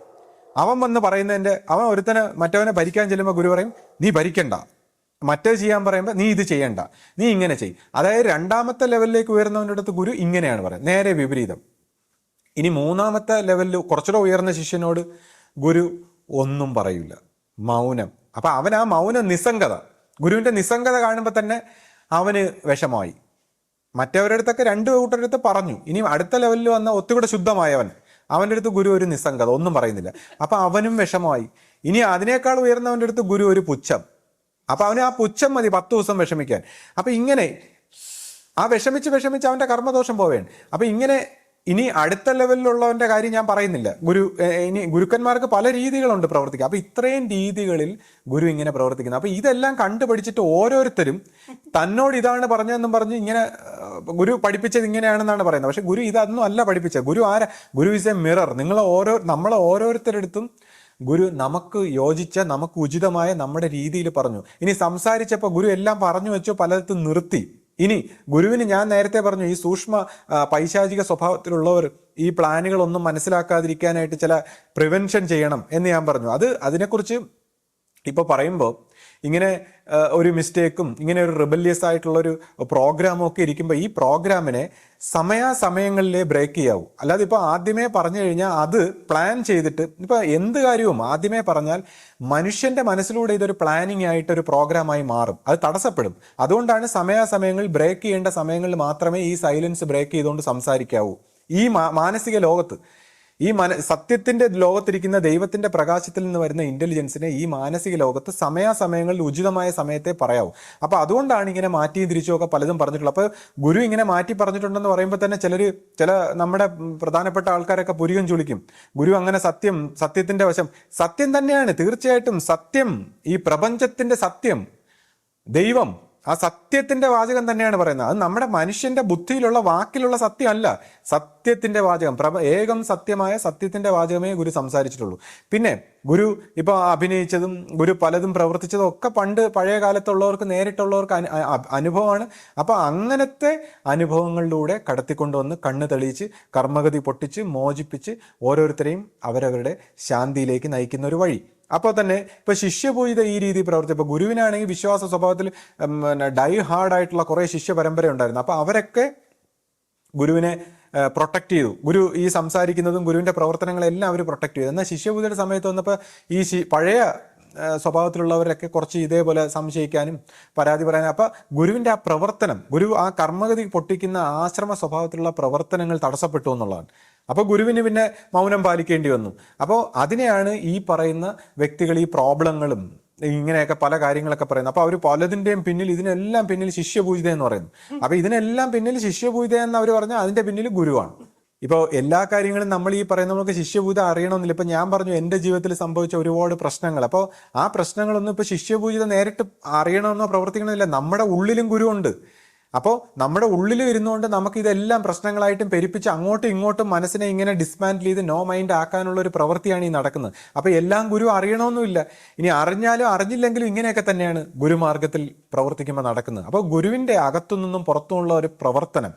S1: അവൻ വന്ന് പറയുന്നതിൻ്റെ അവൻ ഒരുത്തനെ മറ്റവനെ ഭരിക്കാൻ ചെല്ലുമ്പോൾ ഗുരു പറയും നീ ഭരിക്കണ്ട, മറ്റേ ചെയ്യാൻ പറയുമ്പോൾ നീ ഇത് ചെയ്യണ്ട, നീ ഇങ്ങനെ ചെയ്യും. അതായത് രണ്ടാമത്തെ ലെവലിലേക്ക് ഉയർന്നവൻ്റെ അടുത്ത് ഗുരു ഇങ്ങനെയാണ് പറയുന്നത്, നേരെ വിപരീതം. ഇനി മൂന്നാമത്തെ ലെവലിൽ കുറച്ചുകൂടെ ഉയർന്ന ശിഷ്യനോട് ഗുരു ഒന്നും പറയില്ല, മൗനം. അപ്പം അവൻ ആ മൗനം നിസ്സംഗത, ഗുരുവിൻ്റെ നിസ്സംഗത കാണുമ്പോൾ തന്നെ അവന് വിഷമമായി. മറ്റവരുടെ അടുത്തൊക്കെ രണ്ടു കൂട്ടരുടെ അടുത്ത് പറഞ്ഞു. ഇനി അടുത്ത ലെവലിൽ വന്ന ഒത്തുകൂടെ ശുദ്ധമായവൻ, അവൻ്റെ അടുത്ത് ഗുരു ഒരു നിസ്സംഗത, ഒന്നും പറയുന്നില്ല. അപ്പം അവനും വിഷമമായി. ഇനി അതിനേക്കാൾ ഉയർന്നവൻ്റെ അടുത്ത് ഗുരു ഒരു പുച്ഛം. അപ്പം അവന് ആ പുച്ഛം മതി 10 ദിവസം വിഷമിക്കാൻ. അപ്പം ഇങ്ങനെ ആ വിഷമിച്ച് അവൻ്റെ കർമ്മദോഷം പോവേണ്. അപ്പം ഇങ്ങനെ ഇനി അടുത്ത ലെവലിലുള്ളവൻ്റെ കാര്യം ഞാൻ പറയുന്നില്ല. ഇനി ഗുരുക്കന്മാർക്ക് പല രീതികളുണ്ട് പ്രവർത്തിക്കുക. അപ്പോൾ ഇത്രയും രീതികളിൽ ഗുരു ഇങ്ങനെ പ്രവർത്തിക്കുന്നത്. അപ്പോൾ ഇതെല്ലാം കണ്ടുപഠിച്ചിട്ട് ഓരോരുത്തരും തന്നോട് ഇതാണ് പറഞ്ഞതെന്നും പറഞ്ഞ് ഇങ്ങനെ ഗുരു പഠിപ്പിച്ചത് ഇങ്ങനെയാണെന്നാണ് പറയുന്നത്. പക്ഷെ ഗുരു ഇതൊന്നും അല്ല പഠിപ്പിച്ചത്. ഗുരു ഈസ് എ മിറർ. നമ്മളെ ഓരോരുത്തരടുത്തും ഗുരു നമുക്ക് യോജിച്ച നമുക്ക് ഉചിതമായ നമ്മുടെ രീതിയിൽ പറഞ്ഞു. ഇനി സംസാരിച്ചപ്പോൾ ഗുരു എല്ലാം പറഞ്ഞു വെച്ചോ, പലയിടത്തും നിർത്തി. ഇനി ഗുരുവിന് ഞാൻ നേരത്തെ പറഞ്ഞു ഈ സൂക്ഷ്മ പൈശാചിക സ്വഭാവത്തിലുള്ളവർ ഈ പ്ലാനുകളൊന്നും മനസ്സിലാക്കാതിരിക്കാനായിട്ട് ചില പ്രിവെൻഷൻ ചെയ്യണം എന്ന് ഞാൻ പറഞ്ഞു. അതിനെക്കുറിച്ച് ഇപ്പോൾ പറയുമ്പോൾ ഇങ്ങനെ ഒരു മിസ്റ്റേക്കും ഇങ്ങനെ ഒരു റിബല്യസ് ആയിട്ടുള്ളൊരു പ്രോഗ്രാമും ഒക്കെ ഇരിക്കുമ്പോൾ ഈ പ്രോഗ്രാമിനെ സമയാസമയങ്ങളിലേ ബ്രേക്ക് ചെയ്യാവൂ. അല്ലാതെ ഇപ്പോൾ ആദ്യമേ പറഞ്ഞു കഴിഞ്ഞാൽ അത് പ്ലാൻ ചെയ്തിട്ട് ഇപ്പോൾ എന്ത് കാര്യവും ആദ്യമേ പറഞ്ഞാൽ മനുഷ്യൻ്റെ മനസ്സിലൂടെ ഇതൊരു പ്ലാനിങ് ആയിട്ട് ഒരു പ്രോഗ്രാമായി മാറും, അത് തടസ്സപ്പെടും. അതുകൊണ്ടാണ് സമയാസമയങ്ങളിൽ ബ്രേക്ക് ചെയ്യേണ്ട സമയങ്ങളിൽ മാത്രമേ ഈ സൈലൻസ് ബ്രേക്ക് ചെയ്തുകൊണ്ട് സംസാരിക്കാവൂ. ഈ മാനസിക ലോകത്ത് സത്യത്തിന്റെ ലോകത്തിരിക്കുന്ന ദൈവത്തിന്റെ പ്രകാശത്തിൽ നിന്ന് വരുന്ന ഇന്റലിജൻസിനെ ഈ മാനസിക ലോകത്ത് സമയാസമയങ്ങളിൽ ഉചിതമായ സമയത്തെ പറയാവൂ. അപ്പൊ അതുകൊണ്ടാണ് ഇങ്ങനെ മാറ്റി തിരിച്ചുമൊക്കെ പലതും പറഞ്ഞിട്ടുള്ളത്. അപ്പൊ ഗുരു ഇങ്ങനെ മാറ്റി പറഞ്ഞിട്ടുണ്ടെന്ന് പറയുമ്പോൾ തന്നെ ചില നമ്മുടെ പ്രധാനപ്പെട്ട ആൾക്കാരൊക്കെ പുരികം ചുളിക്കും. ഗുരു അങ്ങനെ സത്യത്തിന്റെ വശം സത്യം തന്നെയാണ്, തീർച്ചയായിട്ടും സത്യം, ഈ പ്രപഞ്ചത്തിന്റെ സത്യം, ദൈവം, ആ സത്യത്തിന്റെ വാചകം തന്നെയാണ് പറയുന്നത്. അത് നമ്മുടെ മനുഷ്യന്റെ ബുദ്ധിയിലുള്ള വാക്കിലുള്ള സത്യമല്ല, സത്യത്തിന്റെ വാചകം, ഏകം സത്യമായ സത്യത്തിന്റെ വാചകമേ ഗുരു സംസാരിച്ചിട്ടുള്ളൂ. പിന്നെ ഗുരു ഇപ്പോൾ അഭിനയിച്ചതും ഗുരു പലതും പ്രവർത്തിച്ചതും ഒക്കെ പഴയ കാലത്തുള്ളവർക്ക് നേരിട്ടുള്ളവർക്ക് അനുഭവമാണ്. അപ്പോൾ അങ്ങനത്തെ അനുഭവങ്ങളിലൂടെ കടത്തിക്കൊണ്ടുവന്ന് കണ്ണ് തെളിയിച്ച് കർമ്മഗതി പൊട്ടിച്ച് മോചിപ്പിച്ച് ഓരോരുത്തരെയും അവരവരുടെ ശാന്തിയിലേക്ക് നയിക്കുന്ന ഒരു വഴി. അപ്പോൾ തന്നെ ഇപ്പോൾ ശിഷ്യപൂജിത ഈ രീതി പ്രവർത്തിച്ചപ്പോൾ ഗുരുവിനാണെങ്കിൽ വിശ്വാസ സ്വഭാവത്തിൽ ഡൈ ഹാർഡായിട്ടുള്ള കുറേ ശിഷ്യ പരമ്പര ഉണ്ടായിരുന്നു. അപ്പോൾ അവരൊക്കെ ഗുരുവിനെ പ്രൊട്ടക്റ്റ് ചെയ്തു. ഗുരു ഈ സംസാരിക്കുന്നതും ഗുരുവിൻ്റെ പ്രവർത്തനങ്ങളെല്ലാം അവർ പ്രൊട്ടക്റ്റ് ചെയ്തു. എന്നാൽ ശിഷ്യപൂജയുടെ സമയത്ത് വന്നപ്പോൾ ഈ പഴയ സ്വഭാവത്തിലുള്ളവരൊക്കെ കുറച്ച് ഇതേപോലെ സംശയിക്കാനും പരാതി പറയാനും, അപ്പോൾ ഗുരുവിൻ്റെ ആ പ്രവർത്തനം, ഗുരു ആ കർമ്മഗതി പൊട്ടിക്കുന്ന ആശ്രമ സ്വഭാവത്തിലുള്ള പ്രവർത്തനങ്ങൾ തടസ്സപ്പെട്ടു എന്നുള്ളതാണ്. അപ്പോൾ ഗുരുവിന് പിന്നെ മൗനം പാലിക്കേണ്ടി വന്നു. അപ്പോൾ അതിനെയാണ് ഈ പറയുന്ന വ്യക്തികൾ ഈ പ്രോബ്ലങ്ങളും ഇങ്ങനെയൊക്കെ പല കാര്യങ്ങളൊക്കെ പറയുന്നത്. അപ്പോൾ അവർ പലതിൻ്റെയും പിന്നിൽ ഇതിനെല്ലാം പിന്നിൽ ശിഷ്യപൂജിത എന്ന് പറയുന്നു. അപ്പോൾ ഇതിനെല്ലാം പിന്നിൽ ശിഷ്യപൂജിത എന്ന് അവർ പറഞ്ഞാൽ അതിൻ്റെ പിന്നിൽ ഗുരുവാണ്. ഇപ്പോൾ എല്ലാ കാര്യങ്ങളും നമ്മൾ ഈ പറയുന്ന നമുക്ക് ശിഷ്യപൂജിത അറിയണമെന്നില്ല. ഇപ്പം ഞാൻ പറഞ്ഞു എൻ്റെ ജീവിതത്തിൽ സംഭവിച്ച ഒരുപാട് പ്രശ്നങ്ങൾ, അപ്പോൾ ആ പ്രശ്നങ്ങളൊന്നും ഇപ്പോൾ ശിഷ്യപൂജിത നേരിട്ട് അറിയണമെന്നോ പ്രവർത്തിക്കണമെന്നില്ല. നമ്മുടെ ഉള്ളിലും ഗുരുവുണ്ട്. അപ്പോൾ നമ്മുടെ ഉള്ളിൽ ഇരുന്നുകൊണ്ട് നമുക്കിതെല്ലാം പ്രശ്നങ്ങളായിട്ടും പെരുപ്പിച്ച് അങ്ങോട്ടും ഇങ്ങോട്ടും മനസ്സിനെ ഇങ്ങനെ ഡിസ്മാൻഡിൽ ചെയ്ത് നോ മൈൻഡ് ആക്കാനുള്ള ഒരു പ്രവൃത്തിയാണ് ഈ നടക്കുന്നത്. അപ്പോൾ എല്ലാം ഗുരു അറിയണമെന്നില്ല. ഇനി അറിഞ്ഞാലും അറിഞ്ഞില്ലെങ്കിലും ഇങ്ങനെയൊക്കെ തന്നെയാണ് ഗുരുമാർഗത്തിൽ പ്രവർത്തിക്കുമ്പോൾ നടക്കുന്നത്. അപ്പോൾ ഗുരുവിൻ്റെ അകത്തുനിന്നും പുറത്തുമുള്ള ഒരു പ്രവർത്തനം.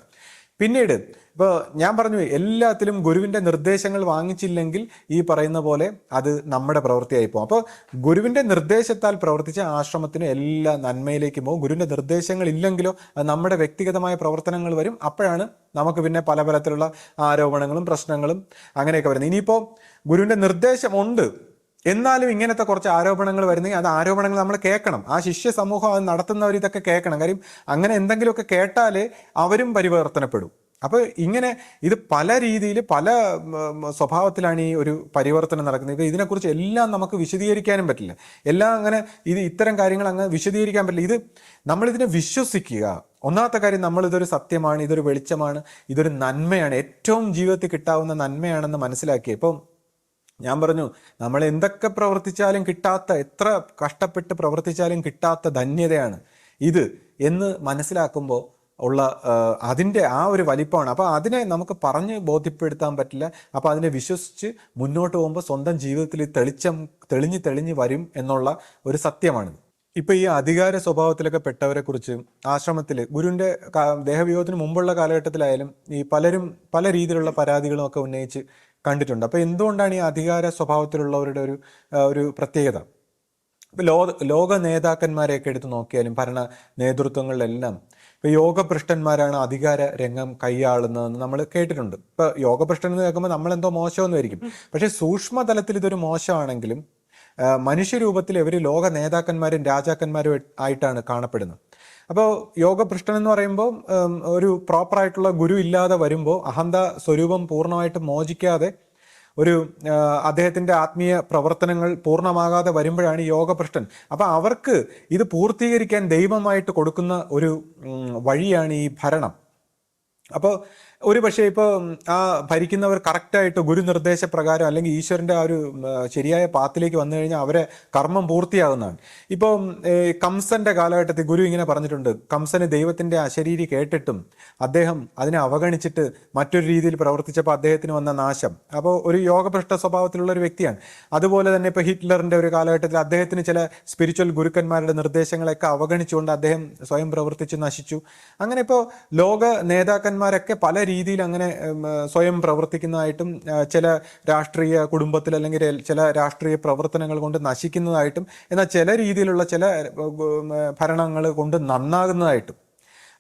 S1: പിന്നീട് ഇപ്പോൾ ഞാൻ പറഞ്ഞു എല്ലാത്തിലും ഗുരുവിൻ്റെ നിർദ്ദേശങ്ങൾ വാങ്ങിച്ചില്ലെങ്കിൽ ഈ പറയുന്ന പോലെ അത് നമ്മുടെ പ്രവൃത്തിയായി പോകും. അപ്പോൾ ഗുരുവിൻ്റെ നിർദ്ദേശത്താൽ പ്രവർത്തിച്ച ആശ്രമത്തിന് എല്ലാ നന്മയിലേക്കും പോകും. ഗുരുവിൻ്റെ നിർദ്ദേശങ്ങൾ ഇല്ലെങ്കിലോ അത് നമ്മുടെ വ്യക്തിഗതമായ പ്രവർത്തനങ്ങൾ വരും. അപ്പോഴാണ് നമുക്ക് പിന്നെ പല തരത്തിലുള്ള ആരോപണങ്ങളും പ്രശ്നങ്ങളും അങ്ങനെയൊക്കെ വരുന്നത്. ഇനിയിപ്പോൾ ഗുരുവിൻ്റെ നിർദ്ദേശമുണ്ട്, എന്നാലും ഇങ്ങനത്തെ കുറച്ച് ആരോപണങ്ങൾ വരുന്നെങ്കിൽ അത് ആരോപണങ്ങൾ നമ്മൾ കേൾക്കണം. ആ ശിഷ്യ സമൂഹം അത് നടത്തുന്നവർ ഇതൊക്കെ കേൾക്കണം. കാര്യം അങ്ങനെ എന്തെങ്കിലുമൊക്കെ കേട്ടാലേ അവരും പരിവർത്തനപ്പെടും. അപ്പോൾ ഇങ്ങനെ ഇത് പല രീതിയിൽ പല സ്വഭാവത്തിലാണ് ഈ ഒരു പരിവർത്തനം നടക്കുന്നത്. ഇപ്പോൾ ഇതിനെക്കുറിച്ച് എല്ലാം നമുക്ക് വിശദീകരിക്കാനും പറ്റില്ല. എല്ലാം അങ്ങനെ ഇത്തരം കാര്യങ്ങൾ അങ്ങ് വിശദീകരിക്കാൻ പറ്റില്ല. നമ്മളിതിനെ വിശ്വസിക്കുക. ഒന്നാമത്തെ കാര്യം, നമ്മളിതൊരു സത്യമാണ്, ഇതൊരു വെളിച്ചമാണ്, ഇതൊരു നന്മയാണ്, ഏറ്റവും ജീവിതത്തിൽ കിട്ടാവുന്ന നന്മയാണെന്ന് മനസ്സിലാക്കി. ഇപ്പം ഞാൻ പറഞ്ഞു, നമ്മൾ എന്തൊക്കെ പ്രവർത്തിച്ചാലും കിട്ടാത്ത, എത്ര കഷ്ടപ്പെട്ട് പ്രവർത്തിച്ചാലും കിട്ടാത്ത ധന്യതയാണ് ഇത് എന്ന് മനസ്സിലാക്കുമ്പോൾ ഉള്ള അതിൻ്റെ ആ ഒരു വലിപ്പമാണ്. അപ്പോൾ അതിനെ നമുക്ക് പറഞ്ഞ് ബോധ്യപ്പെടുത്താൻ പറ്റില്ല. അപ്പോൾ അതിനെ വിശ്വസിച്ച് മുന്നോട്ട് പോകുമ്പോൾ സ്വന്തം ജീവിതത്തിൽ തെളിഞ്ഞ് വരും എന്നുള്ള ഒരു സത്യമാണിത്. ഇപ്പം ഈ അധികാര സ്വഭാവത്തിലൊക്കെ പെട്ടവരെ കുറിച്ച് ആശ്രമത്തിൽ ഗുരുവിൻ്റെ ദേഹവിയോഗത്തിന് മുമ്പുള്ള കാലഘട്ടത്തിലായാലും ഈ പലരും പല രീതിയിലുള്ള പരാതികളും ഒക്കെ ഉന്നയിച്ച് കണ്ടിട്ടുണ്ട്. അപ്പോൾ എന്തുകൊണ്ടാണ് ഈ അധികാര സ്വഭാവത്തിലുള്ളവരുടെ ഒരു പ്രത്യേകത? ഇപ്പം ലോക നേതാക്കന്മാരെയൊക്കെ എടുത്ത് നോക്കിയാലും ഭരണ നേതൃത്വങ്ങളിലെല്ലാം ഇപ്പോൾ യോഗഭ്രഷ്ടന്മാരാണ് അധികാര രംഗം കൈയാളുന്നതെന്ന് നമ്മൾ കേട്ടിട്ടുണ്ട്. ഇപ്പോൾ യോഗഭ്രഷ്ടൻ എന്ന് കേൾക്കുമ്പോൾ നമ്മളെന്തോ മോശമെന്ന് വരിക്കും. പക്ഷേ സൂക്ഷ്മതലത്തിൽ ഇതൊരു മോശമാണെങ്കിലും മനുഷ്യരൂപത്തിൽ ഇവർ ലോക നേതാക്കന്മാരും രാജാക്കന്മാരും ആയിട്ടാണ് കാണപ്പെടുന്നത്. അപ്പോൾ യോഗഭ്രഷ്ടൻ എന്ന് പറയുമ്പോൾ ഒരു പ്രോപ്പറായിട്ടുള്ള ഗുരു ഇല്ലാതെ വരുമ്പോൾ അഹന്ത സ്വരൂപം പൂർണ്ണമായിട്ട് മോചിക്കാതെ അദ്ദേഹത്തിൻ്റെ ആത്മീയ പ്രവർത്തനങ്ങൾ പൂർണ്ണമാകാതെ വരുമ്പോഴാണ് ഈ യോഗഭ്രഷ്ടൻ. അപ്പോൾ അവർക്ക് ഇത് പൂർത്തീകരിക്കാൻ ദൈവമായിട്ട് കൊടുക്കുന്ന ഒരു വഴിയാണ് ഈ ഭരണം. അപ്പോൾ ഒരു പക്ഷേ ഇപ്പോൾ ആ ഭരിക്കുന്നവർ കറക്റ്റായിട്ട് ഗുരുനിർദ്ദേശപ്രകാരം അല്ലെങ്കിൽ ഈശ്വരൻ്റെ ആ ഒരു ശരിയായ പാത്തിലേക്ക് വന്നു കഴിഞ്ഞാൽ അവരെ കർമ്മം പൂർത്തിയാകുന്നതാണ്. ഇപ്പോൾ കംസന്റെ കാലഘട്ടത്തിൽ ഗുരു ഇങ്ങനെ പറഞ്ഞിട്ടുണ്ട്, കംസന് ദൈവത്തിൻ്റെ അശരീരി കേട്ടിട്ടും അദ്ദേഹം അതിനെ അവഗണിച്ചിട്ട് മറ്റൊരു രീതിയിൽ പ്രവർത്തിച്ചപ്പോൾ അദ്ദേഹത്തിന് വന്ന നാശം. അപ്പോൾ ഒരു യോഗഭ്രഷ്ട സ്വഭാവത്തിലുള്ള ഒരു വ്യക്തിയാണ്. അതുപോലെ തന്നെ ഇപ്പോൾ ഹിറ്റ്ലറിൻ്റെ ഒരു കാലഘട്ടത്തിൽ അദ്ദേഹത്തിന് ചില സ്പിരിച്വൽ ഗുരുക്കന്മാരുടെ നിർദ്ദേശങ്ങളൊക്കെ അവഗണിച്ചുകൊണ്ട് അദ്ദേഹം സ്വയം പ്രവർത്തിച്ച് നശിച്ചു. അങ്ങനെ ഇപ്പോൾ ലോക നേതാക്കന്മാരൊക്കെ പല രീതിയിൽ അങ്ങനെ സ്വയം പ്രവർത്തിക്കുന്നതായിട്ടും ചില രാഷ്ട്രീയ കുടുംബത്തിൽ അല്ലെങ്കിൽ ചില രാഷ്ട്രീയ പ്രവർത്തനങ്ങൾ കൊണ്ട് നശിക്കുന്നതായിട്ടും എന്നാൽ ചില രീതിയിലുള്ള ചില ഭരണങ്ങൾ കൊണ്ട് നന്നാകുന്നതായിട്ടും.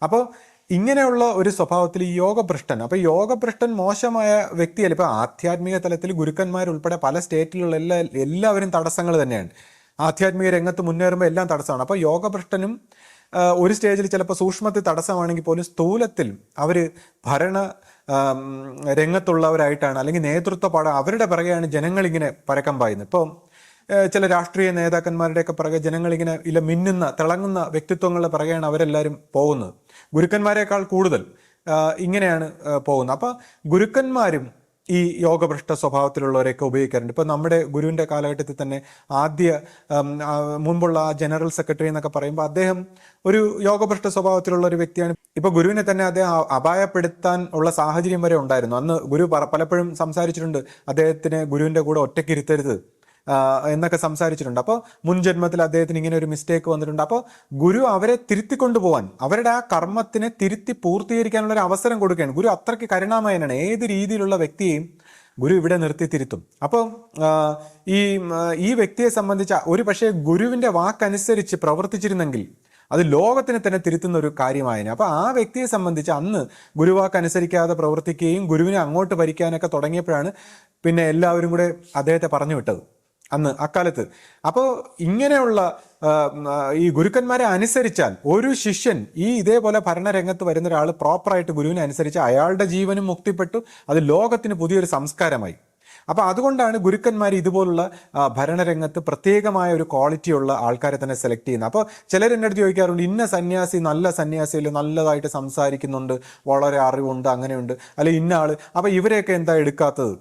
S1: അപ്പോൾ ഇങ്ങനെയുള്ള ഒരു സ്വഭാവത്തിൽ ഈ യോഗഭ്രഷ്ടൻ, അപ്പോൾ യോഗഭ്രഷ്ടൻ മോശമായ വ്യക്തിയല്ല. ഇപ്പോൾ ആധ്യാത്മിക തലത്തിൽ ഗുരുക്കന്മാരുൾപ്പെടെ പല സ്റ്റേറ്റിലുള്ള എല്ലാവരും തടസ്സങ്ങൾ തന്നെയാണ്. ആധ്യാത്മിക രംഗത്ത് മുന്നേറുമ്പോൾ എല്ലാം തടസ്സമാണ്. അപ്പോൾ യോഗഭ്രഷ്ടനും ഒരു സ്റ്റേജിൽ ചിലപ്പോൾ സൂക്ഷ്മത്തിൽ തടസ്സമാണെങ്കിൽ പോലും സ്ഥൂലത്തിൽ അവർ ഭരണ രംഗത്തുള്ളവരായിട്ടാണ് അല്ലെങ്കിൽ നേതൃത്വ പാഠം അവരുടെ പിറകെയാണ് ജനങ്ങളിങ്ങനെ പരക്കം പായുന്നത്. ഇപ്പോൾ ചില രാഷ്ട്രീയ നേതാക്കന്മാരുടെയൊക്കെ പിറകെ ജനങ്ങളിങ്ങനെ മിന്നുന്ന തിളങ്ങുന്ന വ്യക്തിത്വങ്ങളുടെ പിറകെയാണ് അവരെല്ലാവരും പോകുന്നത്. ഗുരുക്കന്മാരെക്കാൾ കൂടുതൽ ഇങ്ങനെയാണ് പോകുന്നത്. അപ്പോൾ ഗുരുക്കന്മാരും ഈ യോഗഭ്രഷ്ട സ്വഭാവത്തിലുള്ളവരെയൊക്കെ ഉപയോഗിക്കാറുണ്ട്. ഇപ്പോൾ നമ്മുടെ ഗുരുവിൻ്റെ കാലഘട്ടത്തിൽ തന്നെ മുൻപുള്ള ആ ജനറൽ സെക്രട്ടറി എന്നൊക്കെ പറയുമ്പോൾ അദ്ദേഹം ഒരു യോഗഭ്രഷ്ട സ്വഭാവത്തിലുള്ള ഒരു വ്യക്തിയാണ്. ഇപ്പോൾ ഗുരുവിനെ തന്നെ അദ്ദേഹം അപായപ്പെടുത്താൻ ഉള്ള സാഹചര്യം വരെ ഉണ്ടായിരുന്നു. അന്ന് ഗുരു പലപ്പോഴും സംസാരിച്ചിട്ടുണ്ട്, അദ്ദേഹത്തിന് ഗുരുവിൻ്റെ കൂടെ ഒറ്റയ്ക്കിരുത്തരുത് എന്നൊക്കെ സംസാരിച്ചിട്ടുണ്ട്. അപ്പോൾ മുൻ ജന്മത്തിൽ അദ്ദേഹത്തിന് ഇങ്ങനെ ഒരു മിസ്റ്റേക്ക് വന്നിട്ടുണ്ട്. അപ്പോൾ ഗുരു അവരെ തിരുത്തിക്കൊണ്ടുപോകാൻ, അവരുടെ ആ കർമ്മത്തിനെ തിരുത്തി പൂർത്തീകരിക്കാനുള്ള ഒരു അവസരം കൊടുക്കുകയാണ്. ഗുരു അത്രയ്ക്ക് കരുണാമയനാണ്. ഏത് രീതിയിലുള്ള വ്യക്തിയെയും ഗുരു ഇവിടെ നിർത്തി തിരുത്തും. അപ്പോൾ ഈ വ്യക്തിയെ സംബന്ധിച്ച് ഒരു പക്ഷേ ഗുരുവിൻ്റെ വാക്കനുസരിച്ച് പ്രവർത്തിച്ചിരുന്നെങ്കിൽ അത് ലോകത്തിനെ തന്നെ തിരുത്തുന്ന ഒരു കാര്യമായേനെ. അപ്പോൾ ആ വ്യക്തിയെ സംബന്ധിച്ച് അന്ന് ഗുരുവാക്കനുസരിക്കാതെ പ്രവർത്തിക്കുകയും ഗുരുവിനെ അങ്ങോട്ട് ഭരിക്കാനൊക്കെ തുടങ്ങിയപ്പോഴാണ് പിന്നെ എല്ലാവരും കൂടെ അദ്ദേഹത്തെ പറഞ്ഞു വിട്ടത് അന്ന് അക്കാലത്ത്. അപ്പോൾ ഇങ്ങനെയുള്ള ഈ ഗുരുക്കന്മാരെ അനുസരിച്ചാൽ ഒരു ശിഷ്യൻ ഇതേപോലെ ഭരണരംഗത്ത് വരുന്ന ഒരാൾ പ്രോപ്പറായിട്ട് ഗുരുവിനെ അനുസരിച്ച് അയാളുടെ ജീവനും മുക്തിപ്പെട്ടു, അത് ലോകത്തിന് പുതിയൊരു സംസ്കാരമായി. അപ്പോൾ അതുകൊണ്ടാണ് ഗുരുക്കന്മാർ ഇതുപോലുള്ള ഭരണരംഗത്ത് പ്രത്യേകമായ ഒരു ക്വാളിറ്റിയുള്ള ആൾക്കാരെ തന്നെ സെലക്ട് ചെയ്യുന്നത്. അപ്പോൾ ചിലർ എൻ്റെ അടുത്ത് ചോദിക്കാറുണ്ട്, ഇന്ന സന്യാസി നല്ല സന്യാസിയിൽ നല്ലതായിട്ട് സംസാരിക്കുന്നുണ്ട്, വളരെ അറിവുണ്ട്, അങ്ങനെയുണ്ട്, അല്ലെങ്കിൽ ഇന്ന ആൾ, അപ്പോൾ ഇവരെയൊക്കെ എന്താ എടുക്കാത്തത്?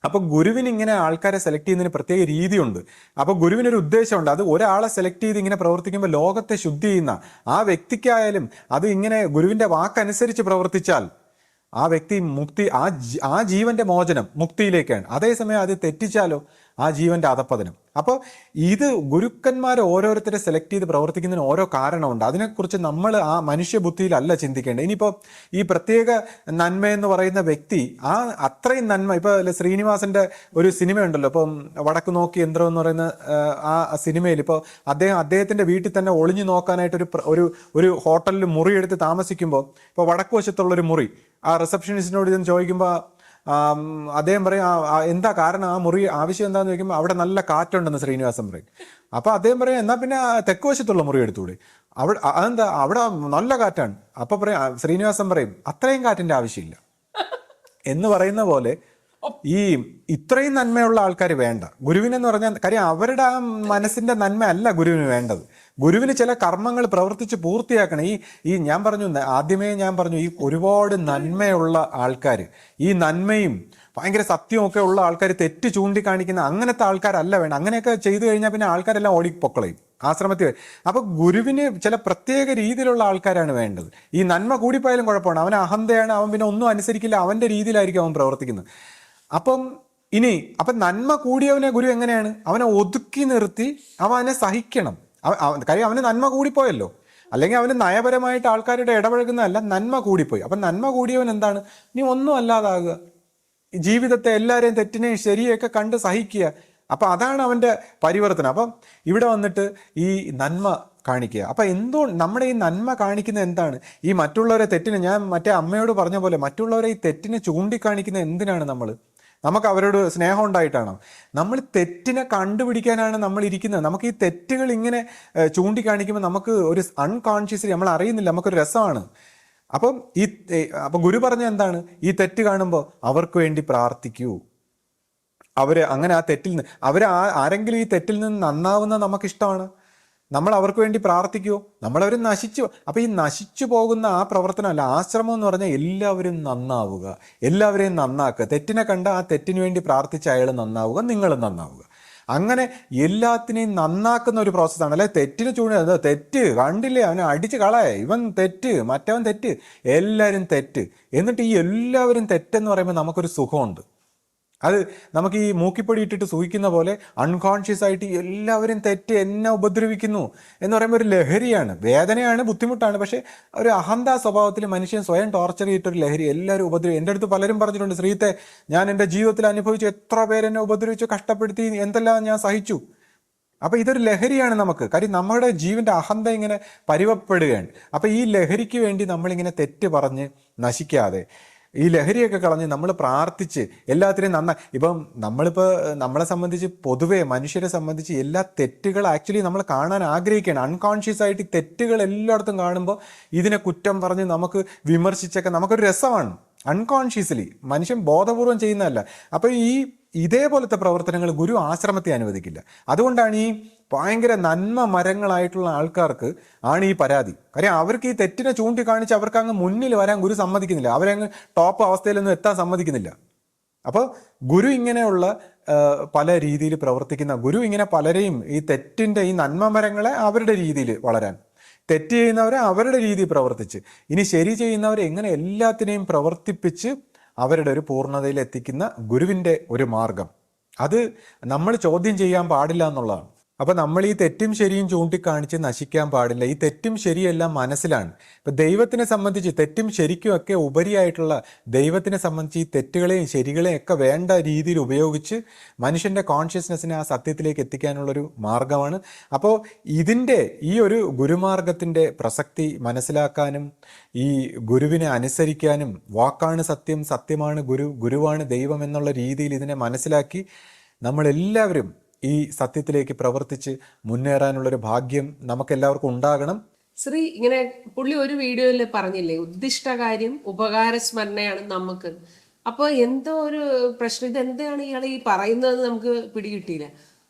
S1: അപ്പോൾ ഗുരുവിന് ഇങ്ങനെ ആൾക്കാരെ സെലക്ട് ചെയ്യുന്നതിന് പ്രത്യേക രീതിയുണ്ട്. അപ്പോൾ ഗുരുവിനൊരു ഉദ്ദേശമുണ്ട്. അത് ഒരാളെ സെലക്ട് ചെയ്ത് ഇങ്ങനെ പ്രവർത്തിക്കുമ്പോൾ ലോകത്തെ ശുദ്ധി ചെയ്യുന്ന ആ വ്യക്തിക്കായാലും അത് ഇങ്ങനെ ഗുരുവിൻ്റെ വാക്കനുസരിച്ച് പ്രവർത്തിച്ചാൽ ആ വ്യക്തി മുക്തി, ആ ജീവന്റെ മോചനം മുക്തിയിലേക്കാണ്. അതേസമയം അത് തെറ്റിച്ചാലോ ആ ജീവന്റെ അധപ്പതനം. അപ്പോൾ ഇത് ഗുരുക്കന്മാർ ഓരോരുത്തരെ സെലക്ട് ചെയ്ത് പ്രവർത്തിക്കുന്നതിന് ഓരോ കാരണമുണ്ട്. അതിനെക്കുറിച്ച് നമ്മൾ ആ മനുഷ്യബുദ്ധിയിലല്ല ചിന്തിക്കേണ്ടത്. ഇനിയിപ്പോൾ ഈ പ്രത്യേക നന്മ എന്ന് പറയുന്ന വ്യക്തി അത്രയും നന്മ, ഇപ്പോൾ ശ്രീനിവാസന്റെ ഒരു സിനിമയുണ്ടല്ലോ, ഇപ്പം വടക്ക് നോക്കി യന്ത്രം എന്ന് പറയുന്ന ആ സിനിമയിൽ ഇപ്പോൾ അദ്ദേഹത്തിന്റെ വീട്ടിൽ തന്നെ ഒളിഞ്ഞു നോക്കാനായിട്ട് ഒരു ഹോട്ടലിൽ മുറിയെടുത്ത് താമസിക്കുമ്പോൾ ഇപ്പോൾ വടക്ക് വശത്തുള്ളൊരു മുറി, ആ റിസപ്ഷനിസ്റ്റിനോട് ഇതെന്ന് ചോദിക്കുമ്പോൾ അദ്ദേഹം പറയും എന്താ കാരണം ആ മുറി ആവശ്യം എന്താണെന്ന് ചോദിക്കുമ്പോൾ അവിടെ നല്ല കാറ്റുണ്ടെന്ന് ശ്രീനിവാസൻ പറയും. അപ്പോൾ അദ്ദേഹം പറയും എന്നാൽ പിന്നെ തെക്ക് വശത്തുള്ള മുറി എടുത്തുകൂടെ, അവിടെ അതെന്താ അവിടെ നല്ല കാറ്റാണ്. അപ്പോൾ പറയും ശ്രീനിവാസൻ പറയും അത്രയും കാറ്റിൻ്റെ ആവശ്യമില്ല എന്ന് പറയുന്ന പോലെ ഈ ഇത്രയും നന്മയുള്ള ആൾക്കാർ വേണ്ട ഗുരുവിനെന്ന് പറഞ്ഞാൽ. കാര്യം അവരുടെ ആ മനസ്സിന്റെ നന്മ അല്ല ഗുരുവിന് വേണ്ടത്. ഗുരുവിന് ചില കർമ്മങ്ങൾ പ്രവർത്തിച്ച് പൂർത്തിയാക്കണം. ഈ ഞാൻ പറഞ്ഞു ആദ്യമേ ഞാൻ പറഞ്ഞു ഈ ഒരുപാട് നന്മയുള്ള ആൾക്കാർ, ഈ നന്മയും ഭയങ്കര സത്യവും ഉള്ള ആൾക്കാർ തെറ്റ് ചൂണ്ടിക്കാണിക്കുന്ന അങ്ങനത്തെ ആൾക്കാരല്ല വേണ്ട. അങ്ങനെയൊക്കെ ചെയ്തു കഴിഞ്ഞാൽ പിന്നെ ആൾക്കാരെല്ലാം ഓടിപ്പൊക്കളയും ആശ്രമത്തിൽ. അപ്പൊ ഗുരുവിന് ചില പ്രത്യേക രീതിയിലുള്ള ആൾക്കാരാണ് വേണ്ടത്. ഈ നന്മ കൂടിപ്പോയാലും കുഴപ്പമാണ്, അവൻ അഹന്തയാണ്, അവൻ പിന്നെ ഒന്നും അനുസരിക്കില്ല, അവന്റെ രീതിയിലായിരിക്കും അവൻ പ്രവർത്തിക്കുന്നത്. അപ്പം നന്മ കൂടിയവനെ ഗുരു എങ്ങനെയാണ് അവനെ ഒതുക്കി നിർത്തി അവനെ സഹിക്കണം. കാര്യം അവന് നന്മ കൂടിപ്പോയല്ലോ, അല്ലെങ്കിൽ അവന് നയപരമായിട്ട് ആൾക്കാരുടെ ഇടപഴകുന്നതല്ല, നന്മ കൂടിപ്പോയി. അപ്പം നന്മ കൂടിയവൻ എന്താണ്, നീ ഒന്നും അല്ലാതാകുക, ജീവിതത്തെ എല്ലാവരെയും തെറ്റിനെയും ശരിയൊക്കെ കണ്ട് സഹിക്കുക. അപ്പം അതാണ് അവൻ്റെ പരിവർത്തനം. അപ്പം ഇവിടെ വന്നിട്ട് ഈ നന്മ കാണിക്കുക. അപ്പം നമ്മുടെ ഈ നന്മ കാണിക്കുന്ന എന്താണ്, ഈ മറ്റുള്ളവരെ തെറ്റിന്, ഞാൻ മറ്റേ അമ്മയോട് പറഞ്ഞ പോലെ മറ്റുള്ളവരെ ഈ തെറ്റിനെ ചൂണ്ടിക്കാണിക്കുന്ന എന്തിനാണ്? നമുക്ക് അവരോട് സ്നേഹം ഉണ്ടായിട്ടാണോ? നമ്മൾ തെറ്റിനെ കണ്ടുപിടിക്കാനാണ് നമ്മൾ ഇരിക്കുന്നത്. നമുക്ക് ഈ തെറ്റുകൾ ഇങ്ങനെ ചൂണ്ടിക്കാണിക്കുമ്പോൾ നമുക്ക് ഒരു അൺകോൺഷ്യസ്ലി നമ്മൾ അറിയുന്നില്ല, നമുക്കൊരു രസമാണ്. അപ്പം ഗുരു പറഞ്ഞ എന്താണ്, ഈ തെറ്റ് കാണുമ്പോൾ അവർക്ക് വേണ്ടി പ്രാർത്ഥിക്കൂ. അങ്ങനെ ആ തെറ്റിൽ നിന്ന് ആരെങ്കിലും ഈ തെറ്റിൽ നിന്ന് നന്നാവുന്ന നമുക്കിഷ്ടമാണ്. നമ്മൾ അവർക്ക് വേണ്ടി പ്രാർത്ഥിക്കുമോ? നമ്മളവർ നശിച്ചു. അപ്പം ഈ നശിച്ചു പോകുന്ന ആ പ്രവർത്തനമല്ല ആശ്രമം എന്ന് പറഞ്ഞാൽ എല്ലാവരും നന്നാവുക, എല്ലാവരെയും നന്നാക്കുക. തെറ്റിനെ കണ്ട ആ തെറ്റിന് വേണ്ടി പ്രാർത്ഥിച്ച അയാൾ നന്നാവുക, നിങ്ങളും നന്നാവുക. അങ്ങനെ എല്ലാത്തിനെയും നന്നാക്കുന്ന ഒരു പ്രോസസ്സാണ്. അല്ലെ തെറ്റിന് തെറ്റ് കണ്ടില്ലേ അവനെ അടിച്ച് കളയ, ഇവൻ തെറ്റ്, മറ്റവൻ തെറ്റ്, എല്ലാവരും തെറ്റ്. എന്നിട്ട് ഈ എല്ലാവരും തെറ്റെന്ന് പറയുമ്പോൾ നമുക്കൊരു സുഖമുണ്ട്. അത് നമുക്ക് ഈ മൂക്കിപ്പൊടി ഇട്ടിട്ട് സൂഹിക്കുന്ന പോലെ അൺകോൺഷ്യസ് ആയിട്ട് എല്ലാവരും തെറ്റ്, എന്നെ ഉപദ്രവിക്കുന്നു എന്ന് പറയുമ്പോൾ ഒരു ലഹരിയാണ്, വേദനയാണ്, ബുദ്ധിമുട്ടാണ്. പക്ഷേ ഒരു അഹന്താ സ്വഭാവത്തിൽ മനുഷ്യൻ സ്വയം ടോർച്ചർ ചെയ്തിട്ടൊരു ലഹരി. എല്ലാവരും എൻ്റെ അടുത്ത് പലരും പറഞ്ഞിട്ടുണ്ട്, ശ്രീത്തെ ഞാൻ എൻ്റെ ജീവിതത്തിൽ അനുഭവിച്ചു, എത്ര പേരെന്നെ ഉപദ്രവിച്ചു, കഷ്ടപ്പെടുത്തി, എന്തെല്ലാം ഞാൻ സഹിച്ചു. അപ്പം ഇതൊരു ലഹരിയാണ് നമുക്ക്. കാര്യം നമ്മുടെ ജീവൻ്റെ അഹന്ത ഇങ്ങനെ പരിവപ്പെടുകയാണ്. അപ്പം ഈ ലഹരിക്ക് വേണ്ടി നമ്മളിങ്ങനെ തെറ്റ് പറഞ്ഞ് നശിക്കാതെ ഈ ലഹരിയൊക്കെ കളഞ്ഞ് നമ്മൾ പ്രാർത്ഥിച്ച് എല്ലാത്തിനെയും ഇപ്പം നമ്മളെ സംബന്ധിച്ച് പൊതുവേ മനുഷ്യരെ സംബന്ധിച്ച് എല്ലാ തെറ്റുകൾ ആക്ച്വലി നമ്മൾ കാണാൻ ആഗ്രഹിക്കുകയാണ്. അൺകോൺഷ്യസ് ആയിട്ട് തെറ്റുകൾ എല്ലായിടത്തും കാണുമ്പോൾ ഇതിനെ കുറ്റം പറഞ്ഞ് നമുക്ക് വിമർശിച്ചൊക്കെ നമുക്കൊരു രസമാണ്. അൺകോൺഷ്യസ്ലി മനുഷ്യൻ ബോധപൂർവം ചെയ്യുന്നതല്ല. അപ്പോൾ ഇതേപോലത്തെ പ്രവർത്തനങ്ങൾ ഗുരു ആശ്രമത്തെ അനുവദിക്കില്ല. അതുകൊണ്ടാണ് ഈ ഭയങ്കര നന്മ മരങ്ങളായിട്ടുള്ള ആൾക്കാർക്ക് ആണ് ഈ പരാതി. കാര്യം അവർക്ക് ഈ തെറ്റിനെ ചൂണ്ടിക്കാണിച്ച് അവർക്ക് അങ്ങ് മുന്നിൽ വരാൻ ഗുരു സമ്മതിക്കുന്നില്ല, അവരങ്ങ് ടോപ്പ് അവസ്ഥയിലൊന്നും എത്താൻ സമ്മതിക്കുന്നില്ല. അപ്പോൾ ഗുരു ഇങ്ങനെയുള്ള പല രീതിയിൽ പ്രവർത്തിക്കുന്ന ഗുരു ഇങ്ങനെ പലരെയും ഈ തെറ്റിൻ്റെ ഈ നന്മ മരങ്ങളെ അവരുടെ രീതിയിൽ വളരാൻ, തെറ്റ് ചെയ്യുന്നവരെ അവരുടെ രീതിയിൽ പ്രവർത്തിച്ച്, ഇനി ശരി ചെയ്യുന്നവരെ എങ്ങനെ എല്ലാത്തിനെയും പ്രവർത്തിപ്പിച്ച് അവരുടെ ഒരു പൂർണ്ണതയിൽ എത്തിക്കുന്ന ഗുരുവിൻ്റെ ഒരു മാർഗം, അത് നമ്മൾ ചോദ്യം ചെയ്യാൻ പാടില്ല എന്നുള്ളതാണ്. അപ്പം നമ്മൾ ഈ തെറ്റും ശരിയും ചൂണ്ടിക്കാണിച്ച് നശിക്കാൻ പാടില്ല. ഈ തെറ്റും ശരിയെല്ലാം മനസ്സിലാണ്. ഇപ്പം ദൈവത്തിനെ സംബന്ധിച്ച് തെറ്റും ശരിക്കും ഒക്കെ ഉപരിയായിട്ടുള്ള ദൈവത്തിനെ സംബന്ധിച്ച് ഈ തെറ്റുകളെയും ശരികളെയും ഒക്കെ വേണ്ട രീതിയിൽ ഉപയോഗിച്ച് മനുഷ്യൻ്റെ കോൺഷ്യസ്നെസ്സിനെ ആ സത്യത്തിലേക്ക് എത്തിക്കാനുള്ളൊരു മാർഗമാണ്. അപ്പോൾ ഈ ഒരു ഗുരുമാർഗത്തിൻ്റെ പ്രസക്തി മനസ്സിലാക്കാനും ഈ ഗുരുവിനെ അനുസരിക്കാനും, വാക്കാണ് സത്യം, സത്യമാണ് ഗുരു, ഗുരുവാണ് ദൈവം എന്നുള്ള രീതിയിൽ ഇതിനെ മനസ്സിലാക്കി നമ്മളെല്ലാവരും ഈ സത്യത്തിലേക്ക് പ്രവർത്തിച്ച് മുന്നേറാനുള്ളൊരു ഭാഗ്യം നമുക്കെല്ലാവർക്കും ഉണ്ടാകണം.
S2: ശ്രീ ഇങ്ങനെ പുള്ളി ഒരു വീഡിയോയിൽ പറഞ്ഞില്ലേ, ഉദ്ദിഷ്ടകാര്യം ഉപകാരസ്മരണയാണ് നമുക്ക്. അപ്പോൾ എന്തോ ഒരു പ്രശ്നം, ഇത് എന്താണ് ഇയാൾ ഈ പറയുന്നതെന്ന് നമുക്ക് പിടികിട്ടിയില്ല.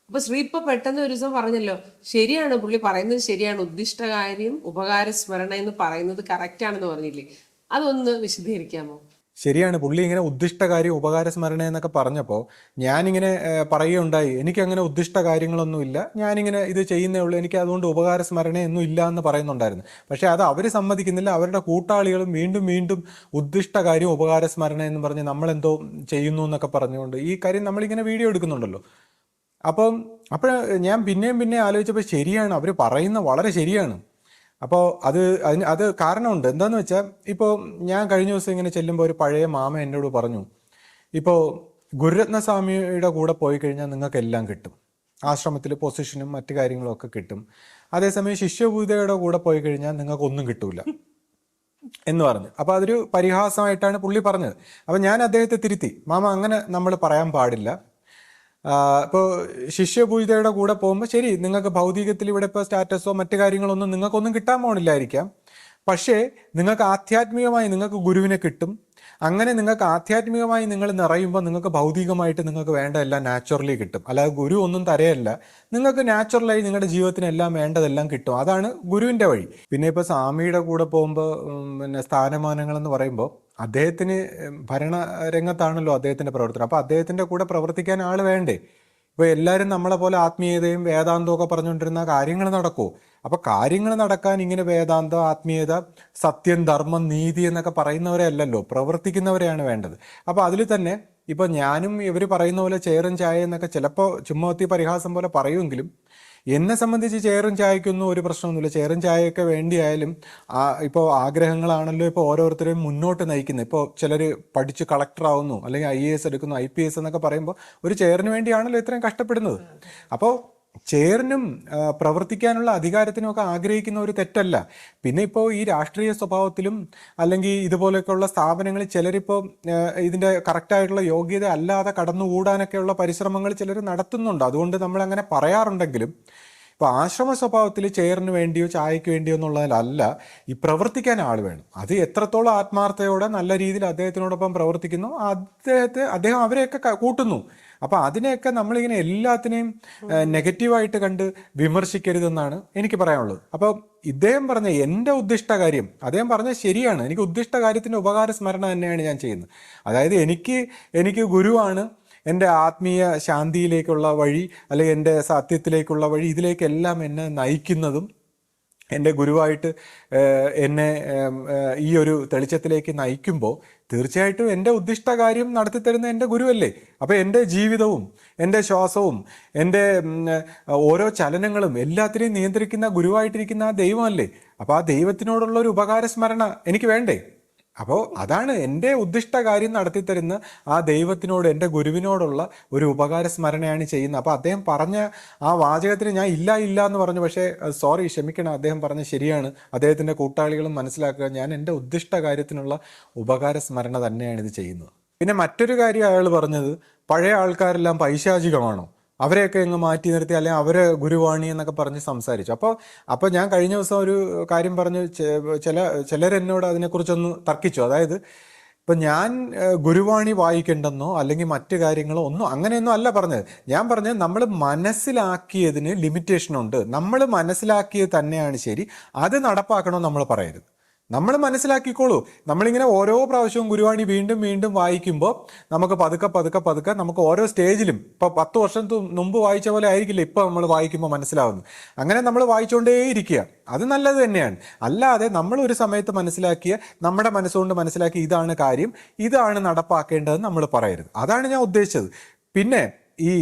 S2: അപ്പൊ ശ്രീ ഇപ്പൊ പെട്ടെന്ന് ഒരു ദിവസം പറഞ്ഞല്ലോ, ശരിയാണ് പുള്ളി പറയുന്നത് ശരിയാണ്, ഉദ്ദിഷ്ടകാര്യം ഉപകാരസ്മരണ എന്ന് പറയുന്നത് കറക്റ്റ് ആണെന്ന് പറഞ്ഞില്ലേ, അതൊന്ന് വിശദീകരിക്കാമോ?
S1: ശരിയാണ്, പുള്ളി ഇങ്ങനെ ഉദ്ദിഷ്ടകാര്യം ഉപകാരസ്മരണ എന്നൊക്കെ പറഞ്ഞപ്പോൾ ഞാനിങ്ങനെ പറയുകയുണ്ടായി, എനിക്കങ്ങനെ ഉദ്ദിഷ്ട കാര്യങ്ങളൊന്നുമില്ല, ഞാനിങ്ങനെ ഇത് ചെയ്യുന്നേ ഉള്ളൂ, എനിക്ക് അതുകൊണ്ട് ഉപകാരസ്മരണയൊന്നും ഇല്ല എന്ന് പറയുന്നുണ്ടായിരുന്നു. പക്ഷേ അത് അവർ സമ്മതിക്കുന്നില്ല. അവരുടെ കൂട്ടാളികളും വീണ്ടും വീണ്ടും ഉദ്ദിഷ്ടകാര്യം ഉപകാരസ്മരണ എന്ന് പറഞ്ഞ് നമ്മളെന്തോ ചെയ്യുന്നു എന്നൊക്കെ പറഞ്ഞുകൊണ്ട് ഈ കാര്യം നമ്മളിങ്ങനെ വീഡിയോ എടുക്കുന്നുണ്ടല്ലോ. അപ്പോൾ ഞാൻ പിന്നെയും ആലോചിച്ചപ്പോൾ ശരിയാണ്, അവർ പറയുന്ന വളരെ ശരിയാണ്. അപ്പോൾ അത് കാരണമുണ്ട്. എന്താണെന്ന് വെച്ചാൽ, ഇപ്പോൾ ഞാൻ കഴിഞ്ഞ ദിവസം ഇങ്ങനെ ചെല്ലുമ്പോൾ ഒരു പഴയ മാമ എന്നോട് പറഞ്ഞു, ഇപ്പോൾ ഗുരുരത്നസ്വാമിയുടെ കൂടെ പോയി കഴിഞ്ഞാൽ നിങ്ങൾക്ക് എല്ലാം കിട്ടും, ആശ്രമത്തിൽ പൊസിഷനും മറ്റു കാര്യങ്ങളും ഒക്കെ കിട്ടും. അതേസമയം ശിഷ്യഭൂതയുടെ കൂടെ പോയി കഴിഞ്ഞാൽ നിങ്ങൾക്കൊന്നും കിട്ടൂല. എന്ന് പറഞ്ഞു. അപ്പോൾ അതൊരു പരിഹാസമായിട്ടാണ് പുള്ളി പറഞ്ഞത്. അപ്പോൾ ഞാൻ അദ്ദേഹത്തെ തിരുത്തി, മാമ അങ്ങനെ നമ്മൾ പറയാൻ പാടില്ല. ഇപ്പോൾ ശിഷ്യപൂജിതയുടെ കൂടെ പോകുമ്പോൾ ശരി, നിങ്ങൾക്ക് ഭൗതികത്തിൽ ഇവിടെ ഇപ്പോൾ സ്റ്റാറ്റസോ മറ്റു കാര്യങ്ങളൊന്നും നിങ്ങൾക്കൊന്നും കിട്ടാൻ പോണില്ലായിരിക്കാം, പക്ഷേ നിങ്ങൾക്ക് ആധ്യാത്മികമായി നിങ്ങൾക്ക് ഗുരുവിനെ കിട്ടും. അങ്ങനെ നിങ്ങൾക്ക് ആധ്യാത്മികമായി നിങ്ങൾ നിറയുമ്പോൾ നിങ്ങൾക്ക് ഭൗതികമായിട്ട് നിങ്ങൾക്ക് വേണ്ട എല്ലാം നാച്ചുറലി കിട്ടും. അല്ലാതെ ഗുരു ഒന്നും തരയല്ല, നിങ്ങൾക്ക് നാച്ചുറലായി നിങ്ങളുടെ ജീവിതത്തിന് എല്ലാം വേണ്ടതെല്ലാം കിട്ടും. അതാണ് ഗുരുവിൻ്റെ വഴി. പിന്നെ ഇപ്പോൾ സ്വാമിയുടെ കൂടെ പോകുമ്പോൾ പിന്നെ സ്ഥാനമാനങ്ങൾ എന്ന് പറയുമ്പോൾ അദ്ദേഹത്തിന് ഭരണരംഗത്താണല്ലോ അദ്ദേഹത്തിൻ്റെ പ്രവർത്തനം. അപ്പോൾ അദ്ദേഹത്തിൻ്റെ കൂടെ പ്രവർത്തിക്കാൻ ആൾ വേണ്ടേ? ഇപ്പോൾ എല്ലാവരും നമ്മളെ പോലെ ആത്മീയതയും വേദാന്തവും ഒക്കെ പറഞ്ഞുകൊണ്ടിരുന്ന കാര്യങ്ങൾ നടക്കുമോ? അപ്പോൾ കാര്യങ്ങൾ നടക്കാൻ ഇങ്ങനെ വേദാന്തം, ആത്മീയത, സത്യം, ധർമ്മം, നീതി എന്നൊക്കെ പറയുന്നവരെ അല്ലല്ലോ, പ്രവർത്തിക്കുന്നവരെയാണ് വേണ്ടത്. അപ്പോൾ അതിൽ തന്നെ ഇപ്പോൾ ഞാനും ഇവർ പറയുന്ന പോലെ ചേറും ചായ എന്നൊക്കെ ചിലപ്പോൾ ചുമ്മാത്തി പരിഹാസം പോലെ പറയുമെങ്കിലും എന്നെ സംബന്ധിച്ച് ചേറും ചായക്കൊന്നും ഒരു പ്രശ്നമൊന്നുമില്ല. ചേറും ചായയൊക്കെ വേണ്ടിയായാലും ഇപ്പോൾ ആഗ്രഹങ്ങളാണല്ലോ ഇപ്പോൾ ഓരോരുത്തരെയും മുന്നോട്ട് നയിക്കുന്നത്. ഇപ്പോൾ ചിലർ പഠിച്ച് കളക്ടർ ആവുന്നു, അല്ലെങ്കിൽ IAS എടുക്കുന്നു, IPS എന്നൊക്കെ പറയുമ്പോൾ ഒരു ചേറിന് വേണ്ടിയാണല്ലോ ഇത്രയും കഷ്ടപ്പെടുന്നത്. അപ്പോൾ ചേറിനും പ്രവർത്തിക്കാനുള്ള അധികാരത്തിനും ഒക്കെ ആഗ്രഹിക്കുന്ന ഒരു തെറ്റല്ല. പിന്നെ ഇപ്പോൾ ഈ രാഷ്ട്രീയ സ്വഭാവത്തിലും അല്ലെങ്കിൽ ഇതുപോലെയൊക്കെയുള്ള സ്ഥാപനങ്ങളിൽ ചിലരിപ്പോൾ ഇതിൻ്റെ കറക്റ്റായിട്ടുള്ള യോഗ്യത അല്ലാതെ കടന്നുകൂടാനൊക്കെയുള്ള പരിശ്രമങ്ങൾ ചിലർ നടത്തുന്നുണ്ട്. അതുകൊണ്ട് നമ്മളങ്ങനെ പറയാറുണ്ടെങ്കിലും ഇപ്പോൾ ആശ്രമ സ്വഭാവത്തിൽ ചെയറിന് വേണ്ടിയോ ചായയ്ക്ക് വേണ്ടിയോ എന്നുള്ളതിലല്ല, ഈ പ്രവർത്തിക്കാൻ ആൾ വേണം. അത് എത്രത്തോളം ആത്മാർത്ഥയോടെ നല്ല രീതിയിൽ അദ്ദേഹത്തിനോടൊപ്പം പ്രവർത്തിക്കുന്നു, അദ്ദേഹം അവരെയൊക്കെ കൂട്ടുന്നു. അപ്പോൾ അതിനെയൊക്കെ നമ്മളിങ്ങനെ എല്ലാത്തിനെയും നെഗറ്റീവായിട്ട് കണ്ട് വിമർശിക്കരുതെന്നാണ് എനിക്ക് പറയാനുള്ളത്. അപ്പോൾ ഇദ്ദേഹം പറഞ്ഞ എൻ്റെ ഉദ്ദിഷ്ട കാര്യം അദ്ദേഹം പറഞ്ഞത് ശരിയാണ്. എനിക്ക് ഉദ്ദിഷ്ട കാര്യത്തിൻ്റെ ഉപകാര സ്മരണ തന്നെയാണ് ഞാൻ ചെയ്യുന്നത്. അതായത് എനിക്ക് ഗുരുവാണ് എൻ്റെ ആത്മീയ ശാന്തിയിലേക്കുള്ള വഴി, അല്ലെങ്കിൽ എൻ്റെ സത്യത്തിലേക്കുള്ള വഴി, ഇതിലേക്കെല്ലാം എന്നെ നയിക്കുന്നതും എൻ്റെ ഗുരുവായിട്ട് എന്നെ ഈ ഒരു തെളിച്ചത്തിലേക്ക് നയിക്കുമ്പോൾ തീർച്ചയായിട്ടും എൻ്റെ ഉദ്ദിഷ്ട കാര്യം നടത്തിത്തരുന്ന എൻ്റെ ഗുരുവല്ലേ. അപ്പോൾ എൻ്റെ ജീവിതവും എൻ്റെ ശ്വാസവും എൻ്റെ ഓരോ ചലനങ്ങളും എല്ലാത്തിനെയും നിയന്ത്രിക്കുന്ന ഗുരുവായിട്ടിരിക്കുന്ന ആ ദൈവമല്ലേ. അപ്പോൾ ആ ദൈവത്തിനോടുള്ള ഒരു ഉപകാര സ്മരണ എനിക്ക് വേണ്ടേ? അപ്പോൾ അതാണ് എൻ്റെ ഉദ്ദിഷ്ട കാര്യം നടത്തിത്തരുന്ന ആ ദൈവത്തിനോട്, എൻ്റെ ഗുരുവിനോടുള്ള ഒരു ഉപകാര സ്മരണയാണ് ചെയ്യുന്നത്. അപ്പോൾ അദ്ദേഹം പറഞ്ഞ ആ വാചകത്തിന് ഞാൻ ഇല്ല എന്ന് പറഞ്ഞു. പക്ഷേ സോറി, ക്ഷമിക്കണം, അദ്ദേഹം പറഞ്ഞ ശരിയാണ്. അദ്ദേഹത്തിൻ്റെ കൂട്ടാളികളും മനസ്സിലാക്കുക, ഞാൻ എൻ്റെ ഉദ്ദിഷ്ട കാര്യത്തിനുള്ള ഉപകാര സ്മരണ തന്നെയാണ് ഇത് ചെയ്യുന്നത്. പിന്നെ മറ്റൊരു കാര്യം അയാൾ പറഞ്ഞത്, പഴയ ആൾക്കാരെല്ലാം പൈശാചികമാണോ, അവരെയൊക്കെ അങ്ങ് മാറ്റി നിർത്തി, അല്ലെങ്കിൽ അവരെ ഗുരുവാണി എന്നൊക്കെ പറഞ്ഞ് സംസാരിച്ചു. അപ്പോൾ ഞാൻ കഴിഞ്ഞ ദിവസം ഒരു കാര്യം പറഞ്ഞു, ചിലരെന്നോട് അതിനെക്കുറിച്ചൊന്ന് തർക്കിച്ചു. അതായത് ഇപ്പം ഞാൻ ഗുരുവാണി വായിക്കേണ്ടെന്നോ അല്ലെങ്കിൽ മറ്റു കാര്യങ്ങളോ ഒന്നും അങ്ങനെയൊന്നും അല്ല പറഞ്ഞത്. ഞാൻ പറഞ്ഞത് നമ്മൾ മനസ്സിലാക്കിയതിന് ലിമിറ്റേഷനുണ്ട്. നമ്മൾ മനസ്സിലാക്കിയത് തന്നെയാണ് ശരി, അത് നടപ്പാക്കണമെന്ന് നമ്മൾ പറയരുത്. നമ്മൾ മനസ്സിലാക്കിക്കോളൂ. നമ്മളിങ്ങനെ ഓരോ പ്രാവശ്യവും ഗുരുവാണി വീണ്ടും വീണ്ടും വായിക്കുമ്പോൾ നമുക്ക് പതുക്കെ നമുക്ക് ഓരോ സ്റ്റേജിലും, ഇപ്പോൾ 10 വർഷം മുമ്പ് വായിച്ച പോലെ ആയിരിക്കില്ല ഇപ്പോൾ നമ്മൾ വായിക്കുമ്പോൾ മനസ്സിലാവുന്നു. അങ്ങനെ നമ്മൾ വായിച്ചുകൊണ്ടേ ഇരിക്കുക, അത് നല്ലത് തന്നെയാണ്. അല്ലാതെ നമ്മൾ ഒരു സമയത്ത് മനസ്സിലാക്കിയ, നമ്മുടെ മനസ്സുകൊണ്ട് മനസ്സിലാക്കി ഇതാണ് കാര്യം, ഇതാണ് നടപ്പാക്കേണ്ടതെന്ന് നമ്മൾ പറയരുത്. അതാണ് ഞാൻ ഉദ്ദേശിച്ചത്. പിന്നെ ഈ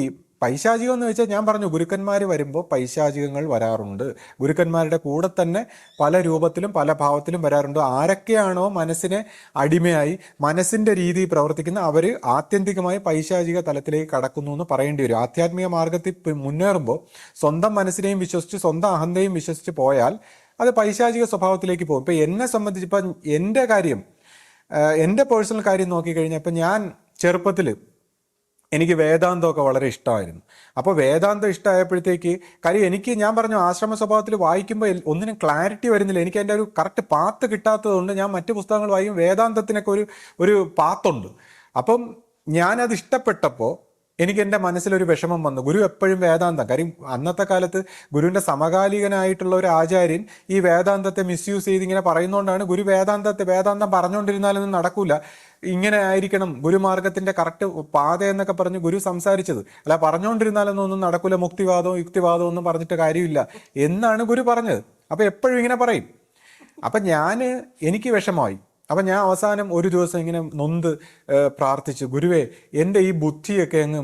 S1: പൈശാചികം എന്ന് വെച്ചാൽ ഞാൻ പറഞ്ഞു, ഗുരുക്കന്മാർ വരുമ്പോൾ പൈശാചികങ്ങൾ വരാറുണ്ട്. ഗുരുക്കന്മാരുടെ കൂടെ തന്നെ പല രൂപത്തിലും പല ഭാവത്തിലും വരാറുണ്ട്. ആരൊക്കെയാണോ മനസ്സിനെ അടിമയായി മനസ്സിൻ്റെ രീതിയിൽ പ്രവർത്തിക്കുന്ന അവർ ആത്യന്തികമായി പൈശാചിക തലത്തിലേക്ക് കടക്കുന്നു എന്ന് പറയേണ്ടി വരും. ആധ്യാത്മിക മാർഗത്തിൽ മുന്നേറുമ്പോൾ സ്വന്തം മനസ്സിനെയും വിശ്വസിച്ച് സ്വന്തം അഹന്തയും വിശ്വസിച്ച് പോയാൽ അത് പൈശാചിക സ്വഭാവത്തിലേക്ക് പോകും. ഇപ്പം എന്നെ സംബന്ധിച്ച്, ഇപ്പം എൻ്റെ കാര്യം, എൻ്റെ പേഴ്സണൽ കാര്യം നോക്കിക്കഴിഞ്ഞാൽ, ഇപ്പം ഞാൻ ചെറുപ്പത്തിൽ എനിക്ക് വേദാന്തമൊക്കെ വളരെ ഇഷ്ടമായിരുന്നു. അപ്പോൾ വേദാന്തം ഇഷ്ടമായപ്പോഴത്തേക്ക് കാര്യം ഞാൻ പറഞ്ഞു, ആശ്രമ സ്വഭാവത്തിൽ വായിക്കുമ്പോൾ ഒന്നിനും ക്ലാരിറ്റി വരുന്നില്ല. എനിക്ക് അതിൻ്റെ ഒരു കറക്റ്റ് പാത്ത് കിട്ടാത്തതുകൊണ്ട് ഞാൻ മറ്റു പുസ്തകങ്ങൾ വായിക്കും, വേദാന്തത്തിനൊക്കെ ഒരു പാത്തുണ്ട്. അപ്പം ഞാനത് ഇഷ്ടപ്പെട്ടപ്പോൾ എനിക്ക് എൻ്റെ മനസ്സിലൊരു വിഷമം വന്നു. ഗുരു എപ്പോഴും വേദാന്തം, കാര്യം അന്നത്തെ കാലത്ത് ഗുരുവിൻ്റെ സമകാലികനായിട്ടുള്ള ഒരു ആചാര്യൻ ഈ വേദാന്തത്തെ മിസ്യൂസ് ചെയ്ത് ഇങ്ങനെ പറയുന്നതുകൊണ്ടാണ് ഗുരു വേദാന്തം പറഞ്ഞുകൊണ്ടിരുന്നാലൊന്നും നടക്കൂല, ഇങ്ങനെ ആയിരിക്കണം ഗുരുമാർഗത്തിൻ്റെ കറക്റ്റ് പാത എന്നൊക്കെ പറഞ്ഞ് ഗുരു സംസാരിച്ചത്. അല്ല പറഞ്ഞുകൊണ്ടിരുന്നാലൊന്നും നടക്കൂല, മുക്തിവാദവും യുക്തിവാദവും ഒന്നും പറഞ്ഞിട്ട് കാര്യമില്ല എന്നാണ് ഗുരു പറഞ്ഞത്. അപ്പോൾ എപ്പോഴും ഇങ്ങനെ പറയും. അപ്പം എനിക്ക് വിഷമമായി. അപ്പം ഞാൻ അവസാനം ഒരു ദിവസം ഇങ്ങനെ നൊന്ത് പ്രാർത്ഥിച്ചു, ഗുരുവേ എൻ്റെ ഈ ബുദ്ധിയൊക്കെ അങ്ങ്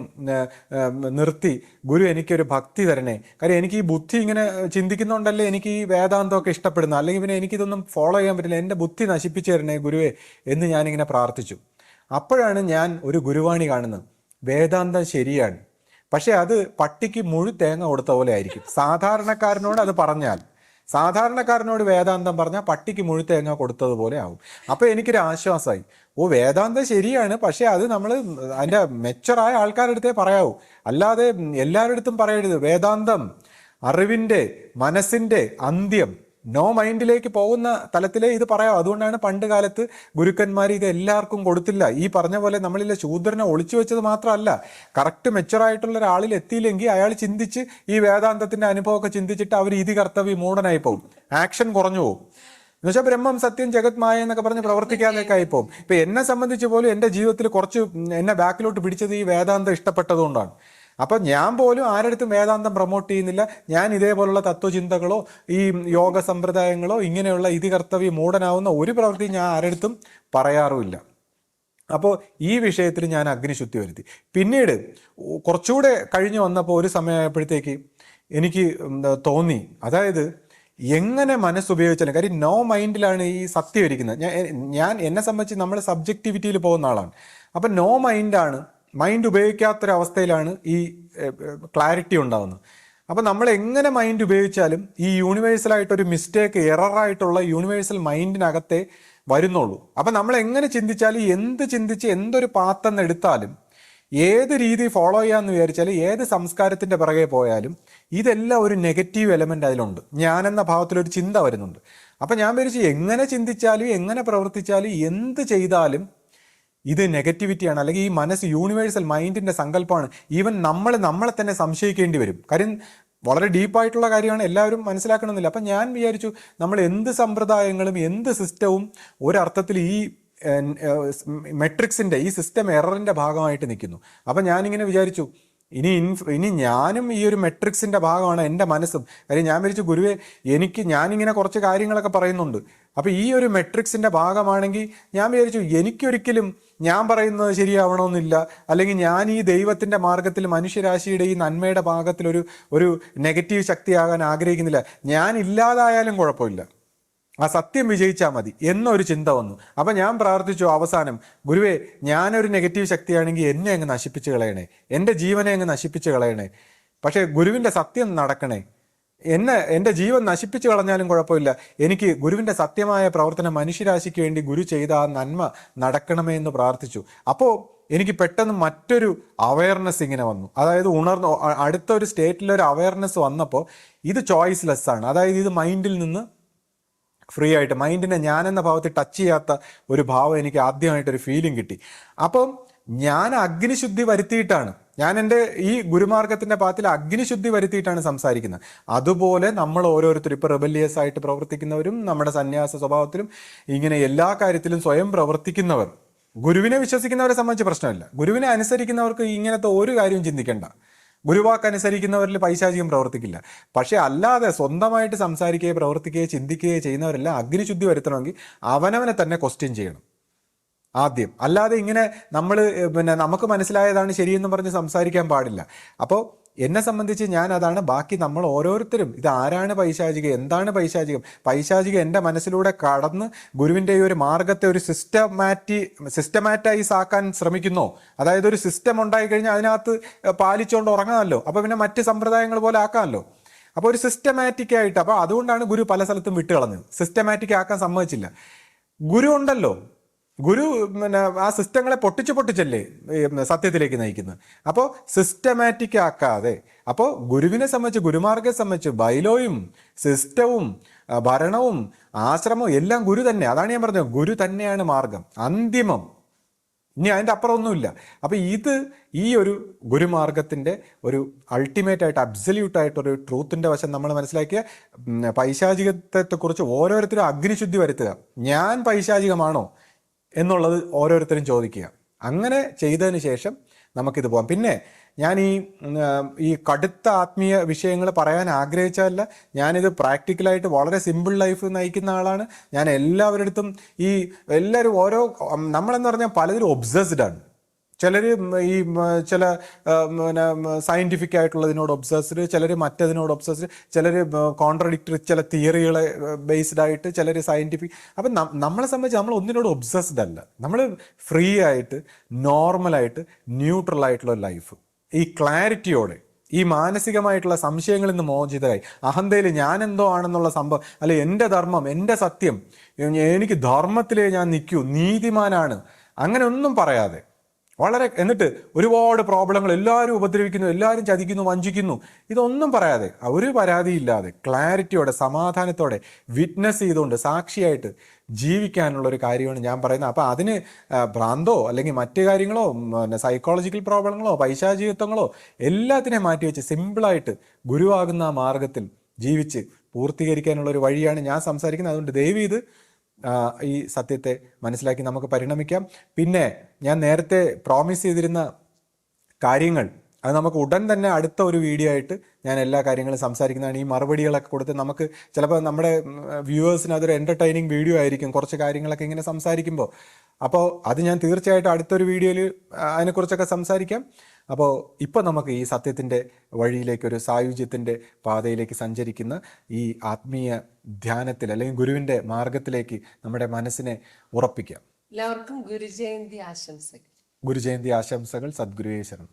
S1: നിർത്തി ഗുരു എനിക്കൊരു ഭക്തി തരണേ. കാര്യം എനിക്ക് ഈ ബുദ്ധി ഇങ്ങനെ ചിന്തിക്കുന്നതുകൊണ്ടല്ലേ എനിക്ക് ഈ വേദാന്തമൊക്കെ ഇഷ്ടപ്പെടുന്നത്, അല്ലെങ്കിൽ പിന്നെ എനിക്കിതൊന്നും ഫോളോ ചെയ്യാൻ പറ്റില്ല, എൻ്റെ ബുദ്ധി നശിപ്പിച്ചു തരണേ ഗുരുവേ എന്ന് ഞാനിങ്ങനെ പ്രാർത്ഥിച്ചു. അപ്പോഴാണ് ഞാൻ ഒരു ഗുരുവാണി കാണുന്നത്. വേദാന്തം ശരിയാണ്, പക്ഷേ അത് പട്ടിക്ക് മുഴു തേങ്ങ കൊടുത്ത പോലെ ആയിരിക്കും. സാധാരണക്കാരനോട് അത് പറഞ്ഞാൽ, സാധാരണക്കാരനോട് വേദാന്തം പറഞ്ഞാൽ പട്ടിക്ക് മുഴുത്തേങ്ങ കൊടുത്തതുപോലെ ആവും. അപ്പോൾ എനിക്കൊരു ആശ്വാസമായി. വേദാന്തം ശരിയാണ്, പക്ഷേ അത് നമ്മൾ അതിൻ്റെ മെച്ചറായ ആൾക്കാരുടെ അടുത്തേ പറയാവൂ, അല്ലാതെ എല്ലാവരുടെ അടുത്തും പറയരുത്. വേദാന്തം അറിവിൻ്റെ മനസ്സിൻ്റെ അന്ത്യം, നോ മൈൻഡിലേക്ക് പോകുന്ന തലത്തിലേ ഇത് പറയാം. അതുകൊണ്ടാണ് പണ്ട് കാലത്ത് ഗുരുക്കന്മാർ ഇത് എല്ലാവർക്കും കൊടുത്തില്ല. ഈ പറഞ്ഞ പോലെ നമ്മളിലെ ശൂദ്രനെ ഒളിച്ചു വെച്ചത് മാത്രമല്ല, കറക്റ്റ് മെച്ചുറായിട്ടുള്ള ഒരാളിൽ എത്തിയില്ലെങ്കിൽ അയാൾ ചിന്തിച്ച് ഈ വേദാന്തത്തിന്റെ അനുഭവമൊക്കെ ചിന്തിച്ചിട്ട് അവർ ഇതി കർത്തവ്യ മൂടനായി പോകും, ആക്ഷൻ കുറഞ്ഞു പോകും. എന്നുവെച്ചാൽ ബ്രഹ്മം സത്യം ജഗത് മായ എന്നൊക്കെ പറഞ്ഞ് പ്രവർത്തിക്കാതൊക്കെ ആയിപ്പോവും. ഇപ്പൊ എന്നെ സംബന്ധിച്ച് പോലും എൻ്റെ ജീവിതത്തിൽ കുറച്ച് എന്നെ ബാക്കിലോട്ട് പിടിച്ചത് ഈ വേദാന്തം ഇഷ്ടപ്പെട്ടതുകൊണ്ടാണ്. അപ്പം ഞാൻ പോലും ആരടുത്തും വേദാന്തം പ്രൊമോട്ട് ചെയ്യുന്നില്ല. ഞാൻ ഇതേപോലുള്ള തത്വചിന്തകളോ ഈ യോഗ സമ്പ്രദായങ്ങളോ ഇങ്ങനെയുള്ള ഇതി കർത്തവ്യ മൂടനാവുന്ന ഒരു പ്രവൃത്തിയും ഞാൻ ആരടുത്തും പറയാറുമില്ല. അപ്പോൾ ഈ വിഷയത്തിൽ ഞാൻ അഗ്നിശുദ്ധി വരുത്തി. പിന്നീട് കുറച്ചുകൂടെ കഴിഞ്ഞ് വന്നപ്പോൾ ഒരു സമയമായപ്പോഴത്തേക്ക് എനിക്ക് തോന്നി, അതായത് എങ്ങനെ മനസ്സുപയോഗിച്ചാലും, കാര്യം നോ മൈൻഡിലാണ് ഈ സത്യം ഇരിക്കുന്നത്. ഞാൻ എന്നെ സംബന്ധിച്ച് നമ്മൾ സബ്ജക്റ്റിവിറ്റിയിൽ പോകുന്ന ആളാണ്. അപ്പം നോ മൈൻഡാണ്, മൈൻഡ് ഉപയോഗിക്കാത്തൊരവസ്ഥയിലാണ് ഈ ക്ലാരിറ്റി ഉണ്ടാകുന്നത്. അപ്പം നമ്മൾ എങ്ങനെ മൈൻഡ് ഉപയോഗിച്ചാലും ഈ യൂണിവേഴ്സലായിട്ടൊരു മിസ്റ്റേക്ക്, എററായിട്ടുള്ള യൂണിവേഴ്സൽ മൈൻഡിനകത്തെ വരുന്നുള്ളൂ. അപ്പം നമ്മൾ എങ്ങനെ ചിന്തിച്ചാലും, എന്ത് ചിന്തിച്ച് എന്തൊരു പാത്തെന്ന് എടുത്താലും, ഏത് രീതി ഫോളോ ചെയ്യാമെന്ന് വിചാരിച്ചാലും, ഏത് സംസ്കാരത്തിൻ്റെ പിറകെ പോയാലും ഇതെല്ലാം ഒരു നെഗറ്റീവ് എലമെൻ്റ് അതിലുണ്ട്. ഞാനെന്ന ഭാവത്തിലൊരു ചിന്ത വരുന്നുണ്ട്. അപ്പം ഞാൻ വിചാരിച്ചു, എങ്ങനെ ചിന്തിച്ചാലും എങ്ങനെ പ്രവർത്തിച്ചാലും എന്ത് ചെയ്താലും ഇത് നെഗറ്റിവിറ്റിയാണ്, അല്ലെങ്കിൽ ഈ മനസ്സ് യൂണിവേഴ്സൽ മൈൻഡിൻ്റെ സങ്കല്പമാണ്. ഈവൻ നമ്മളെ തന്നെ സംശയിക്കേണ്ടി വരും. കാര്യം വളരെ ഡീപ്പായിട്ടുള്ള കാര്യമാണ്, എല്ലാവരും മനസ്സിലാക്കണമെന്നില്ല. അപ്പം ഞാൻ വിചാരിച്ചു, നമ്മൾ എന്ത് സമ്പ്രദായങ്ങളും എന്ത് സിസ്റ്റവും ഒരർത്ഥത്തിൽ ഈ മെട്രിക്സിൻ്റെ ഈ സിസ്റ്റം എററിൻ്റെ ഭാഗമായിട്ട് നിൽക്കുന്നു. അപ്പം ഞാനിങ്ങനെ വിചാരിച്ചു, ഇനി ഞാനും ഈ ഒരു മെട്രിക്സിൻ്റെ ഭാഗമാണ് എൻ്റെ മനസ്സും. കാര്യം ഞാൻ വിചാരിച്ചു, ഗുരുവേ ഞാനിങ്ങനെ കുറച്ച് കാര്യങ്ങളൊക്കെ പറയുന്നുണ്ട്, അപ്പോൾ ഈ ഒരു മെട്രിക്സിൻ്റെ ഭാഗമാണെങ്കിൽ ഞാൻ വിചാരിച്ചു എനിക്കൊരിക്കലും ഞാൻ പറയുന്നത് ശരിയാവണമെന്നില്ല, അല്ലെങ്കിൽ ഞാൻ ഈ ദൈവത്തിൻ്റെ മാർഗത്തിൽ മനുഷ്യരാശിയുടെ ഈ നന്മയുടെ ഭാഗത്തിൽ ഒരു നെഗറ്റീവ് ശക്തിയാകാൻ ആഗ്രഹിക്കുന്നില്ല. ഞാൻ ഇല്ലാതായാലും കുഴപ്പമില്ല, ആ സത്യം വിജയിച്ചാൽ മതി എന്നൊരു ചിന്ത വന്നു. അപ്പം ഞാൻ പ്രാർത്ഥിച്ചു അവസാനം, ഗുരുവേ ഞാനൊരു നെഗറ്റീവ് ശക്തിയാണെങ്കിൽ എന്നെ അങ്ങ് നശിപ്പിച്ച് കളയണേ, എൻ്റെ ജീവനെ അങ്ങ് നശിപ്പിച്ച് കളയണേ, പക്ഷേ ഗുരുവിൻ്റെ സത്യം നടക്കണേ. എൻ്റെ ജീവൻ നശിപ്പിച്ച് കളഞ്ഞാലും കുഴപ്പമില്ല, എനിക്ക് ഗുരുവിൻ്റെ സത്യമായ പ്രവർത്തനം മനുഷ്യരാശിക്ക് വേണ്ടി ഗുരു ചെയ്ത ആ നന്മ നടക്കണമേ എന്ന് പ്രാർത്ഥിച്ചു. അപ്പോൾ എനിക്ക് പെട്ടെന്ന് മറ്റൊരു അവയർനെസ് ഇങ്ങനെ വന്നു. അതായത് അടുത്തൊരു സ്റ്റേറ്റിലൊരു അവയർനെസ് വന്നപ്പോൾ ഇത് ചോയ്സ്ലെസ് ആണ്. അതായത് ഇത് മൈൻഡിൽ നിന്ന് ഫ്രീ ആയിട്ട്, മൈൻഡിനെ ഞാനെന്ന ഭാവത്തിൽ ടച്ച് ചെയ്യാത്ത ഒരു ഭാവം എനിക്ക് ആദ്യമായിട്ടൊരു ഫീലിംഗ് കിട്ടി. അപ്പം ഞാൻ അഗ്നിശുദ്ധി വരുത്തിയിട്ടാണ്, ഞാൻ എൻ്റെ ഈ ഗുരുമാർഗത്തിൻ്റെ പാത്തിൽ അഗ്നിശുദ്ധി വരുത്തിയിട്ടാണ് സംസാരിക്കുന്നത്. അതുപോലെ നമ്മൾ ഓരോരുത്തരും ഇപ്പോൾ റെബല്ലിയസ് ആയിട്ട് പ്രവർത്തിക്കുന്നവരും നമ്മുടെ സന്യാസ സ്വഭാവത്തിലും ഇങ്ങനെ എല്ലാ കാര്യത്തിലും സ്വയം പ്രവർത്തിക്കുന്നവർ, ഗുരുവിനെ വിശ്വസിക്കുന്നവരെ സംബന്ധിച്ച് പ്രശ്നമില്ല. ഗുരുവിനെ അനുസരിക്കുന്നവർക്ക് ഇങ്ങനത്തെ ഒരു കാര്യവും ചിന്തിക്കേണ്ട. ഗുരുവാക്ക് അനുസരിക്കുന്നവരിൽ പൈശാചികം പ്രവർത്തിക്കില്ല. പക്ഷെ അല്ലാതെ സ്വന്തമായിട്ട് സംസാരിക്കുകയോ പ്രവർത്തിക്കുകയോ ചിന്തിക്കുകയോ ചെയ്യുന്നവരെല്ലാം അഗ്നിശുദ്ധി വരുത്തണമെങ്കിൽ അവനവനെ തന്നെ ക്വസ്റ്റ്യൻ ചെയ്യണം ആദ്യം. അല്ലാതെ ഇങ്ങനെ നമുക്ക് മനസ്സിലായതാണ് ശരിയെന്ന് പറഞ്ഞ് സംസാരിക്കാൻ പാടില്ല. അപ്പോൾ എന്നെ സംബന്ധിച്ച് ഞാൻ അതാണ്. ബാക്കി നമ്മൾ ഓരോരുത്തരും ഇത് ആരാണ് പൈശാചികം, എന്താണ് പൈശാചികം എൻ്റെ മനസ്സിലൂടെ കടന്ന് ഗുരുവിൻ്റെ ഈ ഒരു മാർഗത്തെ ഒരു സിസ്റ്റമാറ്റൈസ് ആക്കാൻ ശ്രമിക്കുന്നോ, അതായത് ഒരു സിസ്റ്റം ഉണ്ടായി കഴിഞ്ഞാൽ അതിനകത്ത് പാലിച്ചുകൊണ്ട് ഉറങ്ങാമല്ലോ, അപ്പോൾ പിന്നെ മറ്റ് സമ്പ്രദായങ്ങൾ പോലെ ആക്കാമല്ലോ. അപ്പോൾ ഒരു സിസ്റ്റമാറ്റിക് ആയിട്ട്, അപ്പോൾ അതുകൊണ്ടാണ് ഗുരു പല സ്ഥലത്തും വിട്ടുകളഞ്ഞത്. സിസ്റ്റമാറ്റിക് ആക്കാൻ സമ്മതിച്ചില്ല. ഗുരു ഉണ്ടല്ലോ, ഗുരു ആ സിസ്റ്റങ്ങളെ പൊട്ടിച്ചല്ലേ സത്യത്തിലേക്ക് നയിക്കുന്നത്. അപ്പോൾ സിസ്റ്റമാറ്റിക് ആക്കാതെ, അപ്പോൾ ഗുരുവിനെ സംബന്ധിച്ച്, ഗുരുമാർഗത്തെ സംബന്ധിച്ച് ബൈലോയും സിസ്റ്റവും ഭരണവും ആശ്രമവും എല്ലാം ഗുരു തന്നെ. അതാണ് ഞാൻ പറഞ്ഞത്, ഗുരു തന്നെയാണ് മാർഗം, അന്തിമം. ഇനി അതിൻ്റെ അപ്പുറം ഒന്നുമില്ല. അപ്പം ഈ ഒരു ഗുരുമാർഗത്തിൻ്റെ ഒരു അൾട്ടിമേറ്റ് ആയിട്ട് അബ്സല്യൂട്ടായിട്ടൊരു ട്രൂത്തിൻ്റെ വശം നമ്മൾ മനസ്സിലാക്കിയ പൈശാചികത്തെക്കുറിച്ച് ഓരോരുത്തരും അഗ്നിശുദ്ധി വരുത്തുക. ഞാൻ പൈശാചികമാണോ എന്നുള്ളത് ഓരോരുത്തരും ചോദിക്കുക. അങ്ങനെ ചെയ്തതിന് ശേഷം നമുക്കിത് പോകാം. പിന്നെ ഞാൻ ഈ കടുത്ത ആത്മീയ വിഷയങ്ങൾ പറയാൻ ആഗ്രഹിച്ചതല്ല. ഞാനിത് പ്രാക്ടിക്കലായിട്ട് വളരെ സിമ്പിൾ ലൈഫ് നയിക്കുന്ന ആളാണ്. ഞാൻ എല്ലാവരുടെ എല്ലാവരും നമ്മളെന്ന് പറഞ്ഞാൽ പലതിലും ഒബ്സസ്ഡ് ആണ്. ചിലർ ചില സയൻറ്റിഫിക് ആയിട്ടുള്ളതിനോട് ഒബ്സസ്ഡ്, ചിലർ മറ്റതിനോട് ഒബ്സസ്ഡ്, ചിലർ കോൺട്രഡിക്ടറി ചില തിയറികളെ ബേസ്ഡ് ആയിട്ട്, ചിലർ സയൻറ്റിഫിക്. അപ്പം നമ്മളെ സംബന്ധിച്ച് നമ്മൾ ഒന്നിനോട് ഒബ്സസ്ഡ് അല്ല. നമ്മൾ ഫ്രീ ആയിട്ട് നോർമലായിട്ട് ന്യൂട്രൽ ആയിട്ടുള്ള ലൈഫ്, ഈ ക്ലാരിറ്റിയോടെ ഈ മാനസികമായിട്ടുള്ള സംശയങ്ങളിൽ നിന്ന് മോചിതരായി, അഹന്തയിൽ ഞാൻ എന്തോ ആണെന്നുള്ള സംഭവം, അല്ലെ എൻ്റെ ധർമ്മം, എൻ്റെ സത്യം, എനിക്ക് ധർമ്മത്തിലേ ഞാൻ നിൽക്കൂ, നീതിമാനാണ്, അങ്ങനെ ഒന്നും പറയാതെ വളരെ, എന്നിട്ട് ഒരുപാട് പ്രോബ്ലങ്ങൾ, എല്ലാവരും ഉപദ്രവിക്കുന്നു, എല്ലാവരും ചതിക്കുന്നു, വഞ്ചിക്കുന്നു, ഇതൊന്നും പറയാതെ, ഒരു പരാതിയില്ലാതെ ക്ലാരിറ്റിയോടെ സമാധാനത്തോടെ വിറ്റ്നസ് ചെയ്തുകൊണ്ട് സാക്ഷിയായിട്ട് ജീവിക്കാനുള്ള ഒരു കാര്യമാണ് ഞാൻ പറയുന്നത്. അപ്പം അതിന് ഭ്രാന്തോ അല്ലെങ്കിൽ മറ്റു കാര്യങ്ങളോ സൈക്കോളജിക്കൽ പ്രോബ്ലങ്ങളോ പൈശാചികത്വങ്ങളോ എല്ലാത്തിനെയും മാറ്റിവെച്ച് സിമ്പിളായിട്ട് ഗുരുവാകുന്ന ആ മാർഗത്തിൽ ജീവിച്ച് പൂർത്തീകരിക്കാനുള്ള ഒരു വഴിയാണ് ഞാൻ സംസാരിക്കുന്നത്. അതുകൊണ്ട് ദയവ് ഇത് ഈ സത്യത്തെ മനസ്സിലാക്കി നമുക്ക് പരിണമിക്കാം. പിന്നെ ഞാൻ നേരത്തെ പ്രോമിസ് ചെയ്തിരുന്ന കാര്യങ്ങൾ അത് നമുക്ക് ഉടൻ തന്നെ അടുത്ത ഒരു വീഡിയോ ആയിട്ട് ഞാൻ എല്ലാ കാര്യങ്ങളും സംസാരിക്കുന്നതാണ്. ഈ മറുപടികളൊക്കെ കൊടുത്ത് നമുക്ക് ചിലപ്പോൾ നമ്മുടെ വ്യൂവേഴ്സിന് അതൊരു എൻ്റർടൈനിങ് വീഡിയോ ആയിരിക്കും, കുറച്ച് കാര്യങ്ങളൊക്കെ ഇങ്ങനെ സംസാരിക്കുമ്പോൾ. അപ്പോൾ അത് ഞാൻ തീർച്ചയായിട്ടും അടുത്തൊരു വീഡിയോയിൽ അതിനെക്കുറിച്ചൊക്കെ സംസാരിക്കാം. അപ്പോൾ ഇപ്പോൾ നമുക്ക് ഈ സത്യത്തിൻ്റെ വഴിയിലേക്ക്, ഒരു സായുജ്യത്തിൻ്റെ പാതയിലേക്ക് സഞ്ചരിക്കുന്ന ഈ ആത്മീയ ധ്യാനത്തിൽ അല്ലെങ്കിൽ ഗുരുവിൻ്റെ മാർഗത്തിലേക്ക് നമ്മുടെ മനസ്സിനെ ഉറപ്പിക്കാം.
S2: എല്ലാവർക്കും ഗുരുജയന്തി ആശംസകൾ.
S1: ഗുരുജയന്തി ആശംസകൾ. സദ്ഗുരുവേ ശരണം.